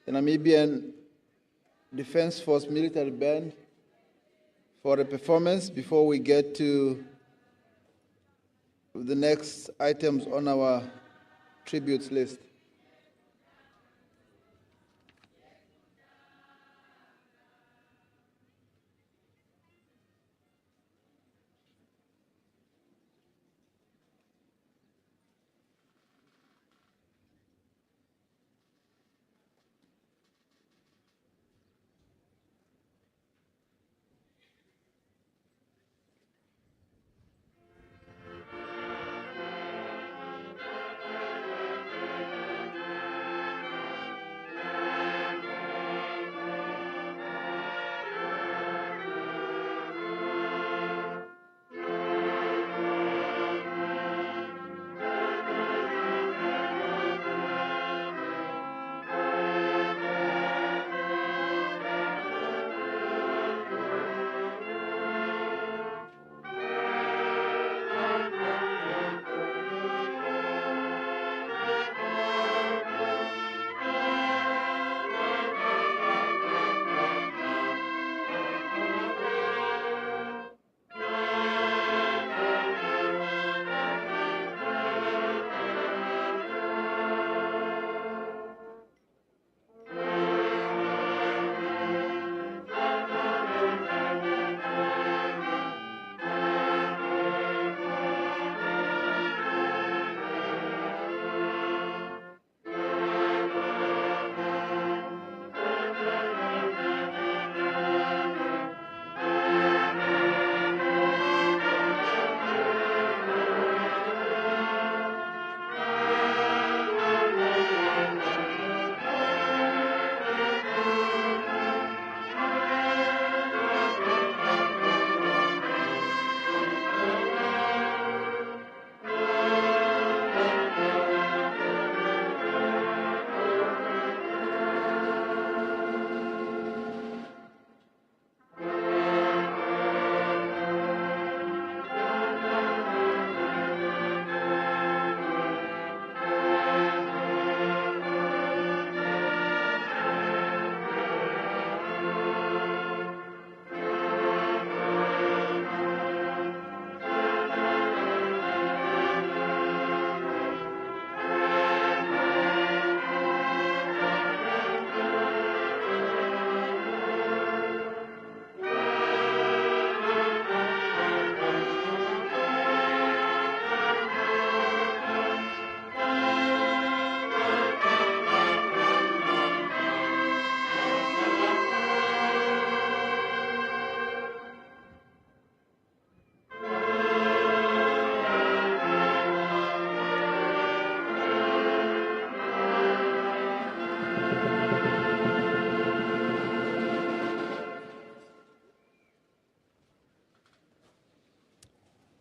The Namibian Defence Force Military Band for a performance before we get to the next items on our tributes list.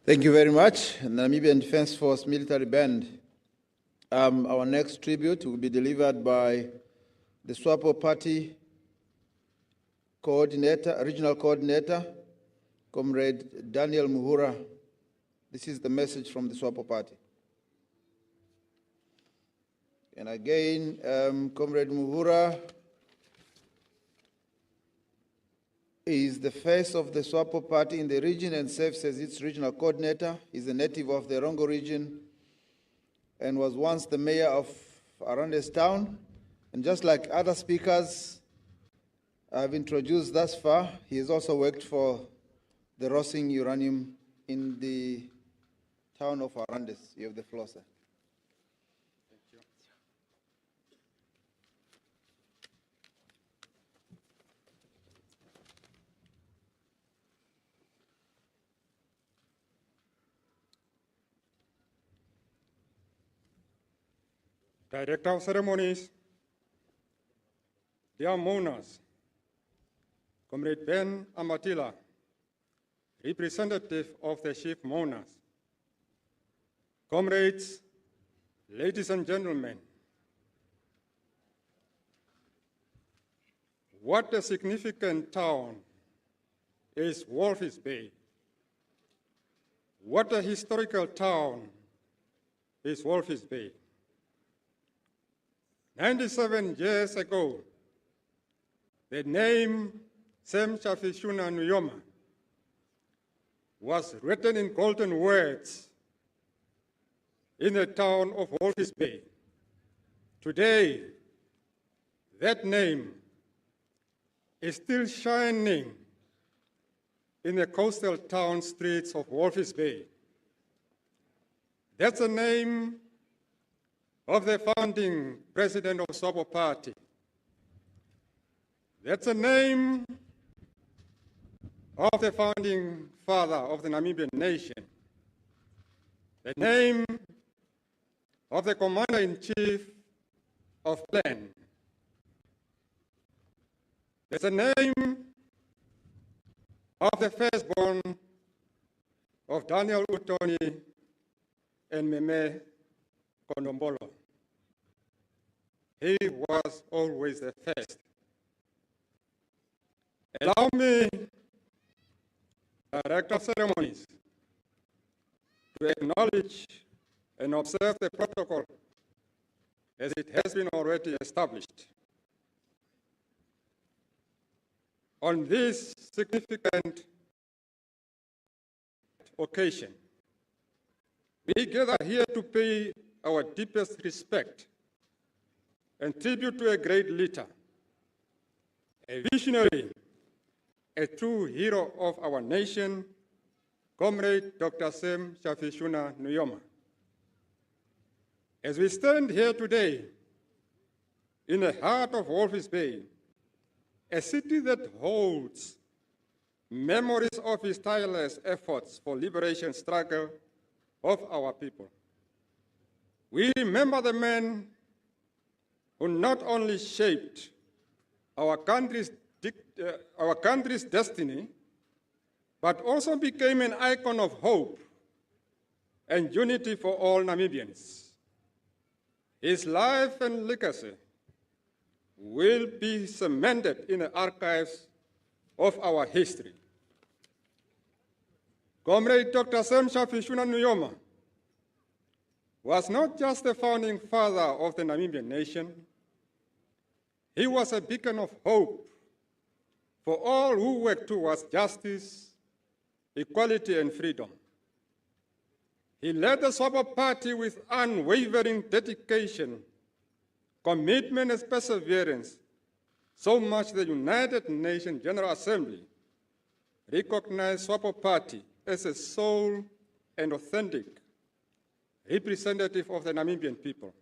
Thank you very much, Namibian Defence Force Military Band. Our next tribute will be delivered by the Swapo Party Coordinator, Regional Coordinator, Comrade Daniel Muhuura. This is the message from the Swapo Party. And again, Comrade Muhuura is the face of the Swapo Party in the region and serves as its regional coordinator. He's a native of the Erongo Region and was once the mayor of Arandes Town. And just like other speakers I've introduced thus far, he has also worked for the Rossing Uranium in the town of Arandes. You have the floor, sir. Director of Ceremonies, dear mourners, Comrade Ben Amathila, representative of the Chief Mourners, comrades, ladies and gentlemen, what a significant town is Walvis Bay. What a historical town is Walvis Bay. 97 years ago, the name Sem Shafishuna Nuyoma was written in golden words in the town of Walvis Bay. Today, that name is still shining in the coastal town streets of Walvis Bay. That's the name of the founding president of Swapo Party. That's the name of the founding father of the Namibian nation. The name of the commander-in-chief of Plan. That's the name of the firstborn of Daniel Utoni and Meme Kondombolo. He was always the first. Allow me, Director of Ceremonies, to acknowledge and observe the protocol as it has been already established. On this significant occasion, we gather here to pay our deepest respect and tribute to a great leader, a visionary, a true hero of our nation, Comrade Dr. Sem Shafishuna Nuyoma. As we stand here today in the heart of Walvis Bay, a city that holds memories of his tireless efforts for liberation struggle of our people. We remember the man who not only shaped our country's destiny, but also became an icon of hope and unity for all Namibians. His life and legacy will be cemented in the archives of our history. Comrade Dr. Sem Shafishuna Nuyoma was not just the founding father of the Namibian nation, he was a beacon of hope for all who work towards justice, equality, and freedom. He led the Swapo Party with unwavering dedication, commitment, and perseverance, so much the United Nations General Assembly recognized Swapo Party as a sole and authentic representative of the Namibian people.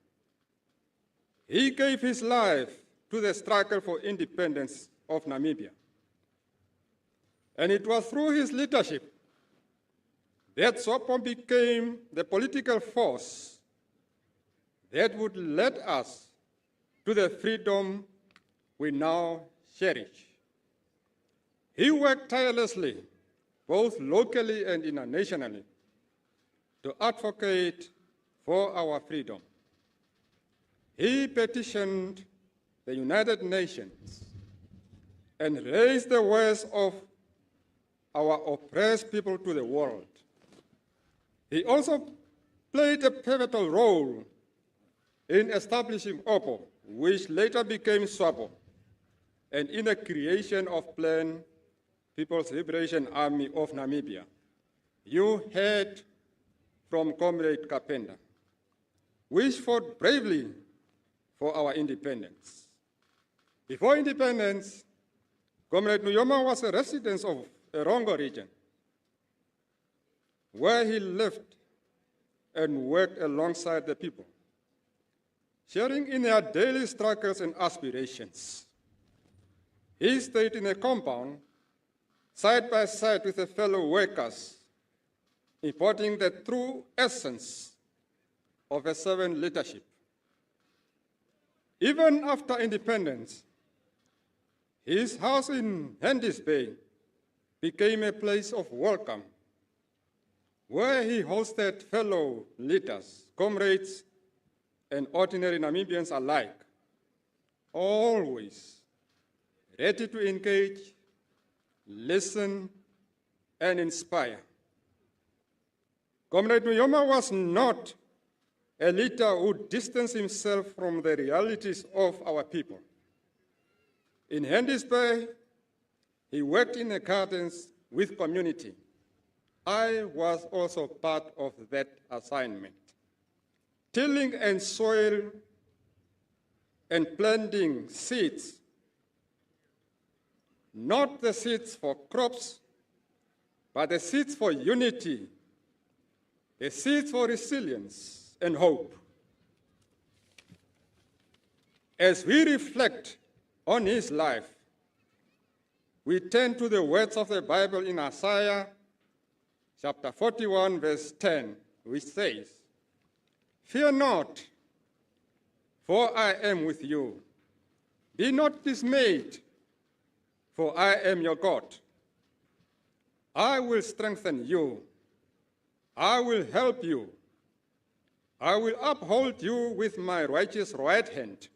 He gave his life to the struggle for independence of Namibia. And it was through his leadership that Swapo became the political force that would lead us to the freedom we now cherish. He worked tirelessly, both locally and internationally, to advocate for our freedom. He petitioned the United Nations and raised the voice of our oppressed people to the world. He also played a pivotal role in establishing OPO, which later became Swapo, and in the creation of Plan People's Liberation Army of Namibia. You heard from Comrade Kapenda, which fought bravely for our independence. Before independence, Comrade Nuyoma was a resident of Erongo Region, where he lived and worked alongside the people, sharing in their daily struggles and aspirations. He stayed in a compound, side by side with the fellow workers, imparting the true essence of a servant leadership. Even after independence, His house in Walvis Bay became a place of welcome, where he hosted fellow leaders, comrades, and ordinary Namibians alike, always ready to engage, listen, and inspire. Comrade Nuyoma was not a leader who distanced himself from the realities of our people. In Walvis Bay, he worked in the gardens with community. I was also part of that assignment. Tilling and soil and planting seeds, not the seeds for crops, but the seeds for unity, the seeds for resilience and hope. As we reflect on his life, we turn to the words of the Bible in Isaiah chapter 41, verse 10, which says, "Fear not, for I am with you. Be not dismayed, for I am your God. I will strengthen you. I will help you. I will uphold you with my righteous right hand."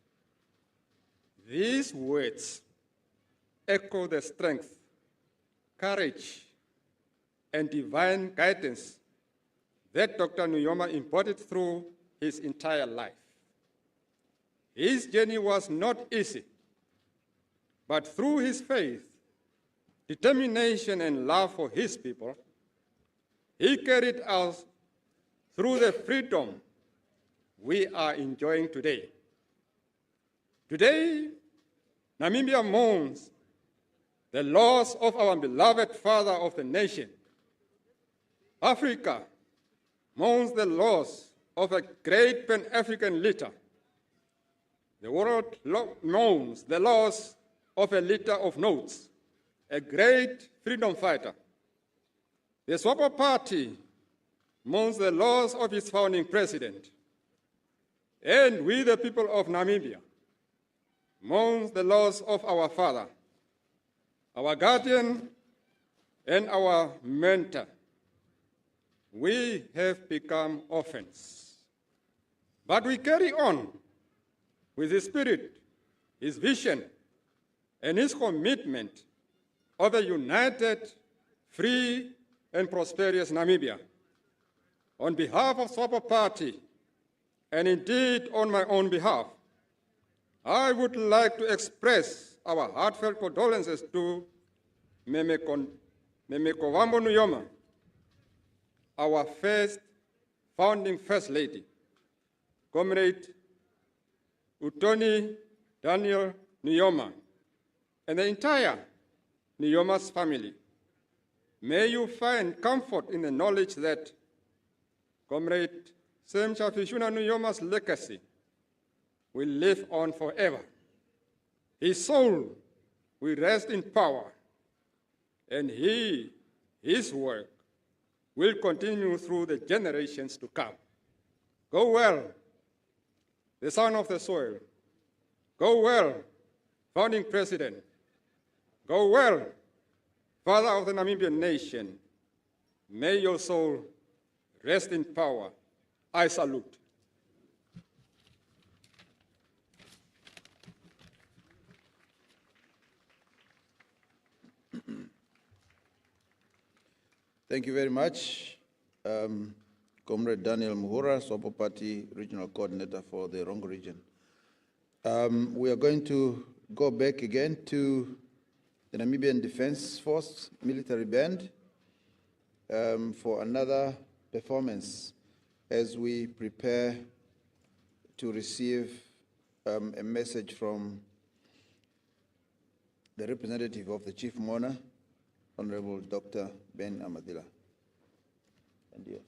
These words echo the strength, courage, and divine guidance that Dr. Nuyoma embodied through his entire life. His journey was not easy, but through his faith, determination, and love for his people, he carried us through the freedom we are enjoying today. Today, Namibia mourns the loss of our beloved father of the nation. Africa mourns the loss of a great Pan-African leader. The world mourns the loss of a leader of notes, a great freedom fighter. The Swapo Party mourns the loss of its founding president. And we, the people of Namibia, mourns the loss of our father, our guardian, and our mentor. We have become orphans. But we carry on with his spirit, his vision, and his commitment of a united, free, and prosperous Namibia. On behalf of Swapo Party, and indeed on my own behalf, I would like to express our heartfelt condolences to Memekovambo Nuyoma, our first founding First Lady, Comrade Utoni Daniel Nuyoma, and the entire Nuyoma's family. May you find comfort in the knowledge that Comrade Sam Shafishuna Nuyoma's legacy will live on forever. His soul will rest in power, and his work will continue through the generations to come. Go well, the son of the soil. Go well, founding president. Go well, father of the Namibian nation. May your soul rest in power. I salute. Thank you very much, Comrade Daniel Muhuura, Swapo Party Regional Coordinator for the Erongo Region. We are going to go back again to the Namibian Defense Force Military Band for another performance as we prepare to receive a message from the representative of the Chief Mourner, Honorable Dr. Ben Amathila. And you.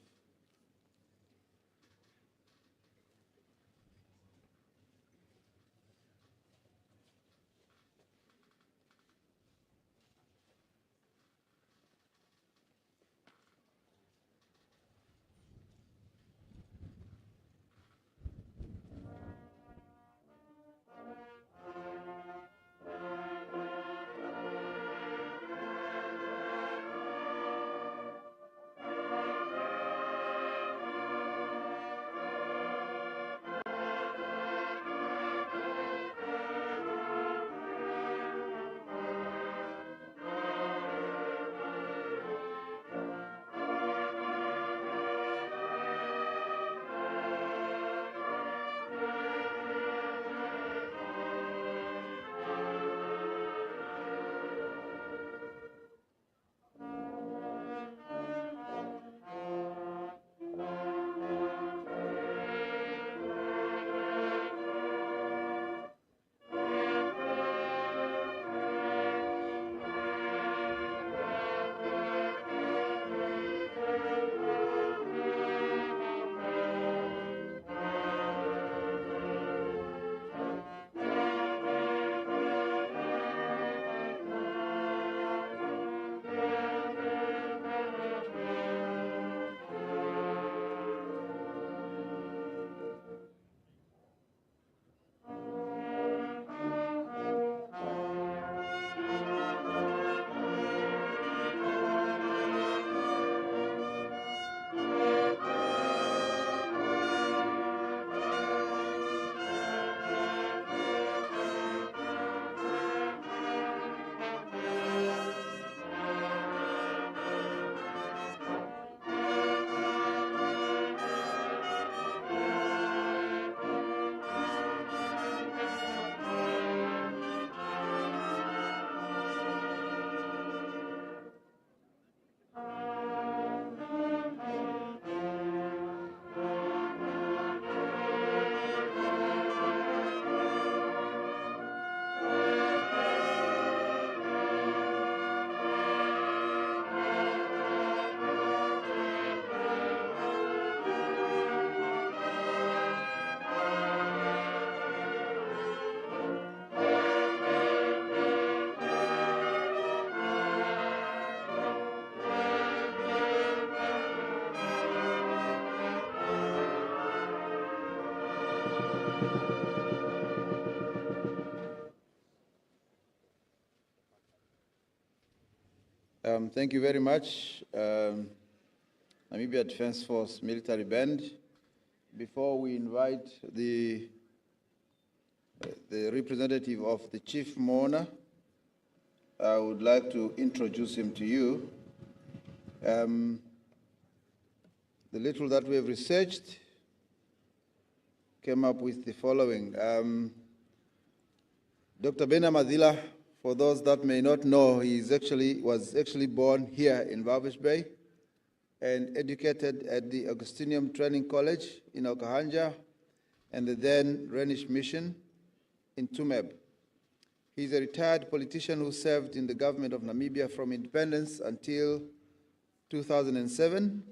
Thank you very much, Namibia Defence Force Military Band. Before we invite the representative of the Chief Mourner, I would like to introduce him to you. The little that we have researched came up with the following. Dr. Ben Amathila, for those that may not know, he was actually born here in Walvis Bay and educated at the Augustinian Training College in Okahanja and the then Rhenish Mission in Tumeb. He is a retired politician who served in the government of Namibia from independence until 2007.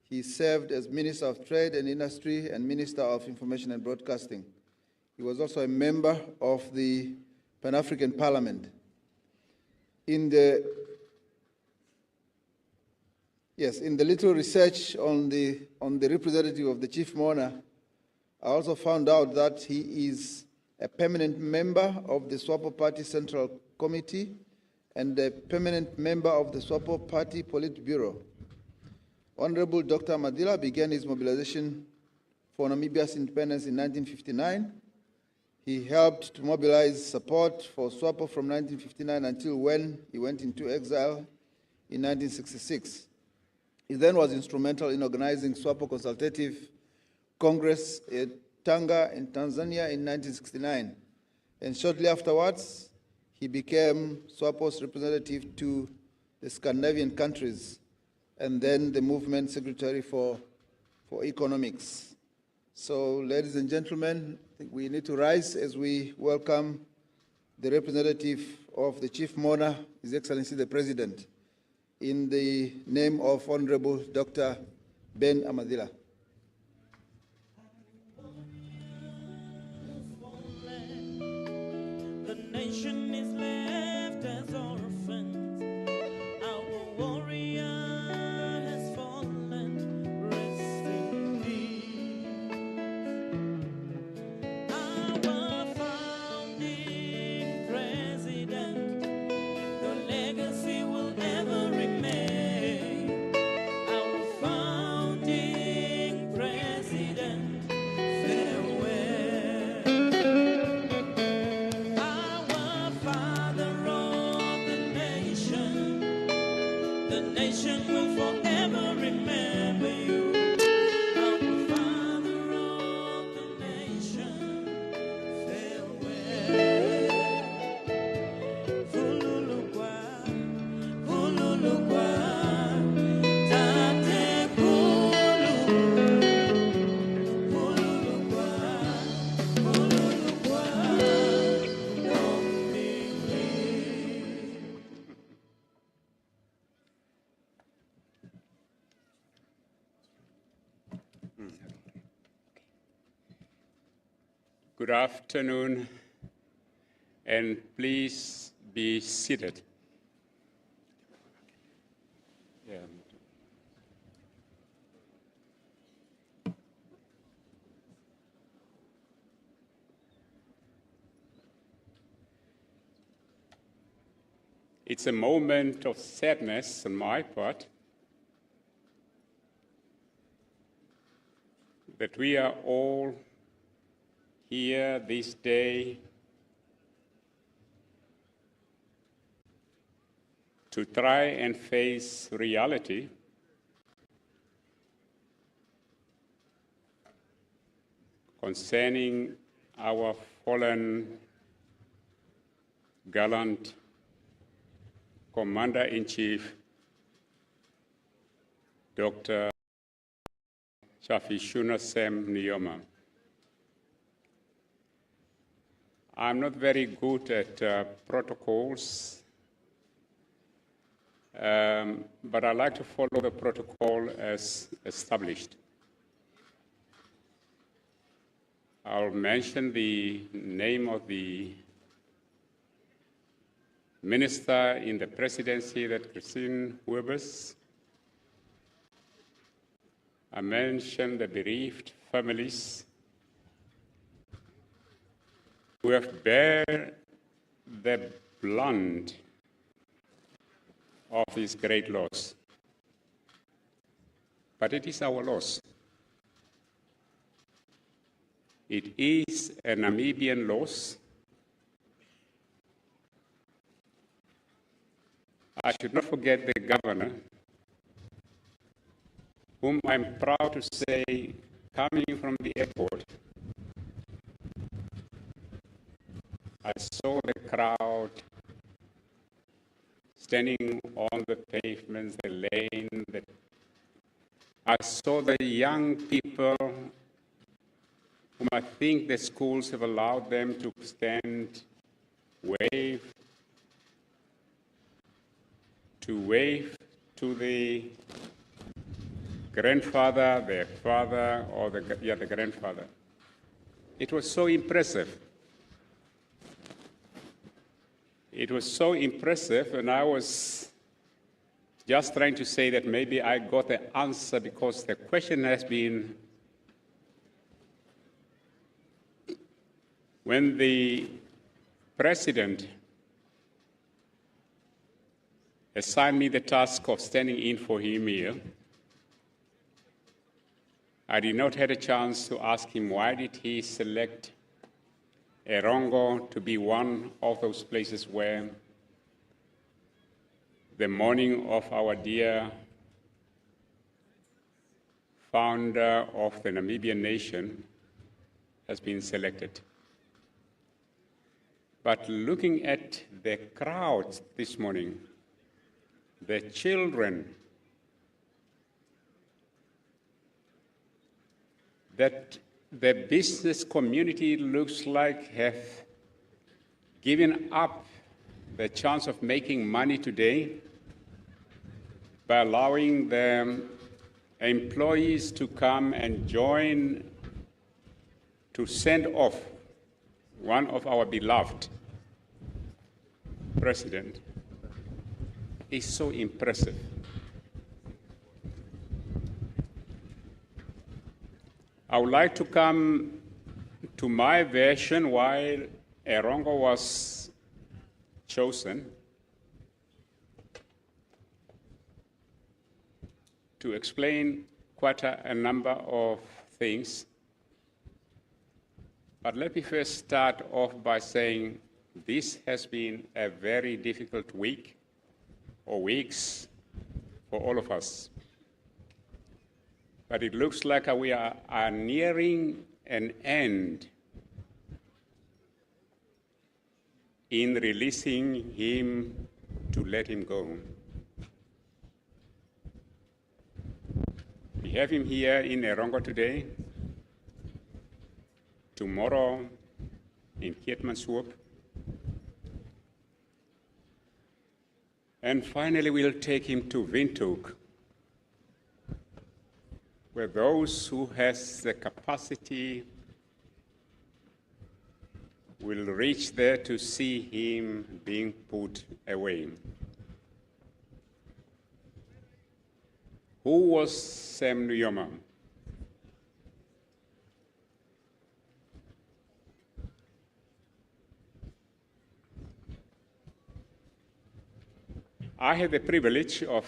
He served as Minister of Trade and Industry and Minister of Information and Broadcasting. He was also a member of the Pan-African Parliament. In the little research on the representative of the Chief Mourner, I also found out that he is a permanent member of the Swapo Party Central Committee and a permanent member of the Swapo Party Politburo. Honorable Dr. Amathila began his mobilization for Namibia's independence in 1959. He helped to mobilize support for Swapo from 1959 until when he went into exile in 1966. He then was instrumental in organizing Swapo Consultative Congress at Tanga in Tanzania in 1969. And shortly afterwards, he became Swapo's representative to the Scandinavian countries and then the movement secretary for economics. So, ladies and gentlemen, I think we need to rise as we welcome the representative of the Chief Mourner, His Excellency the President, in the name of Honorable Dr. Ben Amathila. The nation is left as orphans. Our warrior has fallen. Rest in peace. Our founding president, the legacy will ever remain. Our founding president, farewell. Our father of the nation will forever remember you. Our father of the nation, farewell. Fululukwa, fululukwa, tate kulu. Fululukwa, fululukwa, nombiwi. Good afternoon, and please be seated. It's a moment of sadness on my part that we are all here this day to try and face reality concerning our fallen gallant Commander-in-Chief, Dr. Shafishuna Sam Nuyoma. I'm not very good at protocols, but I like to follow the protocol as established. I'll mention the name of the minister in the presidency, that Christine Walvis. I mention the bereaved families who have bear the blunt of this great loss. But it is our loss. It is a Namibian loss. I should not forget the governor, whom I'm proud to say, coming from the airport, I saw the crowd standing on the pavements, the lane. I saw the young people whom I think the schools have allowed them to stand, wave to the grandfather, their father, or the grandfather. It was so impressive. It was so impressive, and I was just trying to say that maybe I got the answer because the question has been, when the president assigned me the task of standing in for him here, I did not have a chance to ask him why did he select Erongo to be one of those places where the mourning of our dear founder of the Namibian nation has been selected. But looking at the crowds this morning, the children, that the business community looks like have given up the chance of making money today by allowing the employees to come and join to send off one of our beloved president is so impressive. I would like to come to my version while Erongo was chosen to explain quite a number of things. But let me first start off by saying this has been a very difficult week or weeks for all of us. But it looks like we are nearing an end in releasing him to let him go. We have him here in Erongo today, tomorrow in Keetmanshoop, and finally we'll take him to Windhoek, where those who has the capacity will reach there to see him being put away. Who was Sam Nuyoma? I had the privilege of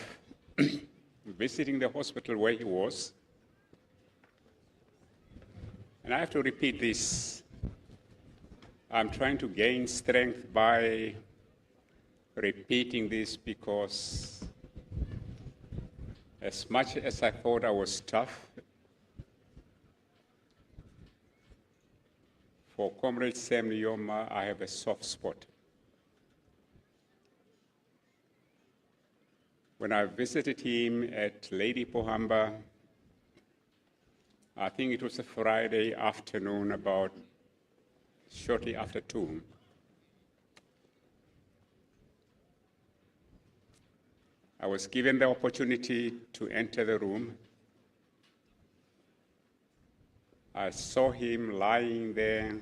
visiting the hospital where he was. And I have to repeat this. I'm trying to gain strength by repeating this because as much as I thought I was tough, for Comrade Sam Nuyoma, I have a soft spot. When I visited him at Lady Pohamba, I think it was a Friday afternoon, about shortly after 2. I was given the opportunity to enter the room. I saw him lying there.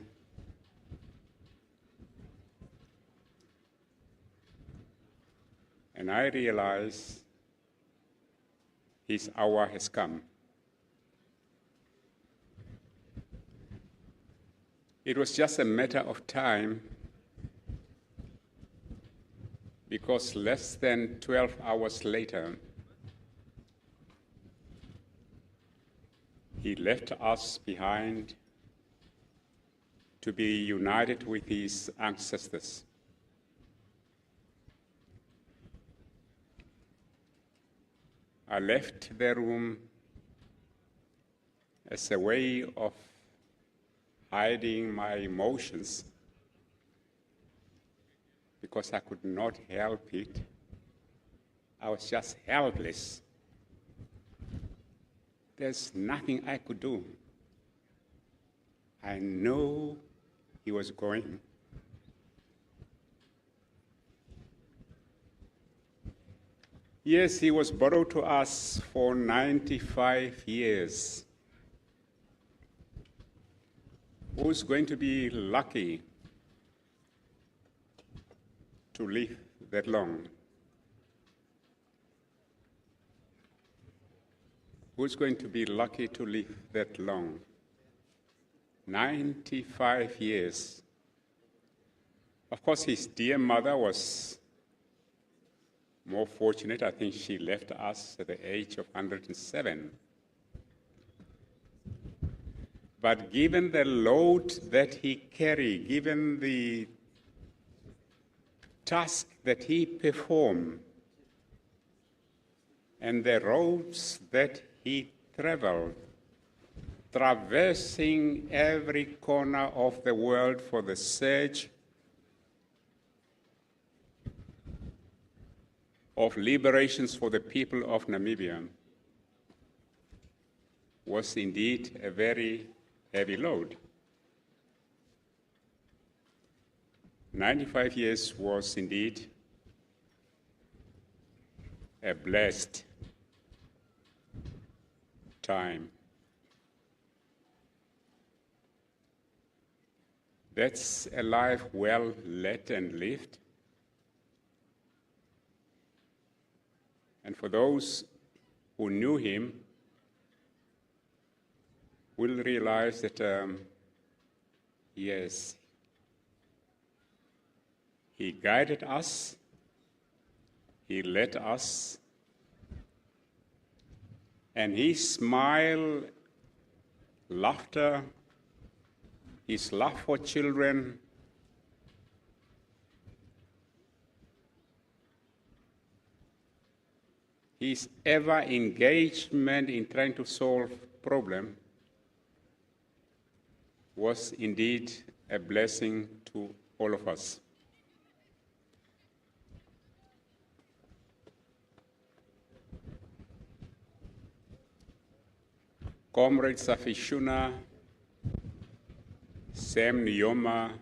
And I realized his hour has come. It was just a matter of time, because less than 12 hours later, he left us behind to be united with his ancestors. I left the room as a way of hiding my emotions, because I could not help it. I was just helpless. There's nothing I could do. I know he was going. Yes, he was borrowed to us for 95 years. Who's going to be lucky to live that long? Who's going to be lucky to live that long? 95 years. Of course, his dear mother was more fortunate. I think she left us at the age of 107. But given the load that he carried, given the task that he performed, and the roads that he traveled, traversing every corner of the world for the search of liberations for the people of Namibia, was indeed a very heavy load. 95 years was indeed a blessed time. That's a life well led and lived. And for those who knew him, will realize that, yes, he guided us, he led us, and his smile, laughter, his love for children, his ever engagement in trying to solve problems was indeed a blessing to all of us. Comrade Safishuna, Sam Nuyoma,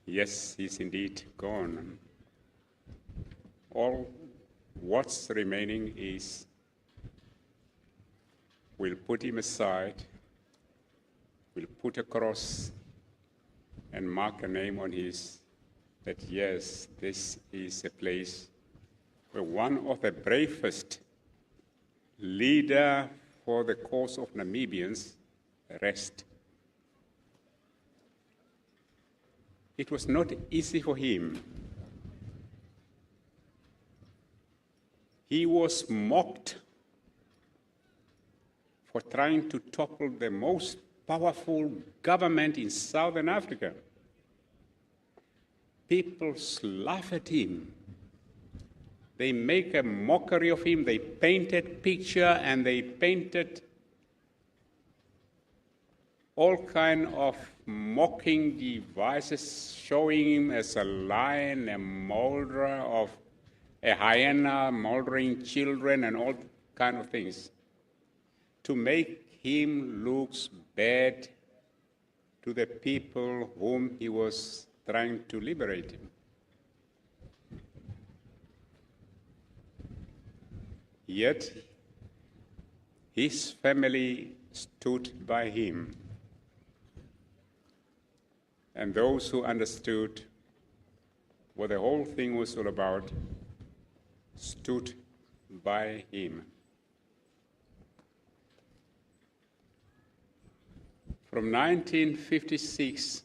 yes, he's indeed gone. All what's remaining is we'll put him aside, we'll put a cross and mark a name on his, that yes, this is a place where one of the bravest leader for the cause of Namibians rest. It was not easy for him. He was mocked for trying to topple the most powerful government in Southern Africa. People laugh at him. They make a mockery of him. They painted picture and they painted all kind of mocking devices, showing him as a lion, a murderer of a hyena, murdering children, and all kind of things, to make him look bad to the people whom he was trying to liberate. Yet, his family stood by him. And those who understood what the whole thing was all about stood by him. From 1956,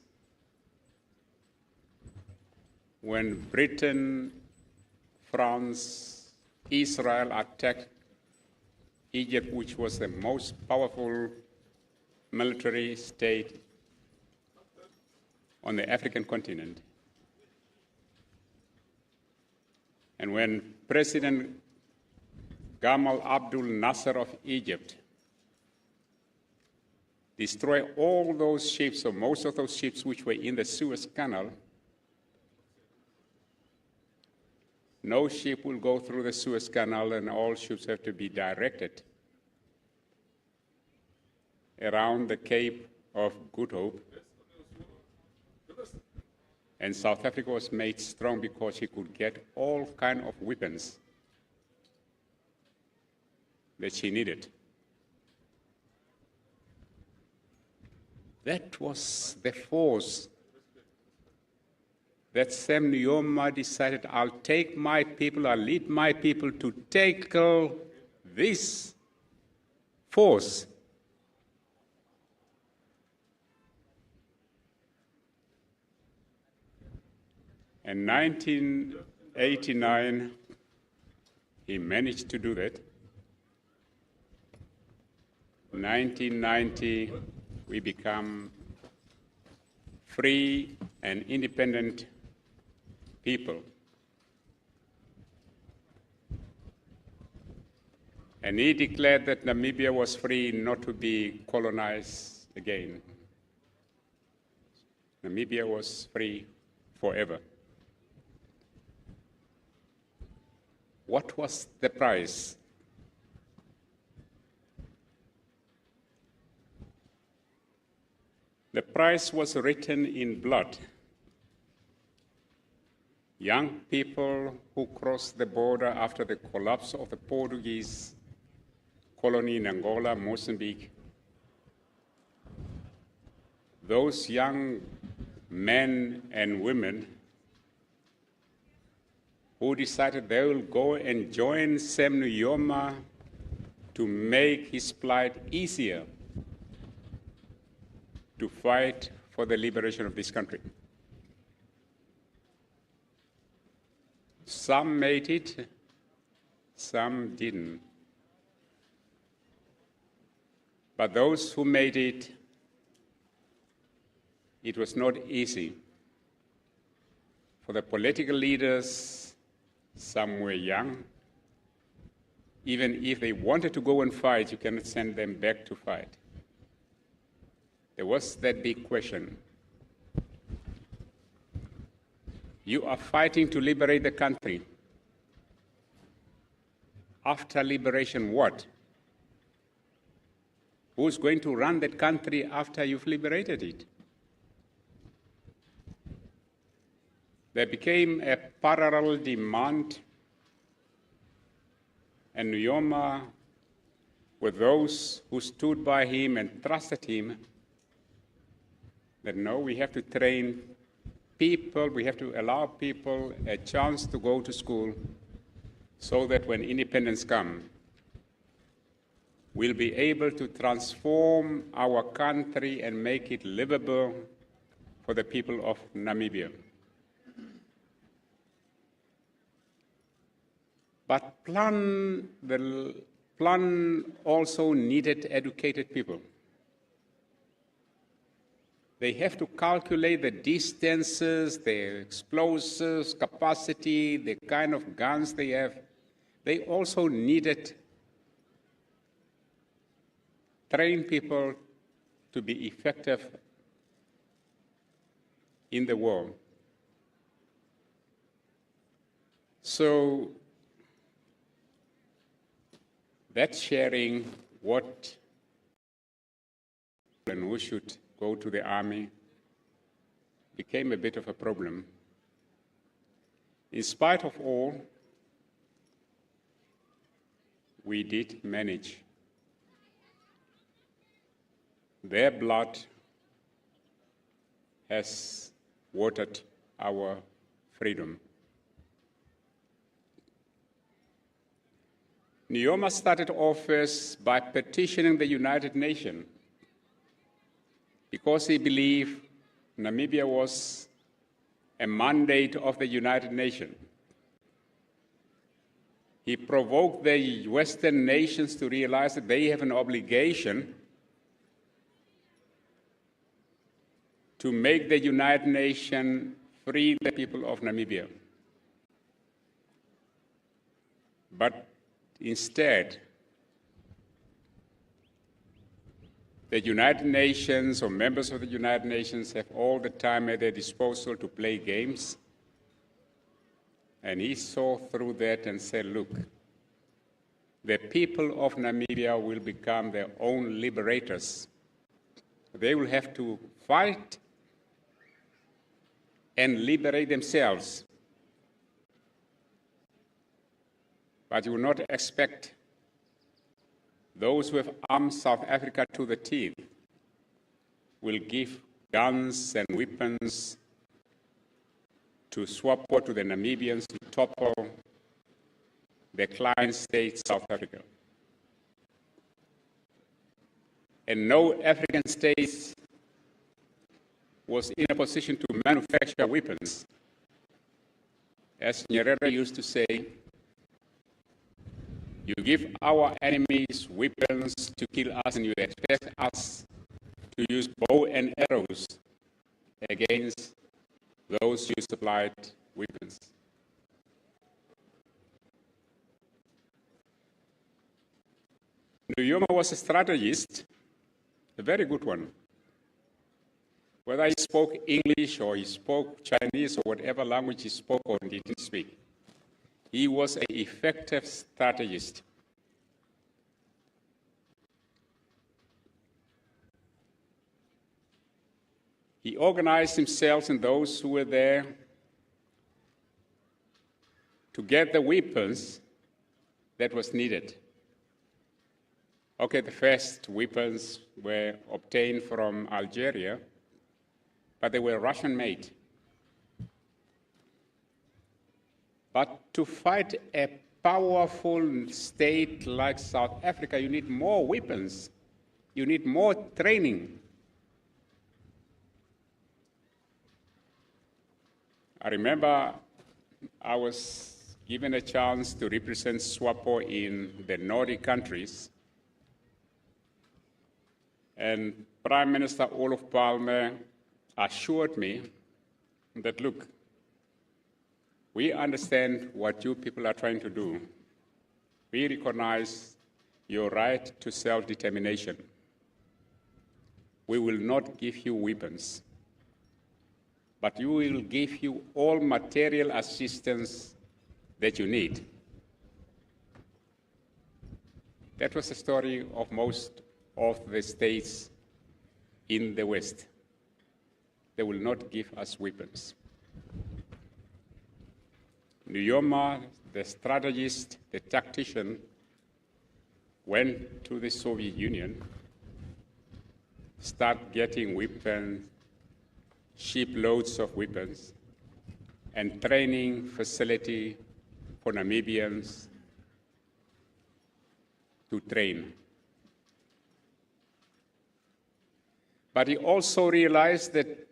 when Britain, France, Israel attacked Egypt, which was the most powerful military state on the African continent. And when President Gamal Abdel Nasser of Egypt destroyed all those ships, or most of those ships which were in the Suez Canal, no ship will go through the Suez Canal, and all ships have to be directed around the Cape of Good Hope. And South Africa was made strong because he could get all kinds of weapons that she needed. That was the force that Sam Nuyoma decided, I'll take my people, I'll lead my people to tackle this force. In 1989, he managed to do that. 1990, we become free and independent people. And he declared that Namibia was free not to be colonized again. Namibia was free forever. What was the price? The price was written in blood. Young people who crossed the border after the collapse of the Portuguese colony in Angola, Mozambique, those young men and women who decided they will go and join Sam Nujoma to make his plight easier to fight for the liberation of this country. Some made it, some didn't. But those who made it, it was not easy. For the political leaders, some were young. Even if they wanted to go and fight, you cannot send them back to fight. There was that big question. You are fighting to liberate the country. After liberation, what? Who's going to run that country after you've liberated it? There became a parallel demand, and Nuyoma, with those who stood by him and trusted him, that no, we have to train people, we have to allow people a chance to go to school so that when independence comes, we'll be able to transform our country and make it livable for the people of Namibia. But the plan also needed educated people. They have to calculate the distances, the explosives, capacity, the kind of guns they have. They also needed trained people to be effective in the war. So that sharing what and who should go to the army became a bit of a problem. In spite of all, we did manage. Their blood has watered our freedom. Nuyoma started office by petitioning the United Nations because he believed Namibia was a mandate of the United Nations. He provoked the Western nations to realize that they have an obligation to make the United Nations free the people of Namibia. But instead, the United Nations or members of the United Nations have all the time at their disposal to play games. And he saw through that and said, look, the people of Namibia will become their own liberators. They will have to fight and liberate themselves. But you will not expect those who have armed South Africa to the teeth will give guns and weapons to Swapo, to the Namibians, to topple the client state South Africa. And no African state was in a position to manufacture weapons. As Nyerere used to say, you give our enemies weapons to kill us, and you expect us to use bow and arrows against those who supplied weapons. Nuyoma was a strategist, a very good one. Whether he spoke English or he spoke Chinese or whatever language he spoke or didn't speak, he was an effective strategist. He organized himself and those who were there to get the weapons that was needed. Okay, the first weapons were obtained from Algeria, but they were Russian-made. But to fight a powerful state like South Africa, you need more weapons. You need more training. I remember I was given a chance to represent Swapo in the Nordic countries. And Prime Minister Olof Palme assured me that, look, we understand what you people are trying to do. We recognize your right to self-determination. We will not give you weapons, but we will give you all material assistance that you need. That was the story of most of the states in the West. They will not give us weapons. Nuyoma, the strategist, the tactician, went to the Soviet Union, started getting weapons, shiploads of weapons, and training facility for Namibians to train. But he also realized that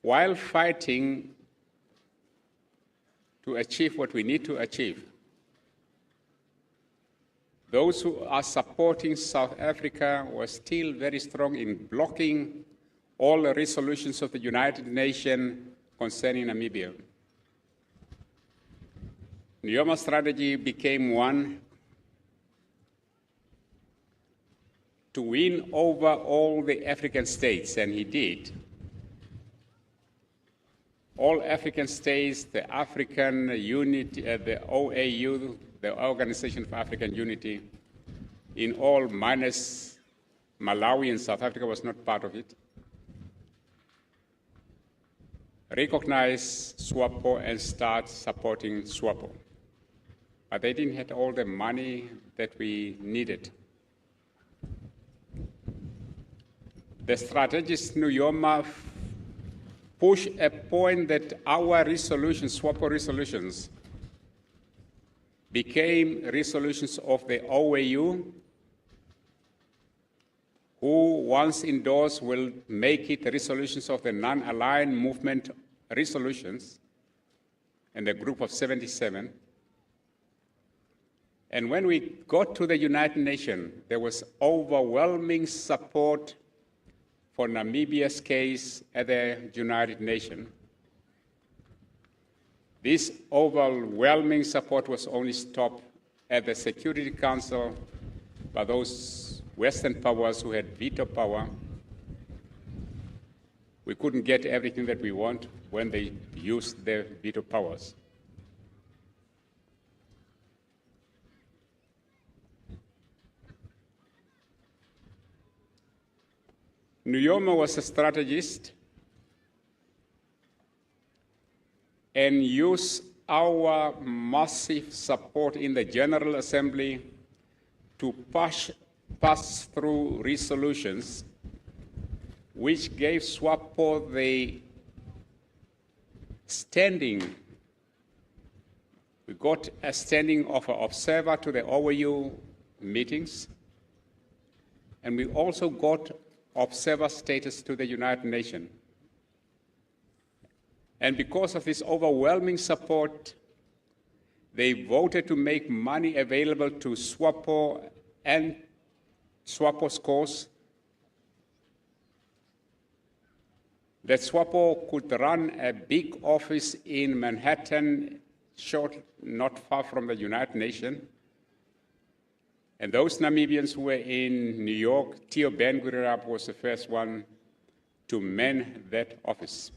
while fighting to achieve what we need to achieve, those who are supporting South Africa were still very strong in blocking all the resolutions of the United Nations concerning Namibia. Nuyoma's strategy became one to win over all the African states, and he did. All African states, the African Unity, the OAU, the Organization for African Unity, in all minus Malawi and South Africa was not part of it, recognized Swapo and start supporting Swapo. But they didn't have all the money that we needed. The strategist Nuyoma pushed a point that our resolutions, Swapo resolutions, became resolutions of the OAU, who, once endorsed, will make it resolutions of the non-aligned movement resolutions, and a group of 77. And when we got to the United Nations, there was overwhelming support for Namibia's case at the United Nations. This overwhelming support was only stopped at the Security Council by those Western powers who had veto power. We couldn't get everything that we want when they used their veto powers. Nuyoma was a strategist and used our massive support in the General Assembly to pass through resolutions which gave Swapo the standing. We got a standing of an observer to the OAU meetings, and we also got observer status to the United Nations. And because of this overwhelming support, they voted to make money available to Swapo and Swapo's cause, that Swapo could run a big office in Manhattan, not far from the United Nations. And those Namibians who were in New York, Theo Ben-Gurion was the first one to man that office.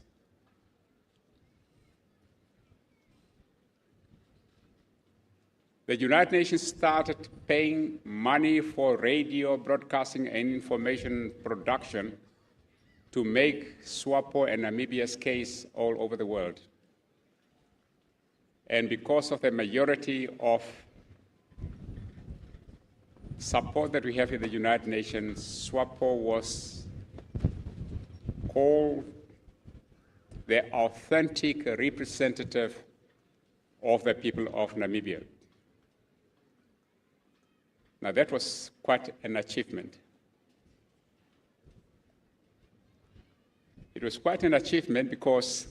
The United Nations started paying money for radio broadcasting and information production to make Swapo and Namibia's case all over the world. And because of the majority of support that we have in the United Nations, Swapo was called the authentic representative of the people of Namibia. Now that was quite an achievement. It was quite an achievement because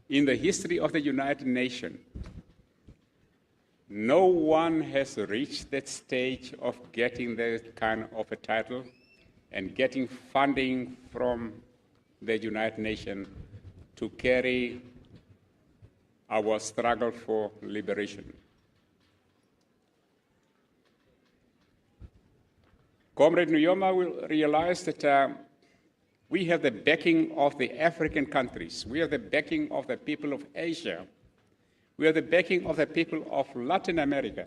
in the history of the United Nations, no one has reached that stage of getting that kind of a title and getting funding from the United Nations to carry our struggle for liberation. Comrade Nuyoma will realize that we have the backing of the African countries. We have the backing of the people of Asia. We have the backing of the people of Latin America.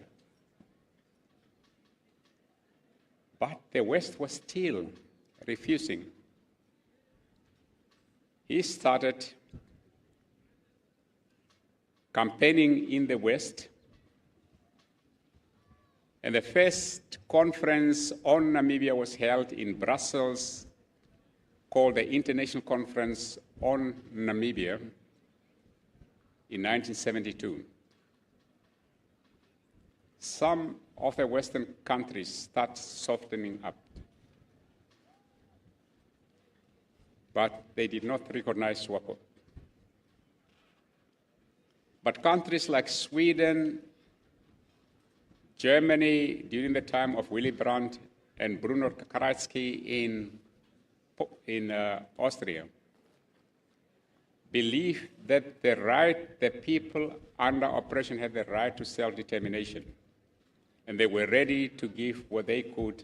But the West was still refusing. He started campaigning in the West, and the first conference on Namibia was held in Brussels, called the International Conference on Namibia, in 1972. Some of the Western countries start softening up, but they did not recognize Swapo. But countries like Sweden, Germany, during the time of Willy Brandt, and Bruno Kreisky in Austria, believed that the people under oppression had the right to self-determination, and they were ready to give what they could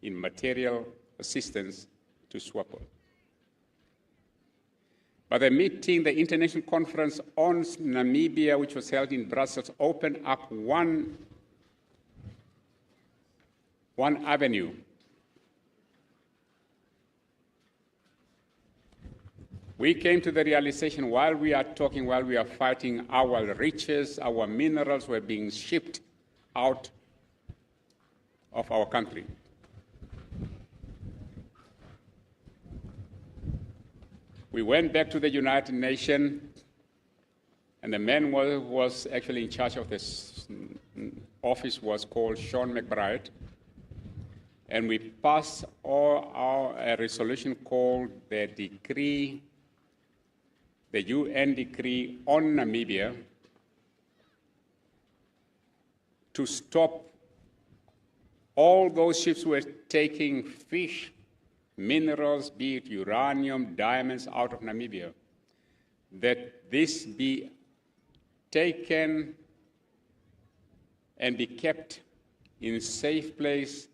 in material assistance to Swapo. But the meeting, the International Conference on Namibia, which was held in Brussels, opened up one avenue. We came to the realization while we are talking, while we are fighting, our riches, our minerals were being shipped out of our country. We went back to the United Nations, and the man who was actually in charge of this office was called Sean McBride. and we passed a resolution called the UN decree on Namibia to stop all those ships who were taking fish, minerals, be it uranium, diamonds, out of Namibia, that this be taken and be kept in a safe place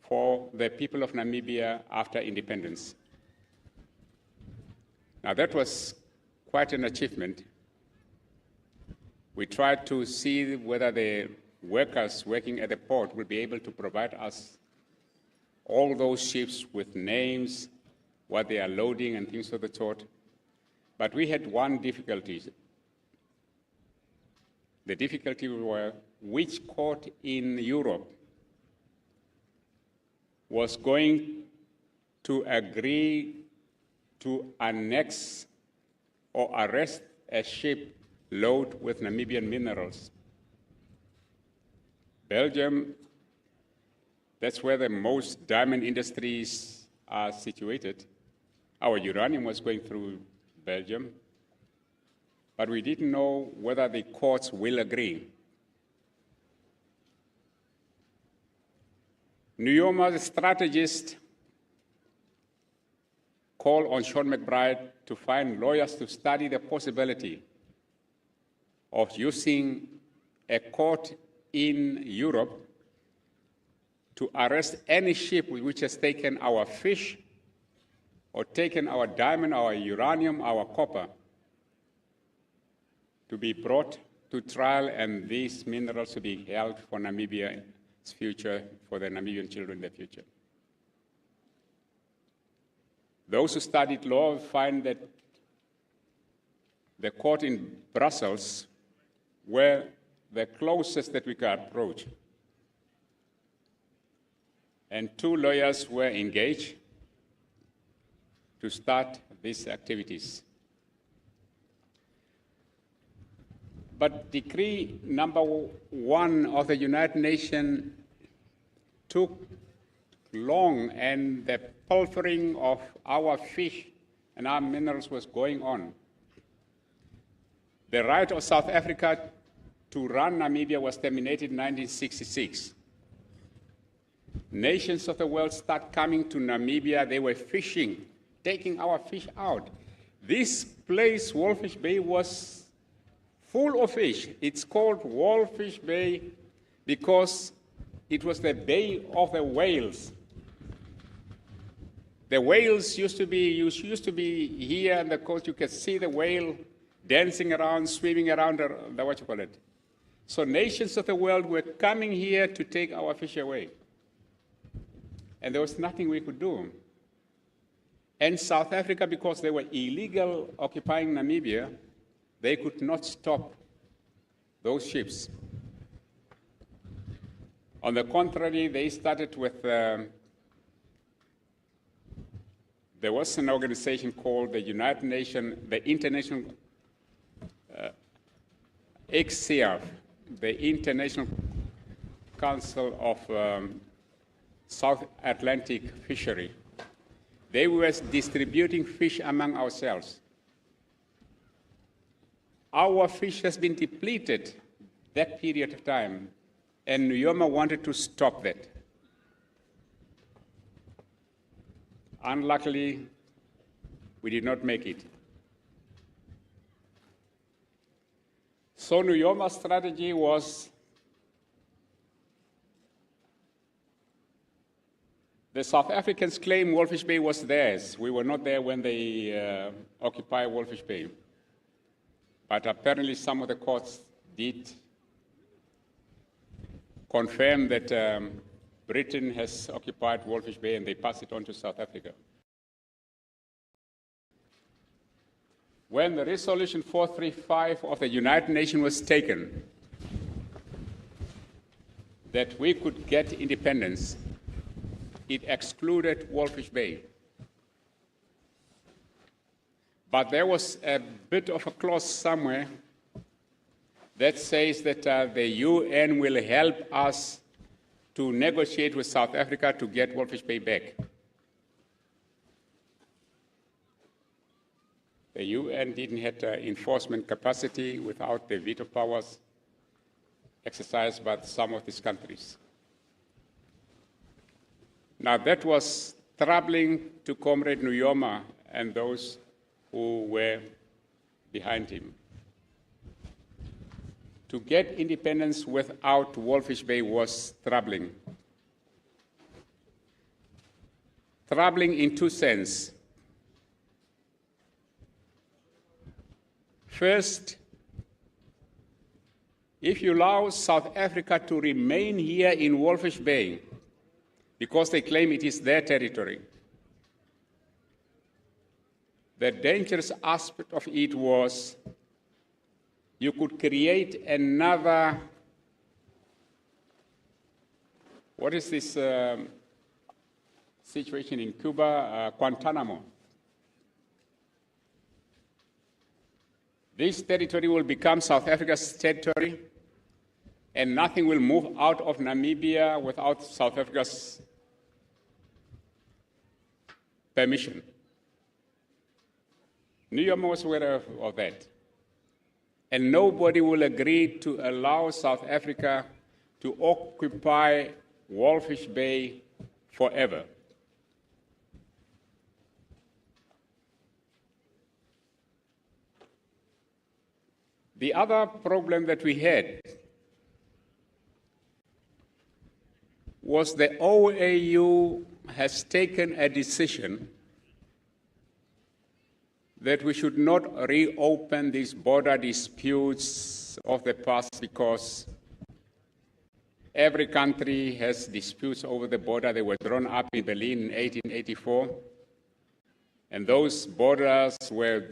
for the people of Namibia after independence. Now that was quite an achievement. We tried to see whether the workers working at the port will be able to provide us all those ships with names, what they are loading and things of the sort. But we had one difficulty. The difficulty was which court in Europe was going to agree to annex or arrest a ship loaded with Namibian minerals. Belgium, that's where the most diamond industries are situated. Our uranium was going through Belgium, but we didn't know whether the courts will agree. Nuyoma, the strategist, called on Sean McBride to find lawyers to study the possibility of using a court in Europe to arrest any ship which has taken our fish or taken our diamond, our uranium, our copper, to be brought to trial and these minerals to be held for Namibia's future, for the Namibian children in the future. Those who studied law find that the court in Brussels were the closest that we could approach. And 2 lawyers were engaged to start these activities. But decree number 1 of the United Nations took long, and the pilfering of our fish and our minerals was going on. The right of South Africa to run Namibia was terminated in 1966. Nations of the world start coming to Namibia. They were fishing, taking our fish out. This place, Walvis Bay, was full of fish. It's called Walvis Bay because it was the Bay of the Whales. The whales used to be here on the coast. You could see the whale dancing around, swimming around the what you call it. So nations of the world were coming here to take our fish away. And there was nothing we could do. And South Africa, because they were illegal occupying Namibia, they could not stop those ships. On the contrary, they started with, there was an organization called the United Nations, the International XCF, the International Council of South Atlantic Fishery. They were distributing fish among ourselves. Our fish has been depleted that period of time, and Nuyoma wanted to stop that. Unluckily, we did not make it. So Nuyoma's strategy was the South Africans claimed Walvis Bay was theirs. We were not there when they occupied Walvis Bay. But apparently some of the courts did confirm that Britain has occupied Walvis Bay and they passed it on to South Africa. When the resolution 435 of the United Nations was taken, that we could get independence, it excluded Walvis Bay. But there was a bit of a clause somewhere that says that the UN will help us to negotiate with South Africa to get Walvis Bay back. The UN didn't have enforcement capacity without the veto powers exercised by some of these countries. Now that was troubling to Comrade Nuyoma and those who were behind him. To get independence without Walvis Bay was troubling. Troubling in two senses. First, if you allow South Africa to remain here in Walvis Bay because they claim it is their territory, the dangerous aspect of it was you could create another, what is this situation in Cuba, Guantanamo. This territory will become South Africa's territory, and nothing will move out of Namibia without South Africa's permission. Nuyoma was aware of that. And nobody will agree to allow South Africa to occupy Walvis Bay forever. The other problem that we had was the OAU has taken a decision that we should not reopen these border disputes of the past because every country has disputes over the border. They were drawn up in Berlin in 1884, and those borders were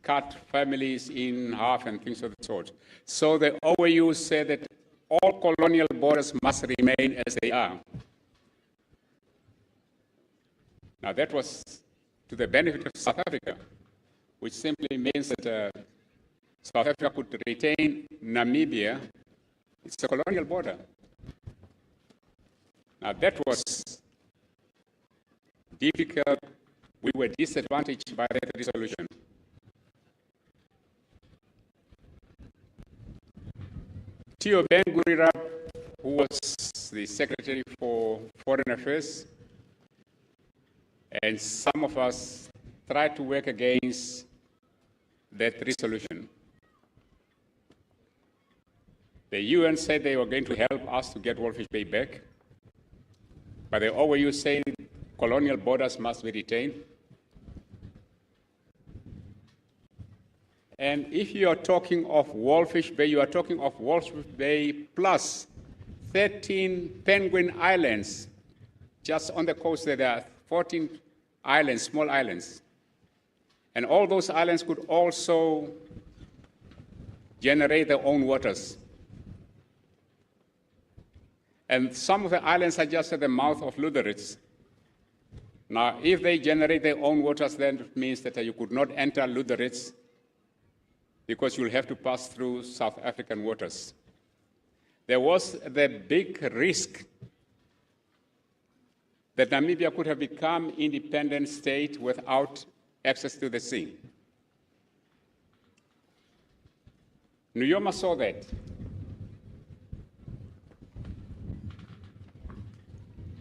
cut families in half and things of the sort. So the OAU said that all colonial borders must remain as they are. Now that was to the benefit of South Africa, which simply means that South Africa could retain Namibia. It's a colonial border. Now that was difficult. We were disadvantaged by that resolution. Theo Ben Gurira, who was the Secretary for Foreign Affairs, and some of us tried to work against that resolution. The UN said they were going to help us to get Walvis Bay back, but the OAU said colonial borders must be retained. And if you are talking of Walvis Bay, you are talking of Walvis Bay plus 13 penguin islands. Just on the coast there are 14 islands, small islands. And all those islands could also generate their own waters. And some of the islands are just at the mouth of Lüderitz. Now, if they generate their own waters, then it means that you could not enter Lüderitz because you'll have to pass through South African waters. There was the big risk that Namibia could have become an independent state without access to the sea. Nuyoma saw that.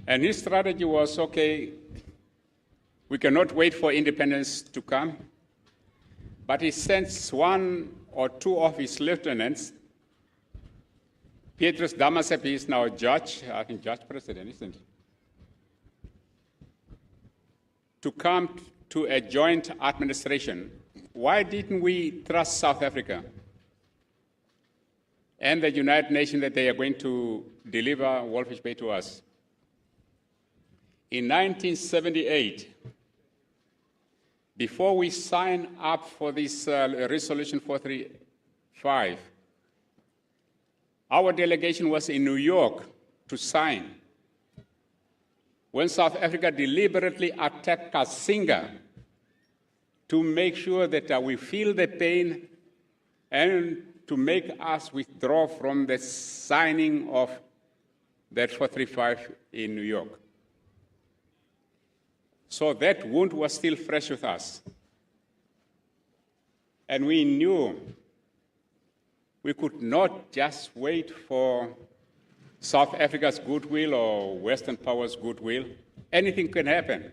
And his strategy was, okay, we cannot wait for independence to come, but he sent one or two of his lieutenants. Petrus Damasepi is now a judge, I think judge president, isn't he? To come to a joint administration. Why didn't we trust South Africa and the United Nations that they are going to deliver Walvis Bay to us? In 1978, before we signed up for this Resolution 435, our delegation was in New York to sign. When South Africa deliberately attacked Kasinga to make sure that we feel the pain and to make us withdraw from the signing of that 435 in New York. So that wound was still fresh with us. And we knew we could not just wait for South Africa's goodwill or Western powers' goodwill. Anything can happen.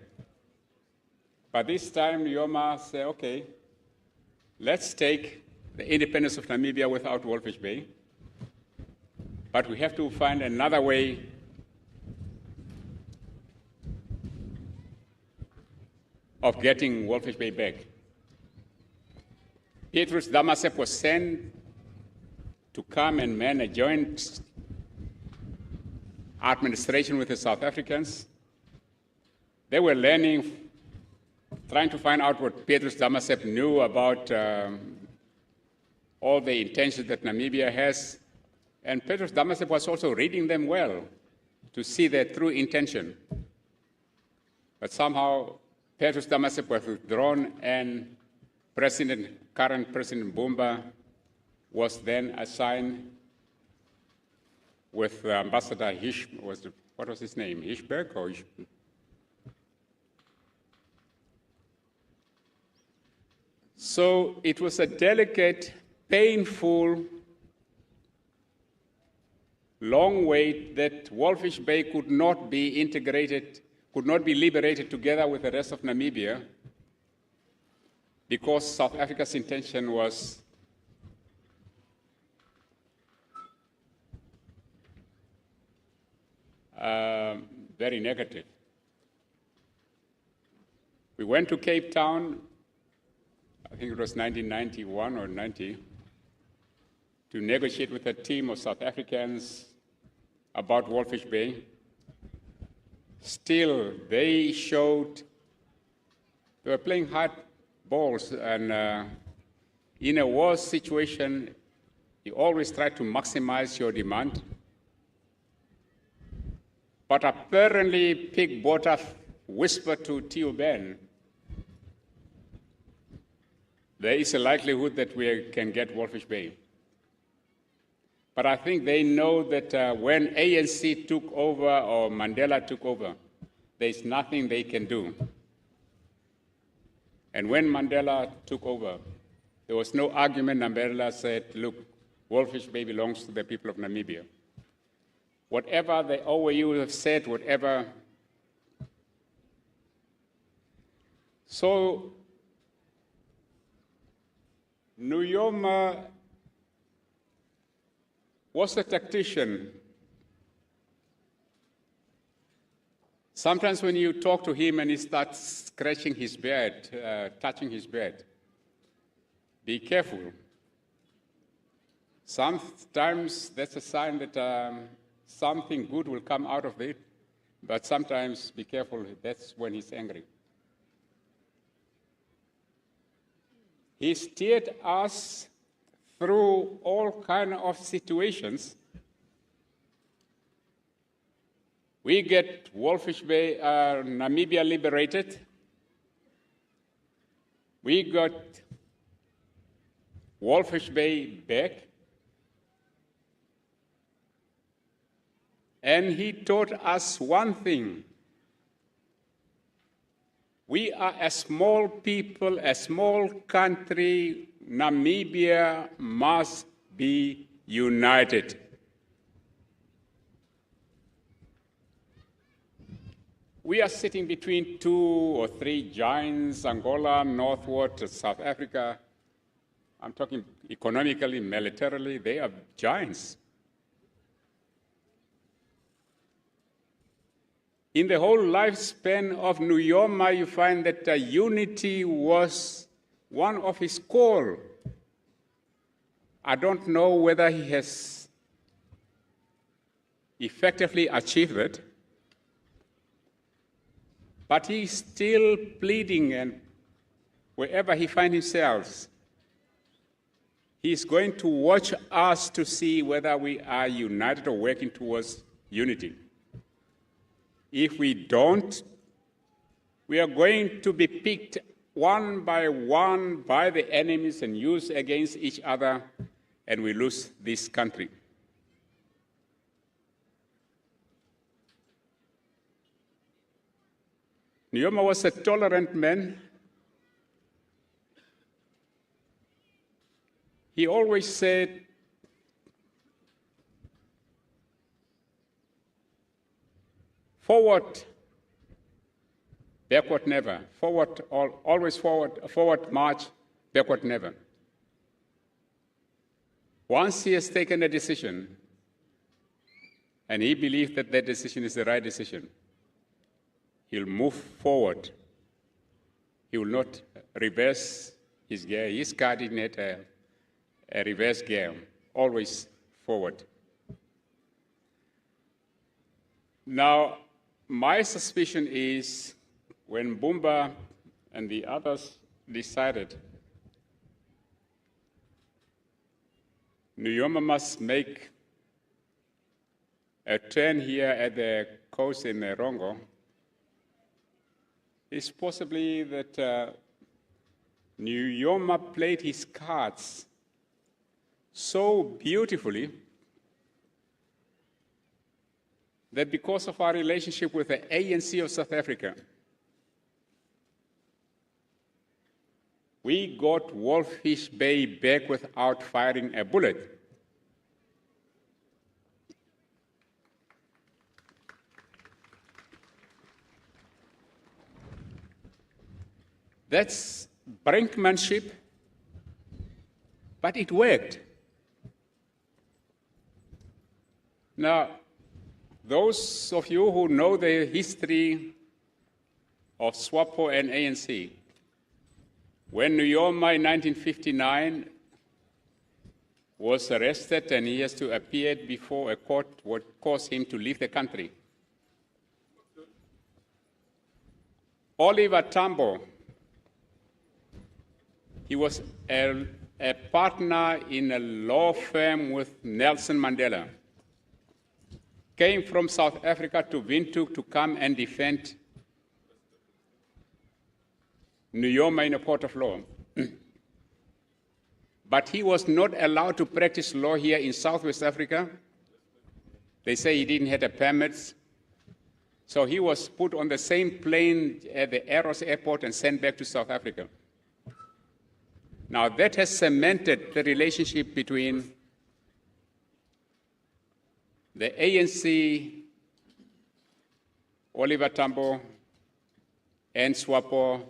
But this time, Nuyoma said, okay, let's take the independence of Namibia without Walvis Bay. But we have to find another way of getting Walvis Bay back. Petrus Damasepp was sent to come and man a joint administration with the South Africans. They were learning, trying to find out what Petrus Damasepp knew about all the intentions that Namibia has. And Petrus Damasepp was also reading them well to see their true intention. But somehow Petrus Damasepp was withdrawn, and current President Bumba was then assigned with Ambassador what was his name, Hirschberg or So it was a delicate, painful, long wait that Walvis Bay could not be integrated, could not be liberated together with the rest of Namibia, because South Africa's intention was very negative. We went to Cape Town, I think it was 1991 or 90, to negotiate with a team of South Africans about Walvis Bay. Still, they showed they were playing hard balls, and in a war situation, you always try to maximize your demand. But apparently, Pig Botha whispered to Theo Ben, there is a likelihood that we can get Walvis Bay. But I think they know that when ANC took over or Mandela took over, there's nothing they can do. And when Mandela took over, there was no argument. Mandela said, look, Walvis Bay belongs to the people of Namibia. Whatever the OAU have said, whatever. So Nuyoma was a tactician. Sometimes when you talk to him and he starts scratching his beard, touching his beard, be careful. Sometimes that's a sign that something good will come out of it, but sometimes be careful, that's when he's angry. He steered us through all kinds of situations. We get Walvis Bay, Namibia liberated. We got Walvis Bay back. And he taught us one thing. We are a small people, a small country. Namibia must be united. We are sitting between 2 or 3 giants, Angola, northward, South Africa. I'm talking economically, militarily, they are giants. In the whole lifespan of Nuyoma, you find that unity was one of his core. I don't know whether he has effectively achieved it, but he's still pleading, and wherever he finds himself, he's going to watch us to see whether we are united or working towards unity. If we don't, we are going to be picked one by one by the enemies and used against each other, and we lose this country. Nuyoma was a tolerant man. He always said, forward, backward never. Forward, always forward, forward march, backward never. Once he has taken a decision, and he believes that that decision is the right decision, he'll move forward. He will not reverse his gear. He's guiding at a reverse gear, always forward. Now, my suspicion is when Bumba and the others decided Nuyoma must make a turn here at the coast in Erongo, it's possibly that Nuyoma played his cards so beautifully that because of our relationship with the ANC of South Africa, we got Walvis Bay back without firing a bullet. That's brinkmanship, but it worked. Now, those of you who know the history of Swapo and ANC, when Nuyoma in 1959 was arrested and he has to appear before a court, what caused him to leave the country. Oliver Tambo, he was a partner in a law firm with Nelson Mandela, came from South Africa to Windhoek to come and defend Nuyoma in a court of law. But he was not allowed to practice law here in Southwest Africa. They say he didn't have a permit. So he was put on the same plane at the Eros airport and sent back to South Africa. Now that has cemented the relationship between the ANC, Oliver Tambo, and Swapo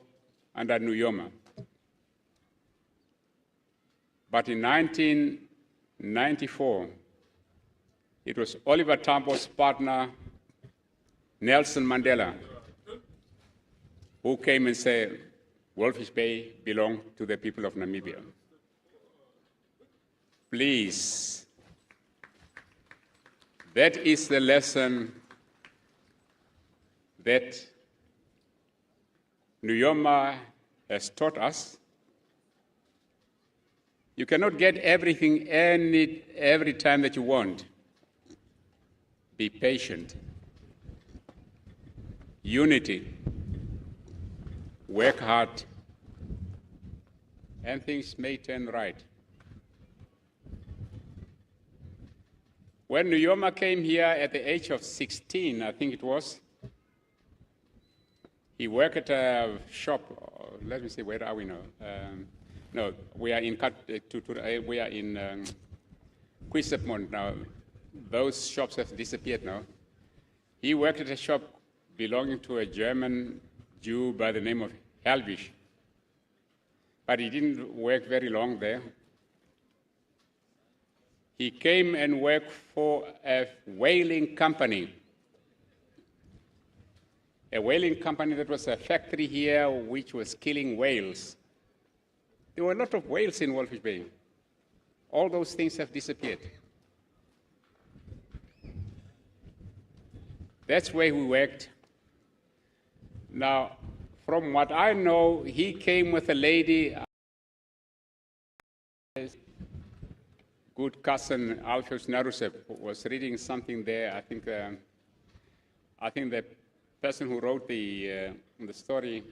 under Nuyoma. But in 1994, it was Oliver Tambo's partner, Nelson Mandela, who came and said, Walvis Bay belongs to the people of Namibia. Please, that is the lesson that Nuyoma has taught us. You cannot get everything every time that you want. Be patient. Unity. Work hard, and things may turn right. When Nuyoma came here at the age of 16, I think it was, he worked at a shop. Let me see, where are we now? No, we are in Quisepmont now. Those shops have disappeared now. He worked at a shop belonging to a German Jew by the name of Helvish, but he didn't work very long there. He came and worked for a whaling company. A whaling company that was a factory here which was killing whales. There were a lot of whales in Walvis Bay. All those things have disappeared. That's where we worked. Now, from what I know, he came with a lady, good cousin Alphonse Narusep was reading something there. I think the person who wrote the story,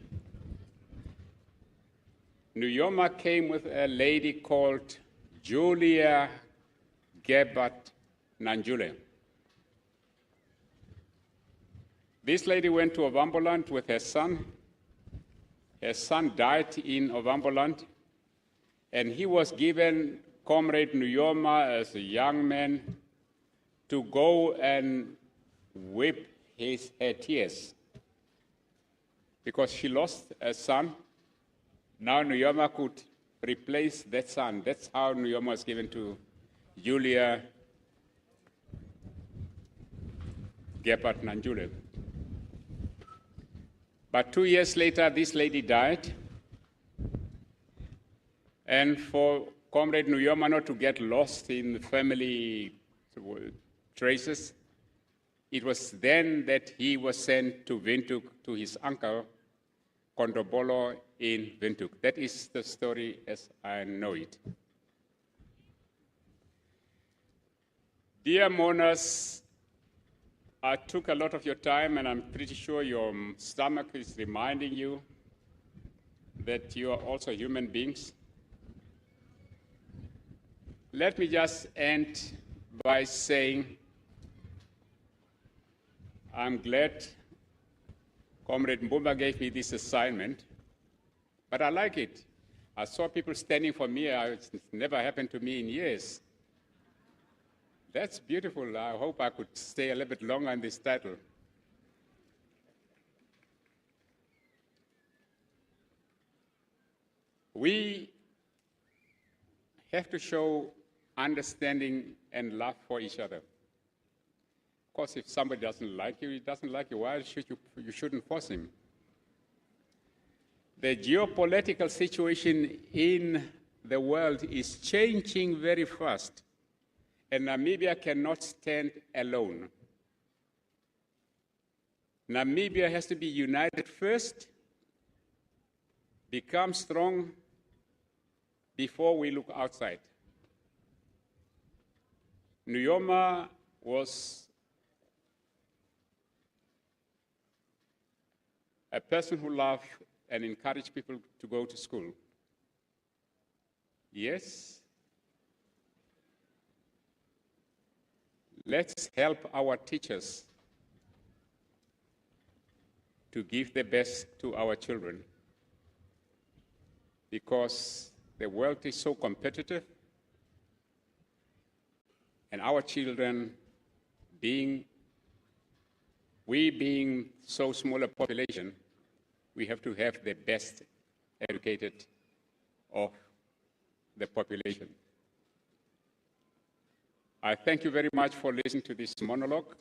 Nuyoma came with a lady called Julia Gebert Nanjule. This lady went to Ovamboland with her son. Her son died in Ovamboland, and he was given Comrade Nuyoma as a young man to go and wipe her tears because she lost a son. Now Nuyoma could replace that son. That's how Nuyoma was given to Julia Gepard Nanjule. But 2 years later, this lady died. And for Comrade Nuyoma not to get lost in family traces, it was then that he was sent to Windhoek to his uncle, Kondobolo, in Windhoek. That is the story as I know it. Dear mourners, I took a lot of your time, and I'm pretty sure your stomach is reminding you that you are also human beings. Let me just end by saying I'm glad Comrade Mbumba gave me this assignment, but I like it. I saw people standing for me. It's never happened to me in years. That's beautiful. I hope I could stay a little bit longer on this title. We have to show understanding and love for each other. Of course, if somebody doesn't like you, he doesn't like you. Why should you shouldn't force him? The geopolitical situation in the world is changing very fast. And Namibia cannot stand alone. Namibia has to be united first, become strong before we look outside. Nuyoma was a person who loved and encouraged people to go to school. Yes, let's help our teachers to give the best to our children, because the world is so competitive, and our children being so small a population, we have to have the best educated of the population. I thank you very much for listening to this monologue.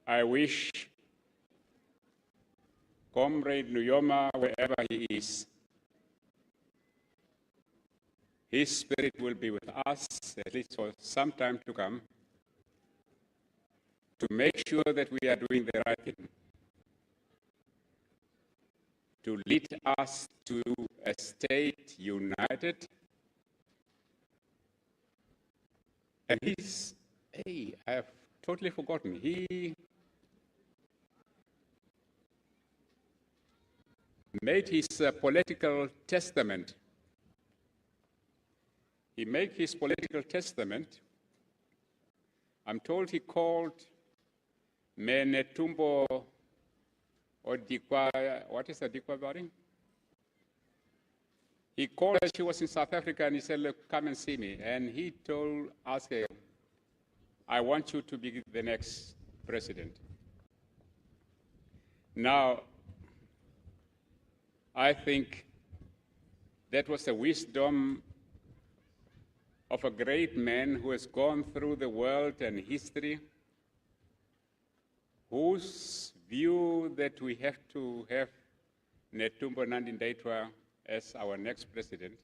I wish Comrade Nuyoma, wherever he is, his spirit will be with us, at least for some time to come, to make sure that we are doing the right thing, to lead us to a state united. And I have totally forgotten, he made his political testament. He made his political testament. I'm told he called Menetumbo or Dikwa, what is the Dikwa body? He called her, she was in South Africa, and he said, look, come and see me. And he told us, I want you to be the next president. Now, I think that was the wisdom of a great man who has gone through the world and history, whose view that we have to have Netumbo Nandi-Ndaitwah as our next president.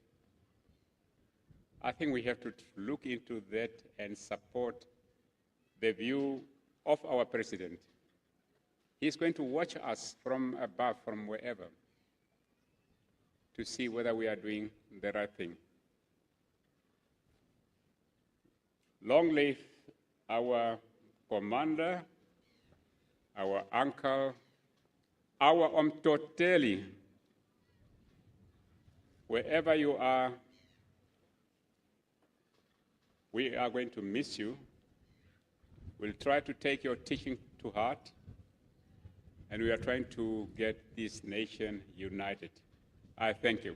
I think we have to look into that and support the view of our president. He's going to watch us from above, from wherever, to see whether we are doing the right thing. Long live our commander, our uncle, our Omtoteli. Wherever you are, we are going to miss you. We'll try to take your teaching to heart, and we are trying to get this nation united. I thank you.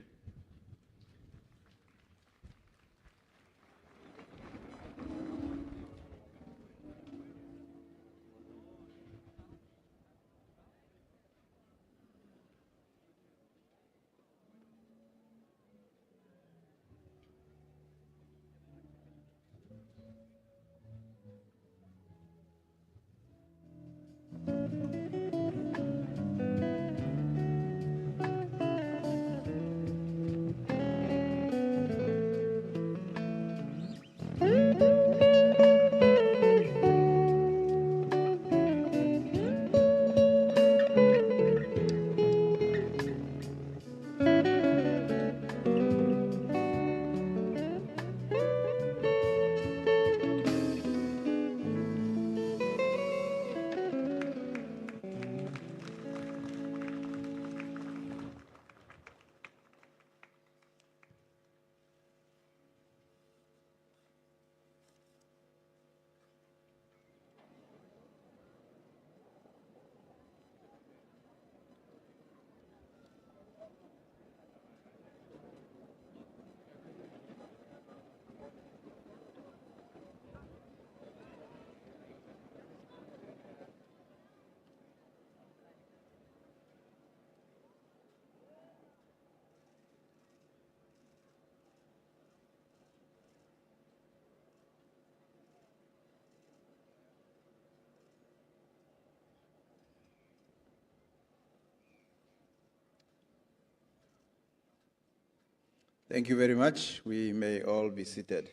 Thank you very much. We may all be seated.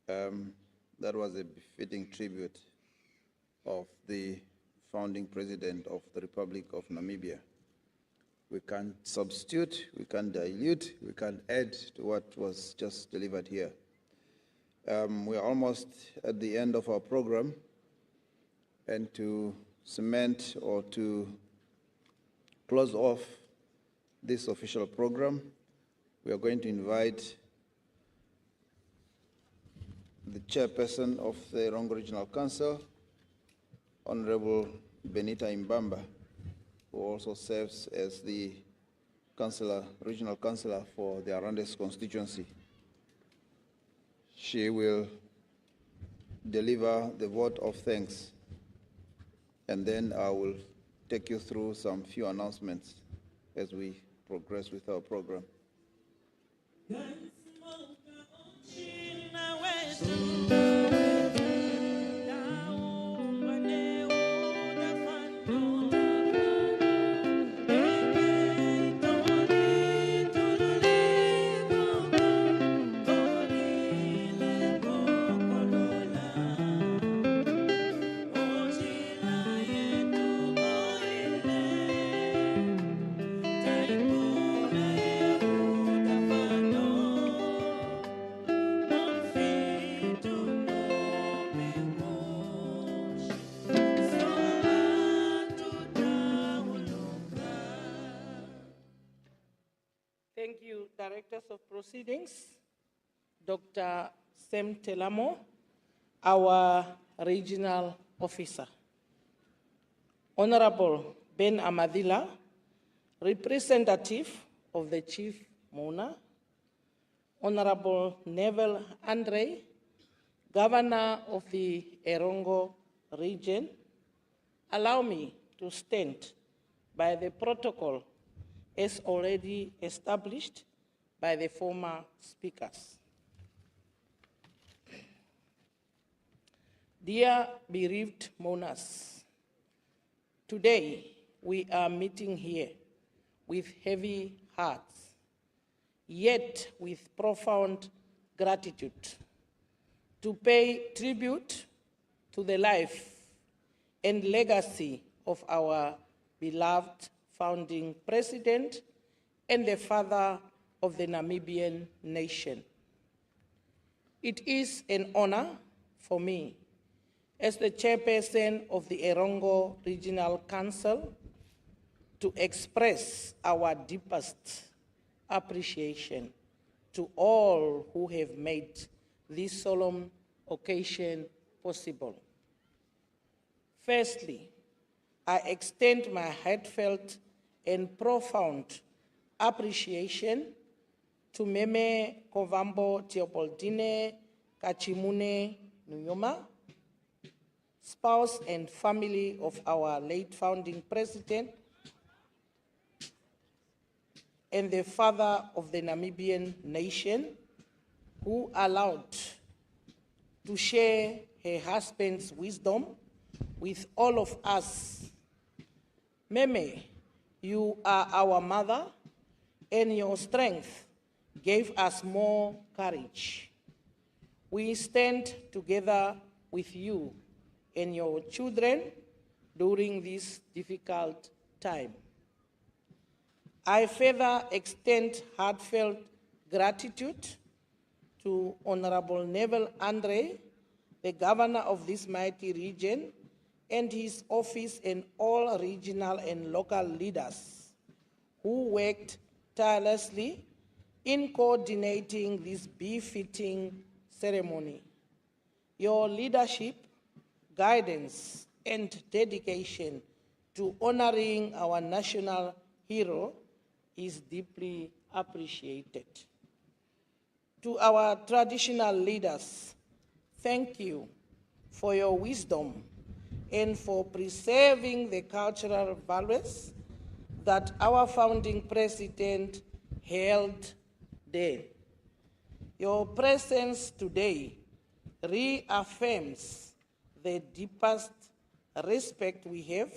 That was a befitting tribute of the founding president of the Republic of Namibia. We can't substitute, we can't dilute, we can't add to what was just delivered here. We're almost at the end of our program, and to cement or to close off this official program, we are going to invite the chairperson of the Erongo Regional Council, Honorable Benita Imbamba, who also serves as the regional councillor for the Arandes constituency. She will deliver the vote of thanks, and then I will take you through some few announcements as we progress with our program. Thank you, Directors of Proceedings, Dr. Sem Telamo, our Regional Officer, Honorable Ben Amathila, Representative of the Chief Mourner, Honorable Neville Andre, Governor of the Erongo Region. Allow me to stand by the protocol as already established by the former speakers. Dear bereaved mourners, today we are meeting here with heavy hearts, yet with profound gratitude, to pay tribute to the life and legacy of our beloved founding president and the father of the Namibian nation. It is an honor for me, as the chairperson of the Erongo Regional Council, to express our deepest appreciation to all who have made this solemn occasion possible. Firstly, I extend my heartfelt and profound appreciation to Meme Kovambo Teopoldine Kachimune Nuyoma, spouse and family of our late founding president, and the father of the Namibian nation, who allowed to share her husband's wisdom with all of us. Meme, you are our mother, and your strength gave us more courage. We stand together with you and your children during this difficult time. I further extend heartfelt gratitude to Honorable Neville Andre, the governor of this mighty region, and his office and all regional and local leaders who worked tirelessly in coordinating this befitting ceremony. Your leadership, guidance, and dedication to honoring our national hero is deeply appreciated. To our traditional leaders, thank you for your wisdom and for preserving the cultural values that our founding president held dear. Your presence today reaffirms the deepest respect we have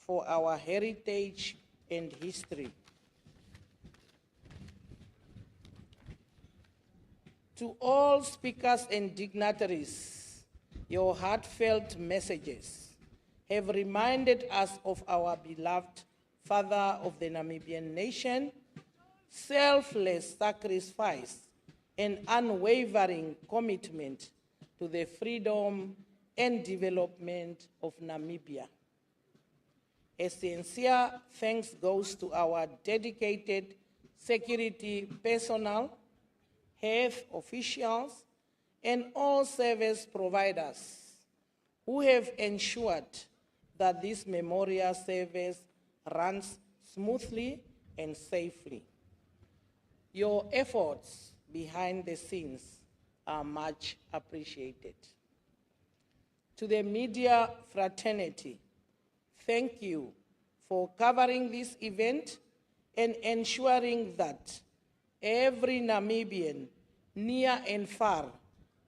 for our heritage and history. To all speakers and dignitaries, your heartfelt messages have reminded us of our beloved father of the Namibian nation, selfless sacrifice, and unwavering commitment to the freedom and development of Namibia. A sincere thanks goes to our dedicated security personnel, health officials, and all service providers who have ensured that this memorial service runs smoothly and safely. Your efforts behind the scenes are much appreciated. To the media fraternity, thank you for covering this event and ensuring that every Namibian, near and far,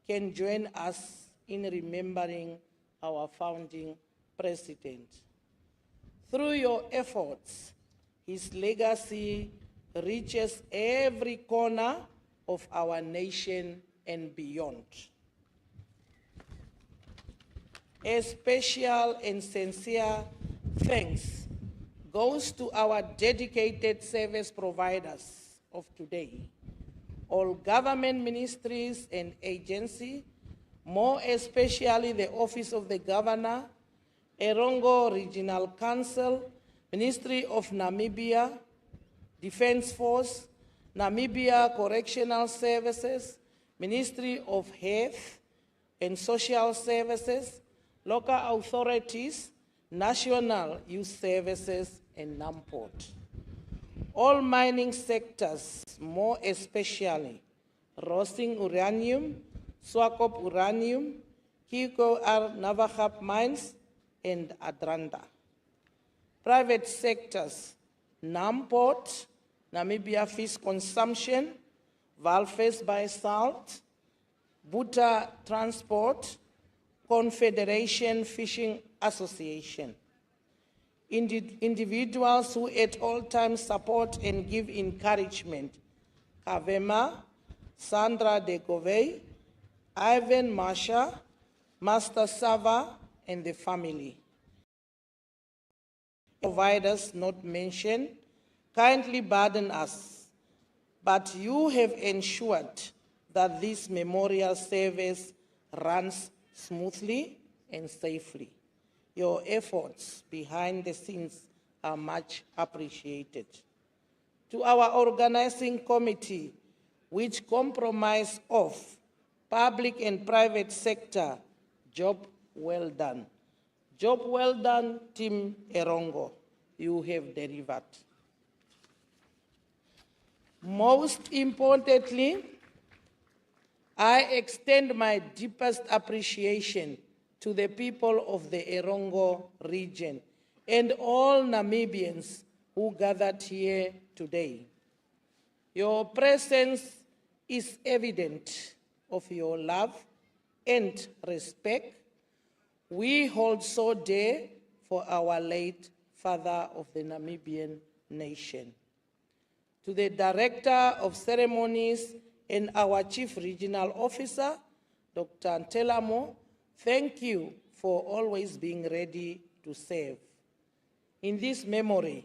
can join us in remembering our founding president. Through your efforts, his legacy reaches every corner of our nation and beyond. A special and sincere thanks goes to our dedicated service providers of today, all government ministries and agencies, more especially the Office of the Governor, Erongo Regional Council, Ministry of Namibia, Defense Force, Namibia Correctional Services, Ministry of Health and Social Services, local authorities, National Youth Services, and NAMPORT. All mining sectors, more especially roasting uranium, Swapo uranium, Kiko R. Navahap mines, and Adranda. Private sectors, NAMPORT, Namibia Fish Consumption, Walvis Bay Salt, Buta Transport, Confederation Fishing Association. Individuals who at all times support and give encouragement, Kavema, Sandra De Govey, Ivan Masha, Master Sava, and the family. Providers not mentioned kindly burden us, but you have ensured that this memorial service runs smoothly and safely. Your efforts behind the scenes are much appreciated. To our organizing committee, which comprise of public and private sector. Job well done. Job well done, Team Erongo. You have delivered. Most importantly, I extend my deepest appreciation to the people of the Erongo region and all Namibians who gathered here today. Your presence is evident of your love and respect we hold so dear for our late father of the Namibian nation. To the Director of Ceremonies and our Chief Regional Officer, Dr. Ntelamo, thank you for always being ready to serve. In this memory,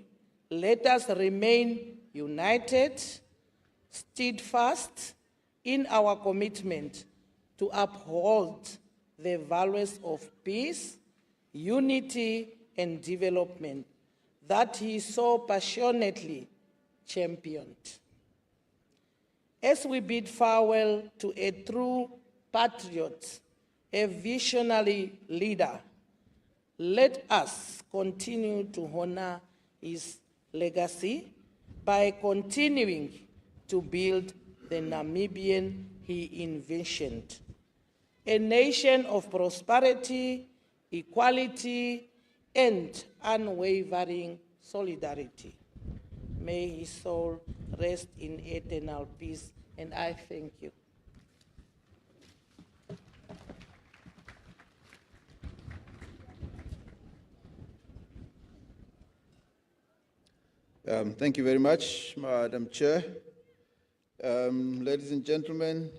let us remain united, steadfast in our commitment to uphold the values of peace, unity, and development that he so passionately championed. As we bid farewell to a true patriot, a visionary leader, let us continue to honor his legacy by continuing to build the Namibian he envisioned. A nation of prosperity, equality, and unwavering solidarity. May his soul rest in eternal peace, and I thank you. Thank you very much, Madam Chair. Ladies and gentlemen,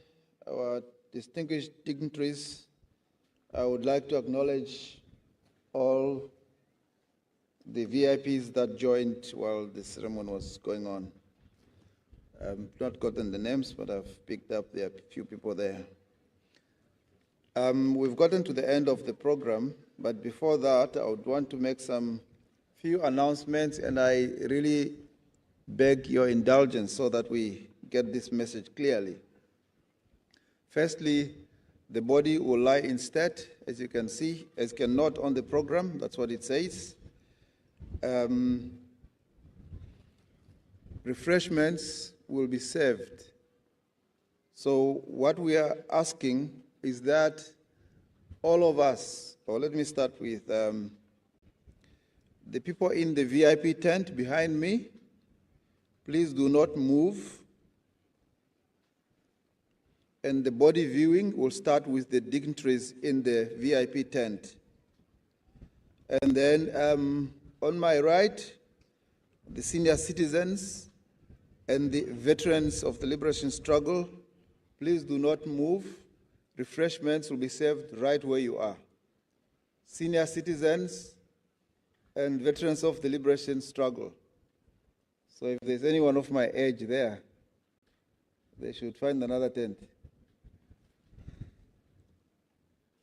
our distinguished dignitaries, I would like to acknowledge all the VIPs that joined while the ceremony was going on. I've not gotten the names, but I've picked up there are a few people there. We've gotten to the end of the program, but before that, I would want to make some few announcements, and I really beg your indulgence so that we get this message clearly. Firstly, the body will lie instead, as you can see, as you can note on the program, that's what it says. Refreshments will be served. So what we are asking is that all of us, or let me start with the people in the VIP tent behind me, please do not move. And the body viewing will start with the dignitaries in the VIP tent. And then on my right, the senior citizens and the veterans of the liberation struggle, please do not move. Refreshments will be served right where you are. Senior citizens and veterans of the liberation struggle. So if there's anyone of my age there, they should find another tent.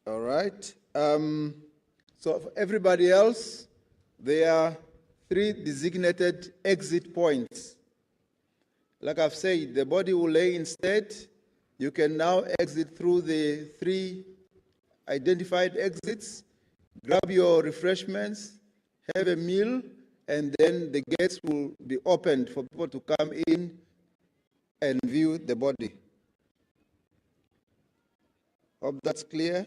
All right. So for everybody else, there are 3 designated exit points. Like I've said, the body will lay instead. You can now exit through the 3 identified exits, grab your refreshments, have a meal, and then the gates will be opened for people to come in and view the body. Hope that's clear.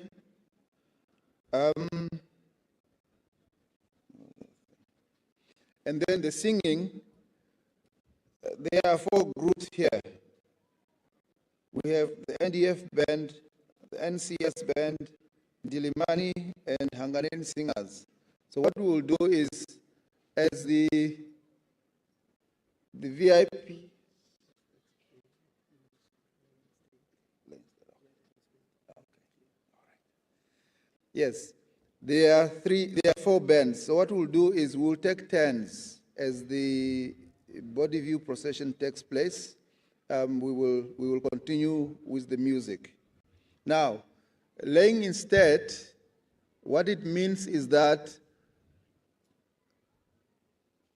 And then the singing, there are 4 groups here. We have the NDF band, the NCS band, Dilimani, and Hungarian singers. So what we will do is, as the VIP, yes, there are 4 bands. So what we'll do is we'll take turns as the body view procession takes place. We will continue with the music. Now, laying instead, what it means is that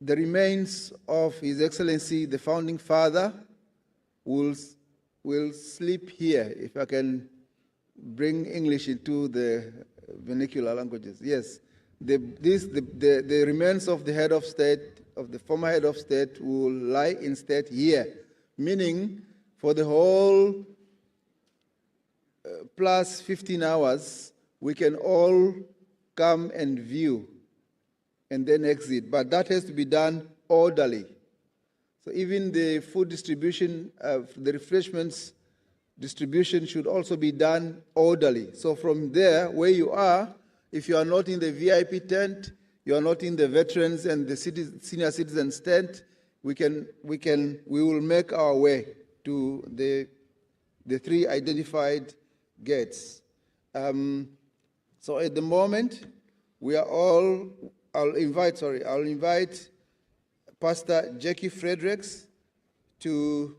the remains of His Excellency, the Founding Father, will will sleep here, if I can bring English into the vernacular languages. Yes, the remains of the head of state, of the former head of state, will lie instead here, meaning for the whole plus 15 hours, we can all come and view and then exit. But that has to be done orderly. So even the food distribution, the refreshments distribution should also be done orderly. So from there, where you are, if you are not in the VIP tent, you are not in the veterans and the senior citizens tent, we will make our way to the three identified gates. So at the moment, we are all, I'll invite Pastor Jackie Fredericks to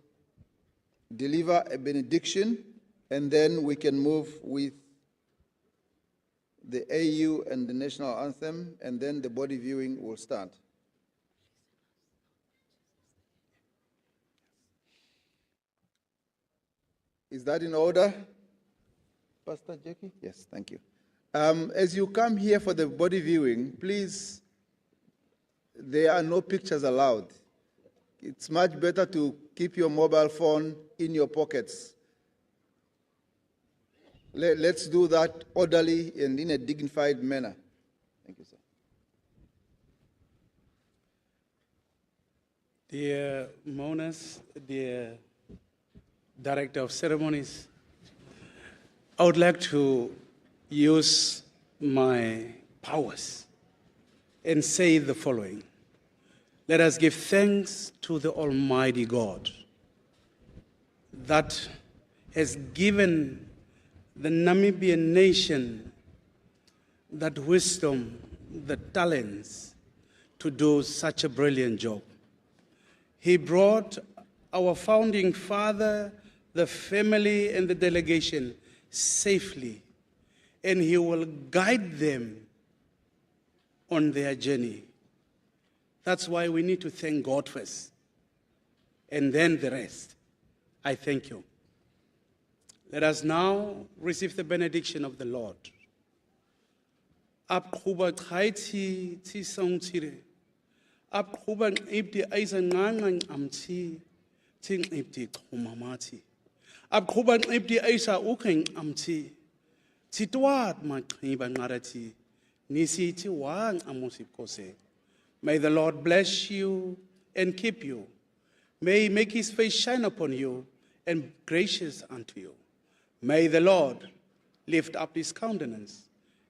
deliver a benediction, and then we can move with the AU and the national anthem, and then the body viewing will start. Is that in order, Pastor Jackie? Yes, thank you. As you come here for the body viewing, please, there are no pictures allowed. It's much better to keep your mobile phone in your pockets. Let's do that orderly and in a dignified manner. Thank you, sir. Dear Monas, dear Director of Ceremonies, I would like to use my powers and say the following. Let us give thanks to the Almighty God that has given the Namibian nation that wisdom, the talents to do such a brilliant job. He brought our founding father, the family, and the delegation safely, and he will guide them on their journey. That's why we need to thank God first, and then the rest. I thank you. Let us now receive the benediction of the Lord. Abkuba khaiti ti songtire. Abkuba ibdi aisangangan amti ting ibdi kumamati. Abkuba ibdi aisa ukeng amti. Titwat makriba ngarati. Nisi ti wang amusip kose. May the Lord bless you and keep you. May he make his face shine upon you and be gracious unto you. May the Lord lift up his countenance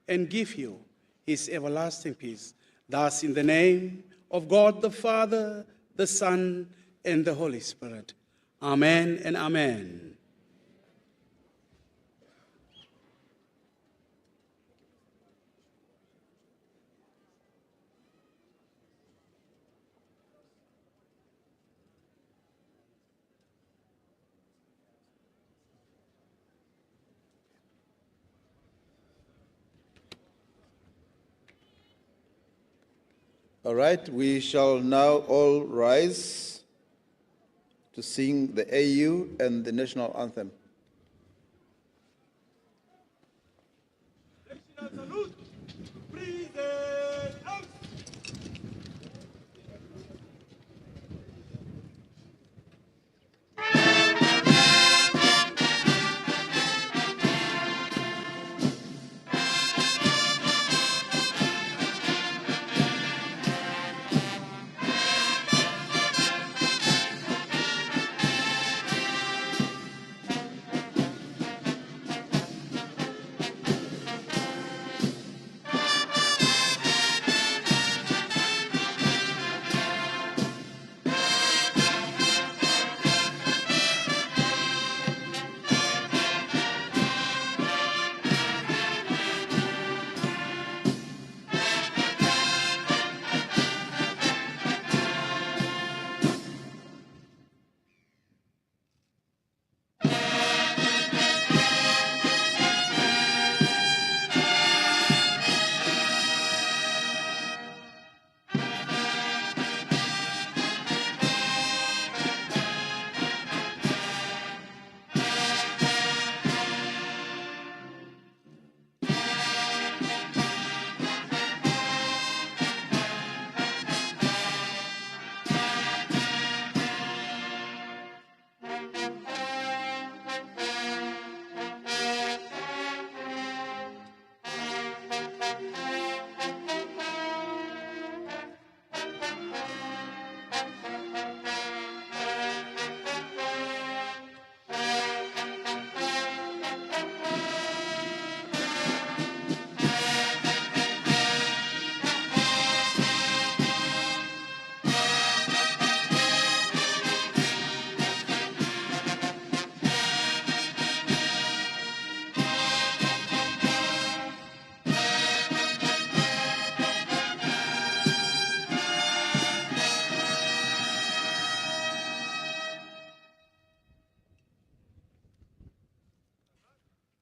and give you his everlasting peace. Thus, in the name of God the Father, the Son, and the Holy Spirit. Amen and amen. All right, we shall now all rise to sing the AU and the national anthem.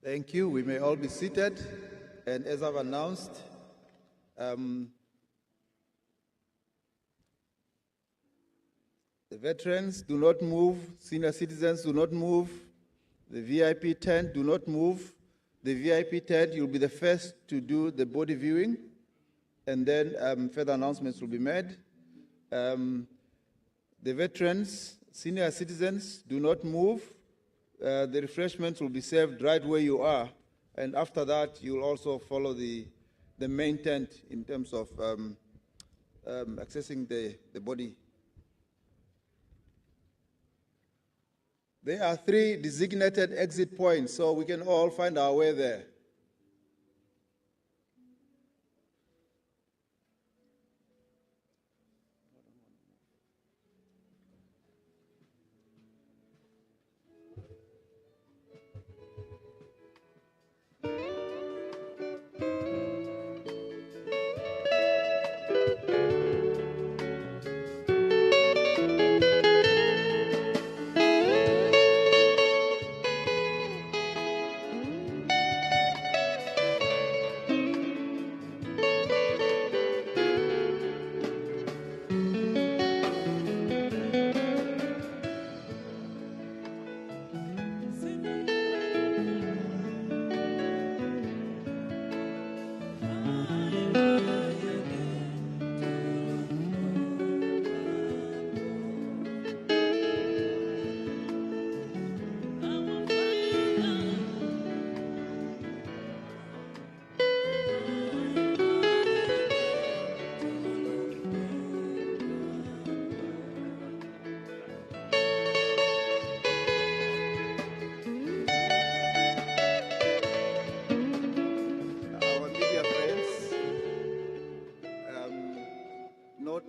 Thank you. We may all be seated. And as I've announced, the veterans do not move, senior citizens do not move, the VIP tent do not move. The VIP tent, you'll be the first to do the body viewing, and then further announcements will be made. The veterans, senior citizens do not move. The refreshments will be served right where you are, and after that, you'll also follow the main tent in terms of accessing the body. There are 3 designated exit points, so we can all find our way there.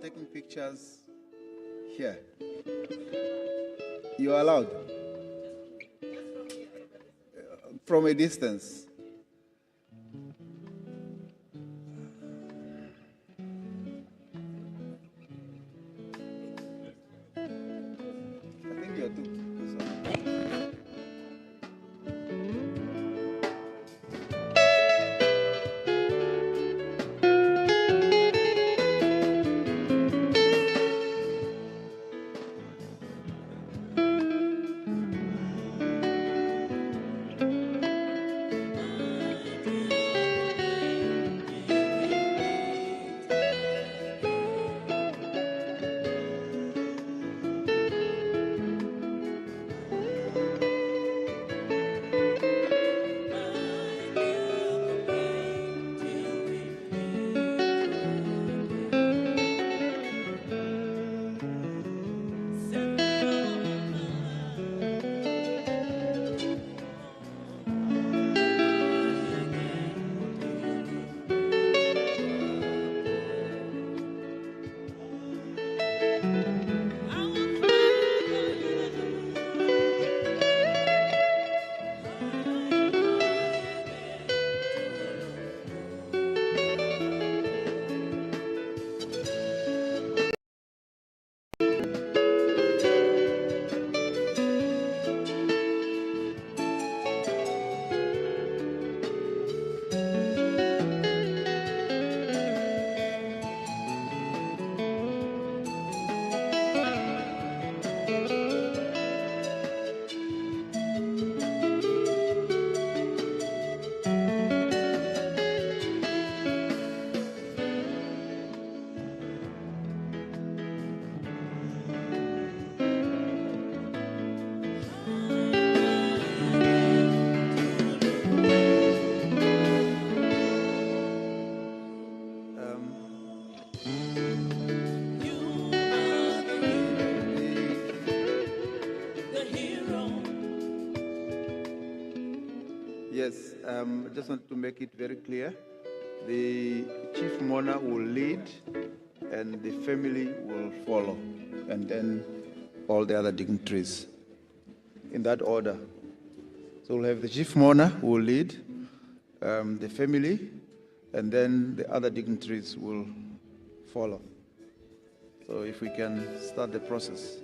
Taking pictures here. You are allowed from a distance. I think you are too. Yes, I just want to make it very clear. The Chief Mourner will lead and the family will follow, and then all the other dignitaries in that order. So we'll have the Chief Mourner who will lead, the family, and then the other dignitaries will follow. So if we can start the process.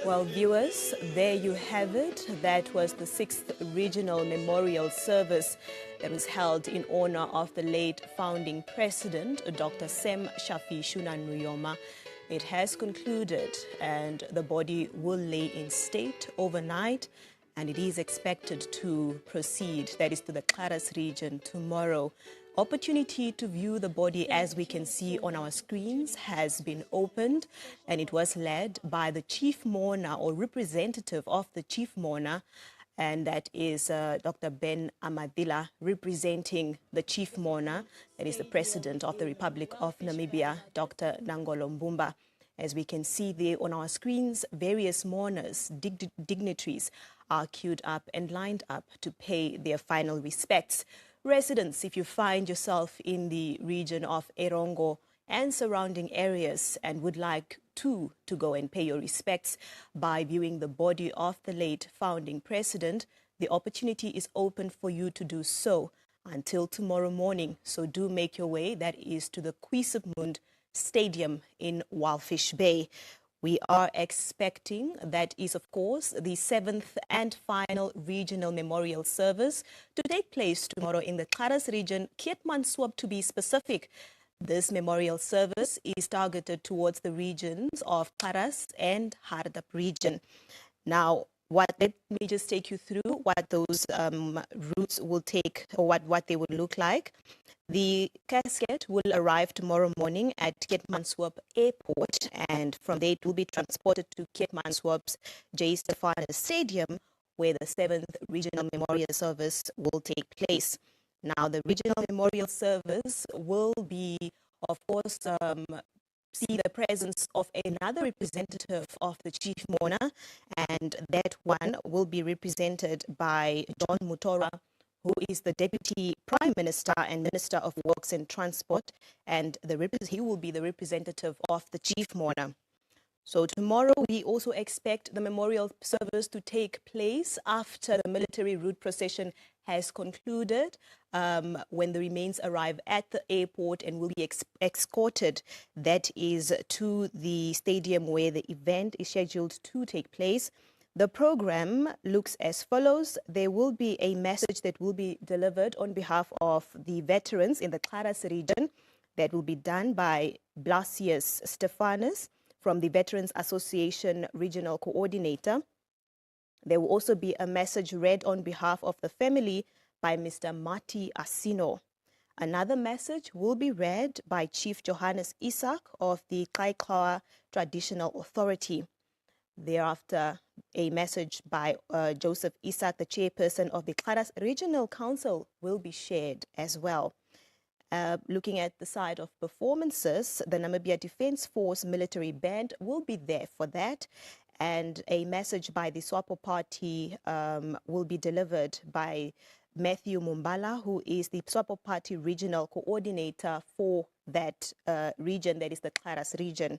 Well, viewers, there you have it. That was the 6th Regional Memorial Service that was held in honor of the late founding president, Dr. Sem Shafi Shuna Nuyoma. It has concluded and the body will lay in state overnight, and it is expected to proceed, that is to the Manasse region, tomorrow. Opportunity to view the body, as we can see on our screens, has been opened, and it was led by the Chief Mourner or representative of the Chief Mourner, and that is Dr. Ben Amathila, representing the Chief Mourner, that is the President of the Republic of Namibia, Dr. Nangolo Mbumba. As we can see there on our screens, various mourners, dignitaries are queued up and lined up to pay their final respects. Residents, if you find yourself in the region of Erongo and surrounding areas and would like to go and pay your respects by viewing the body of the late founding president, the opportunity is open for you to do so until tomorrow morning. So do make your way. That is to the Kwisubmund Stadium in Walvis Bay. We are expecting, that is of course, the 7th and final regional memorial service to take place tomorrow in the Manasse region, Keetmanshoop to be specific. This memorial service is targeted towards the regions of Manasse and Hardap region. Now, let me just take you through what those routes will take, or what they would look like. The casket will arrive tomorrow morning at Keetmanshoop Airport, and from there it will be transported to Keetmanshoop's J. Stephanus Stadium, where the 7th Regional Memorial Service will take place. Now, the Regional Memorial Service will be, of course, see the presence of another representative of the Chief Mourner, and that one will be represented by John Mutora, who is the Deputy Prime Minister and Minister of Works and Transport, and he will be the representative of the Chief Mourner. So tomorrow we also expect the memorial service to take place after the military route procession has concluded, when the remains arrive at the airport and will be escorted, that is, to the stadium where the event is scheduled to take place. The program looks as follows. There will be a message that will be delivered on behalf of the veterans in the Manasse region. That will be done by Blasius Stephanus from the Veterans Association Regional Coordinator. There will also be a message read on behalf of the family by Mr. Mati Asino. Another message will be read by Chief Johannes Isaac of the Zeraeua Traditional Authority. Thereafter, a message by Joseph Isaac, the chairperson of the Zeraeua Regional Council, will be shared as well. Looking at the side of performances, the Namibia Defence Force Military Band will be there for that. And a message by the Swapo Party will be delivered by Matthew Mumbala, who is the Swapo Party Regional Coordinator for that region, that is the Zeraeua region.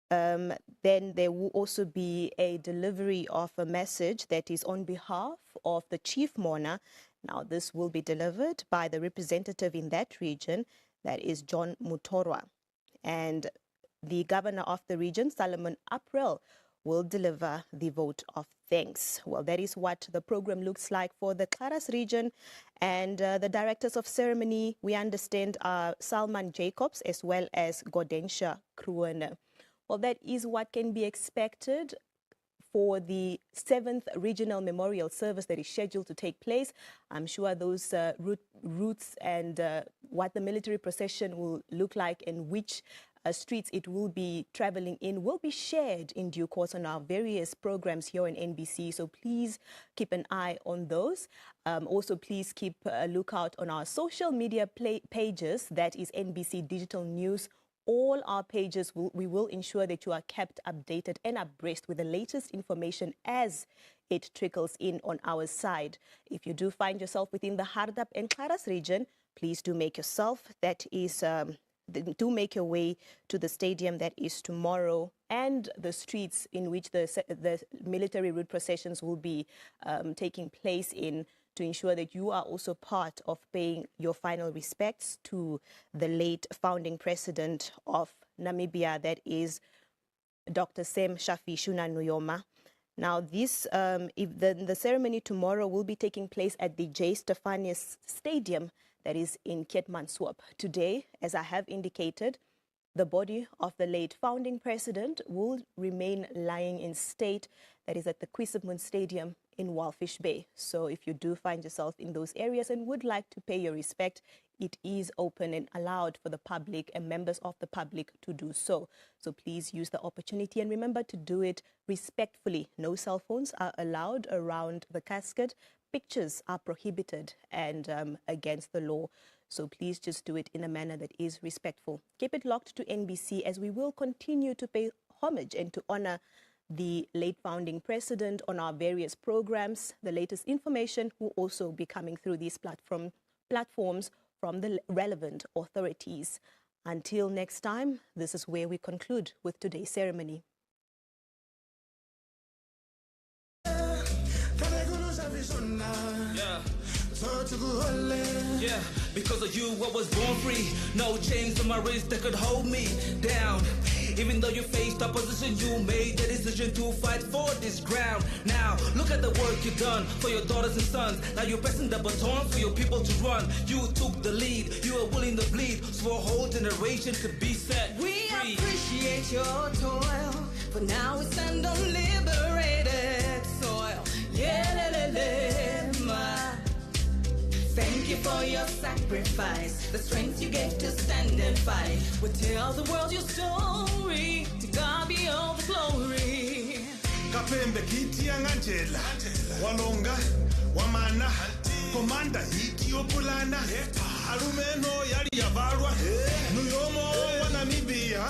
Then there will also be a delivery of a message that is on behalf of the Chief Mourner. Now, this will be delivered by the representative in that region, that is John Mutorwa. And the governor of the region, Solomon April, will deliver the vote of thanks. Well, that is what the program looks like for the Zeraeua region. And the directors of ceremony, we understand, are Salman Jacobs as well as Godensha Kruene. Well, that is what can be expected for the 7th Regional Memorial Service that is scheduled to take place. I'm sure those routes and what the military procession will look like and which streets it will be traveling in will be shared in due course on our various programs here on NBC. So please keep an eye on those. Also, please keep a lookout on our social media pages, that is NBC Digital News. All our pages, we will ensure that you are kept updated and abreast with the latest information as it trickles in on our side. If you do find yourself within the Hardap and Zeraeua region, please do make make your way to the stadium that is tomorrow and the streets in which the military route processions will be taking place in, to ensure that you are also part of paying your final respects to the late founding president of Namibia, that is Dr. Sam Shafi Shuna Nuyoma. Now, the ceremony tomorrow will be taking place at the J. Stephanius Stadium, that is in Keetmanshoop. Today, as I have indicated, the body of the late founding president will remain lying in state, that is at the Kwisibmun Stadium in Walvis Bay. So if you do find yourself in those areas and would like to pay your respect, it is open and allowed for the public and members of the public to do so. So please use the opportunity and remember to do it respectfully. No cell phones are allowed around the casket. Pictures are prohibited and against the law. So please just do it in a manner that is respectful. Keep it locked to NBC as we will continue to pay homage and to honor the late founding president on our various programs. The latest information will also be coming through these platforms from the relevant authorities. Until next time, this is where we conclude with today's ceremony. Yeah, because of you I was born free. No chains on my wrist that could hold me down. Even though you faced opposition, you made the decision to fight for this ground. Now, look at the work you've done for your daughters and sons. Now you're pressing the baton for your people to run. You took the lead, you were willing to bleed, so a whole generation could be set free. We appreciate your toil, for now we stand on liberated soil. Thank you for your sacrifice, the strength you gave to stand and fight. We tell the world your story, to God be all the glory. Kapembe kiti angangela, walonga, wamana, komanda hiti opulana, alumeno yali yabalwa, Nuyoma wa Namibia,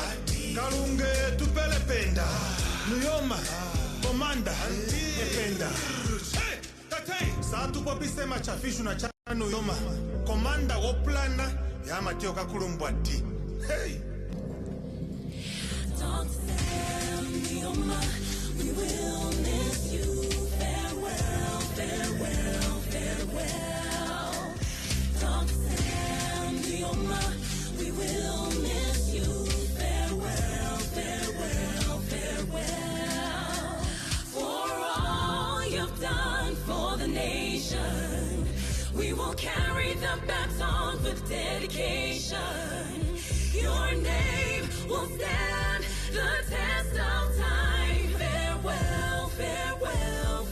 kalunge tupelependa, Nuyoma, komanda, ependa. Satu popisema chafishu na cha Nuyoma, komanda woplana ya mateo kakulumbwati. Hey! Talk to them, Nuyoma, we will miss you. Farewell, farewell, farewell. Talk to them, Nuyoma, we will miss you. Farewell, farewell, farewell. For all you've done for the nation, we will carry the baton with dedication. Your name will stand the test of time. Farewell, farewell.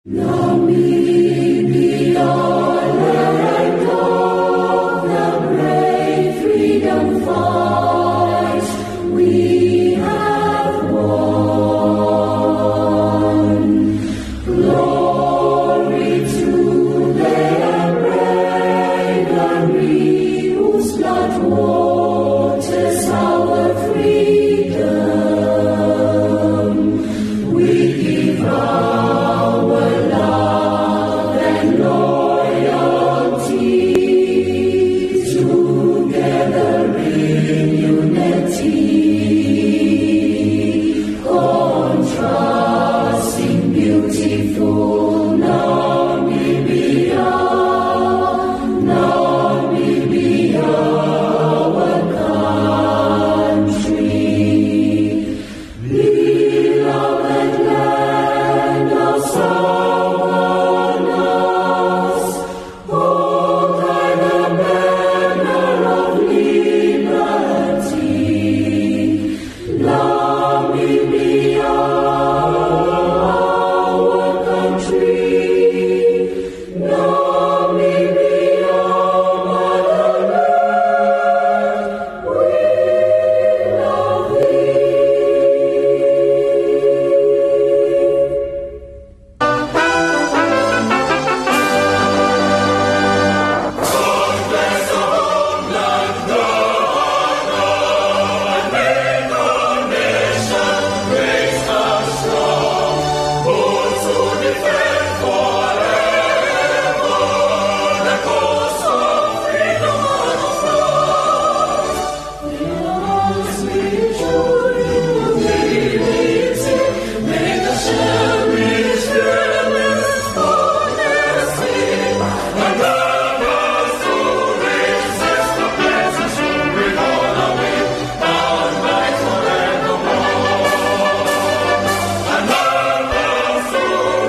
Namibia, land of the brave freedom fight, we have won. Glory to their bravery whose blood was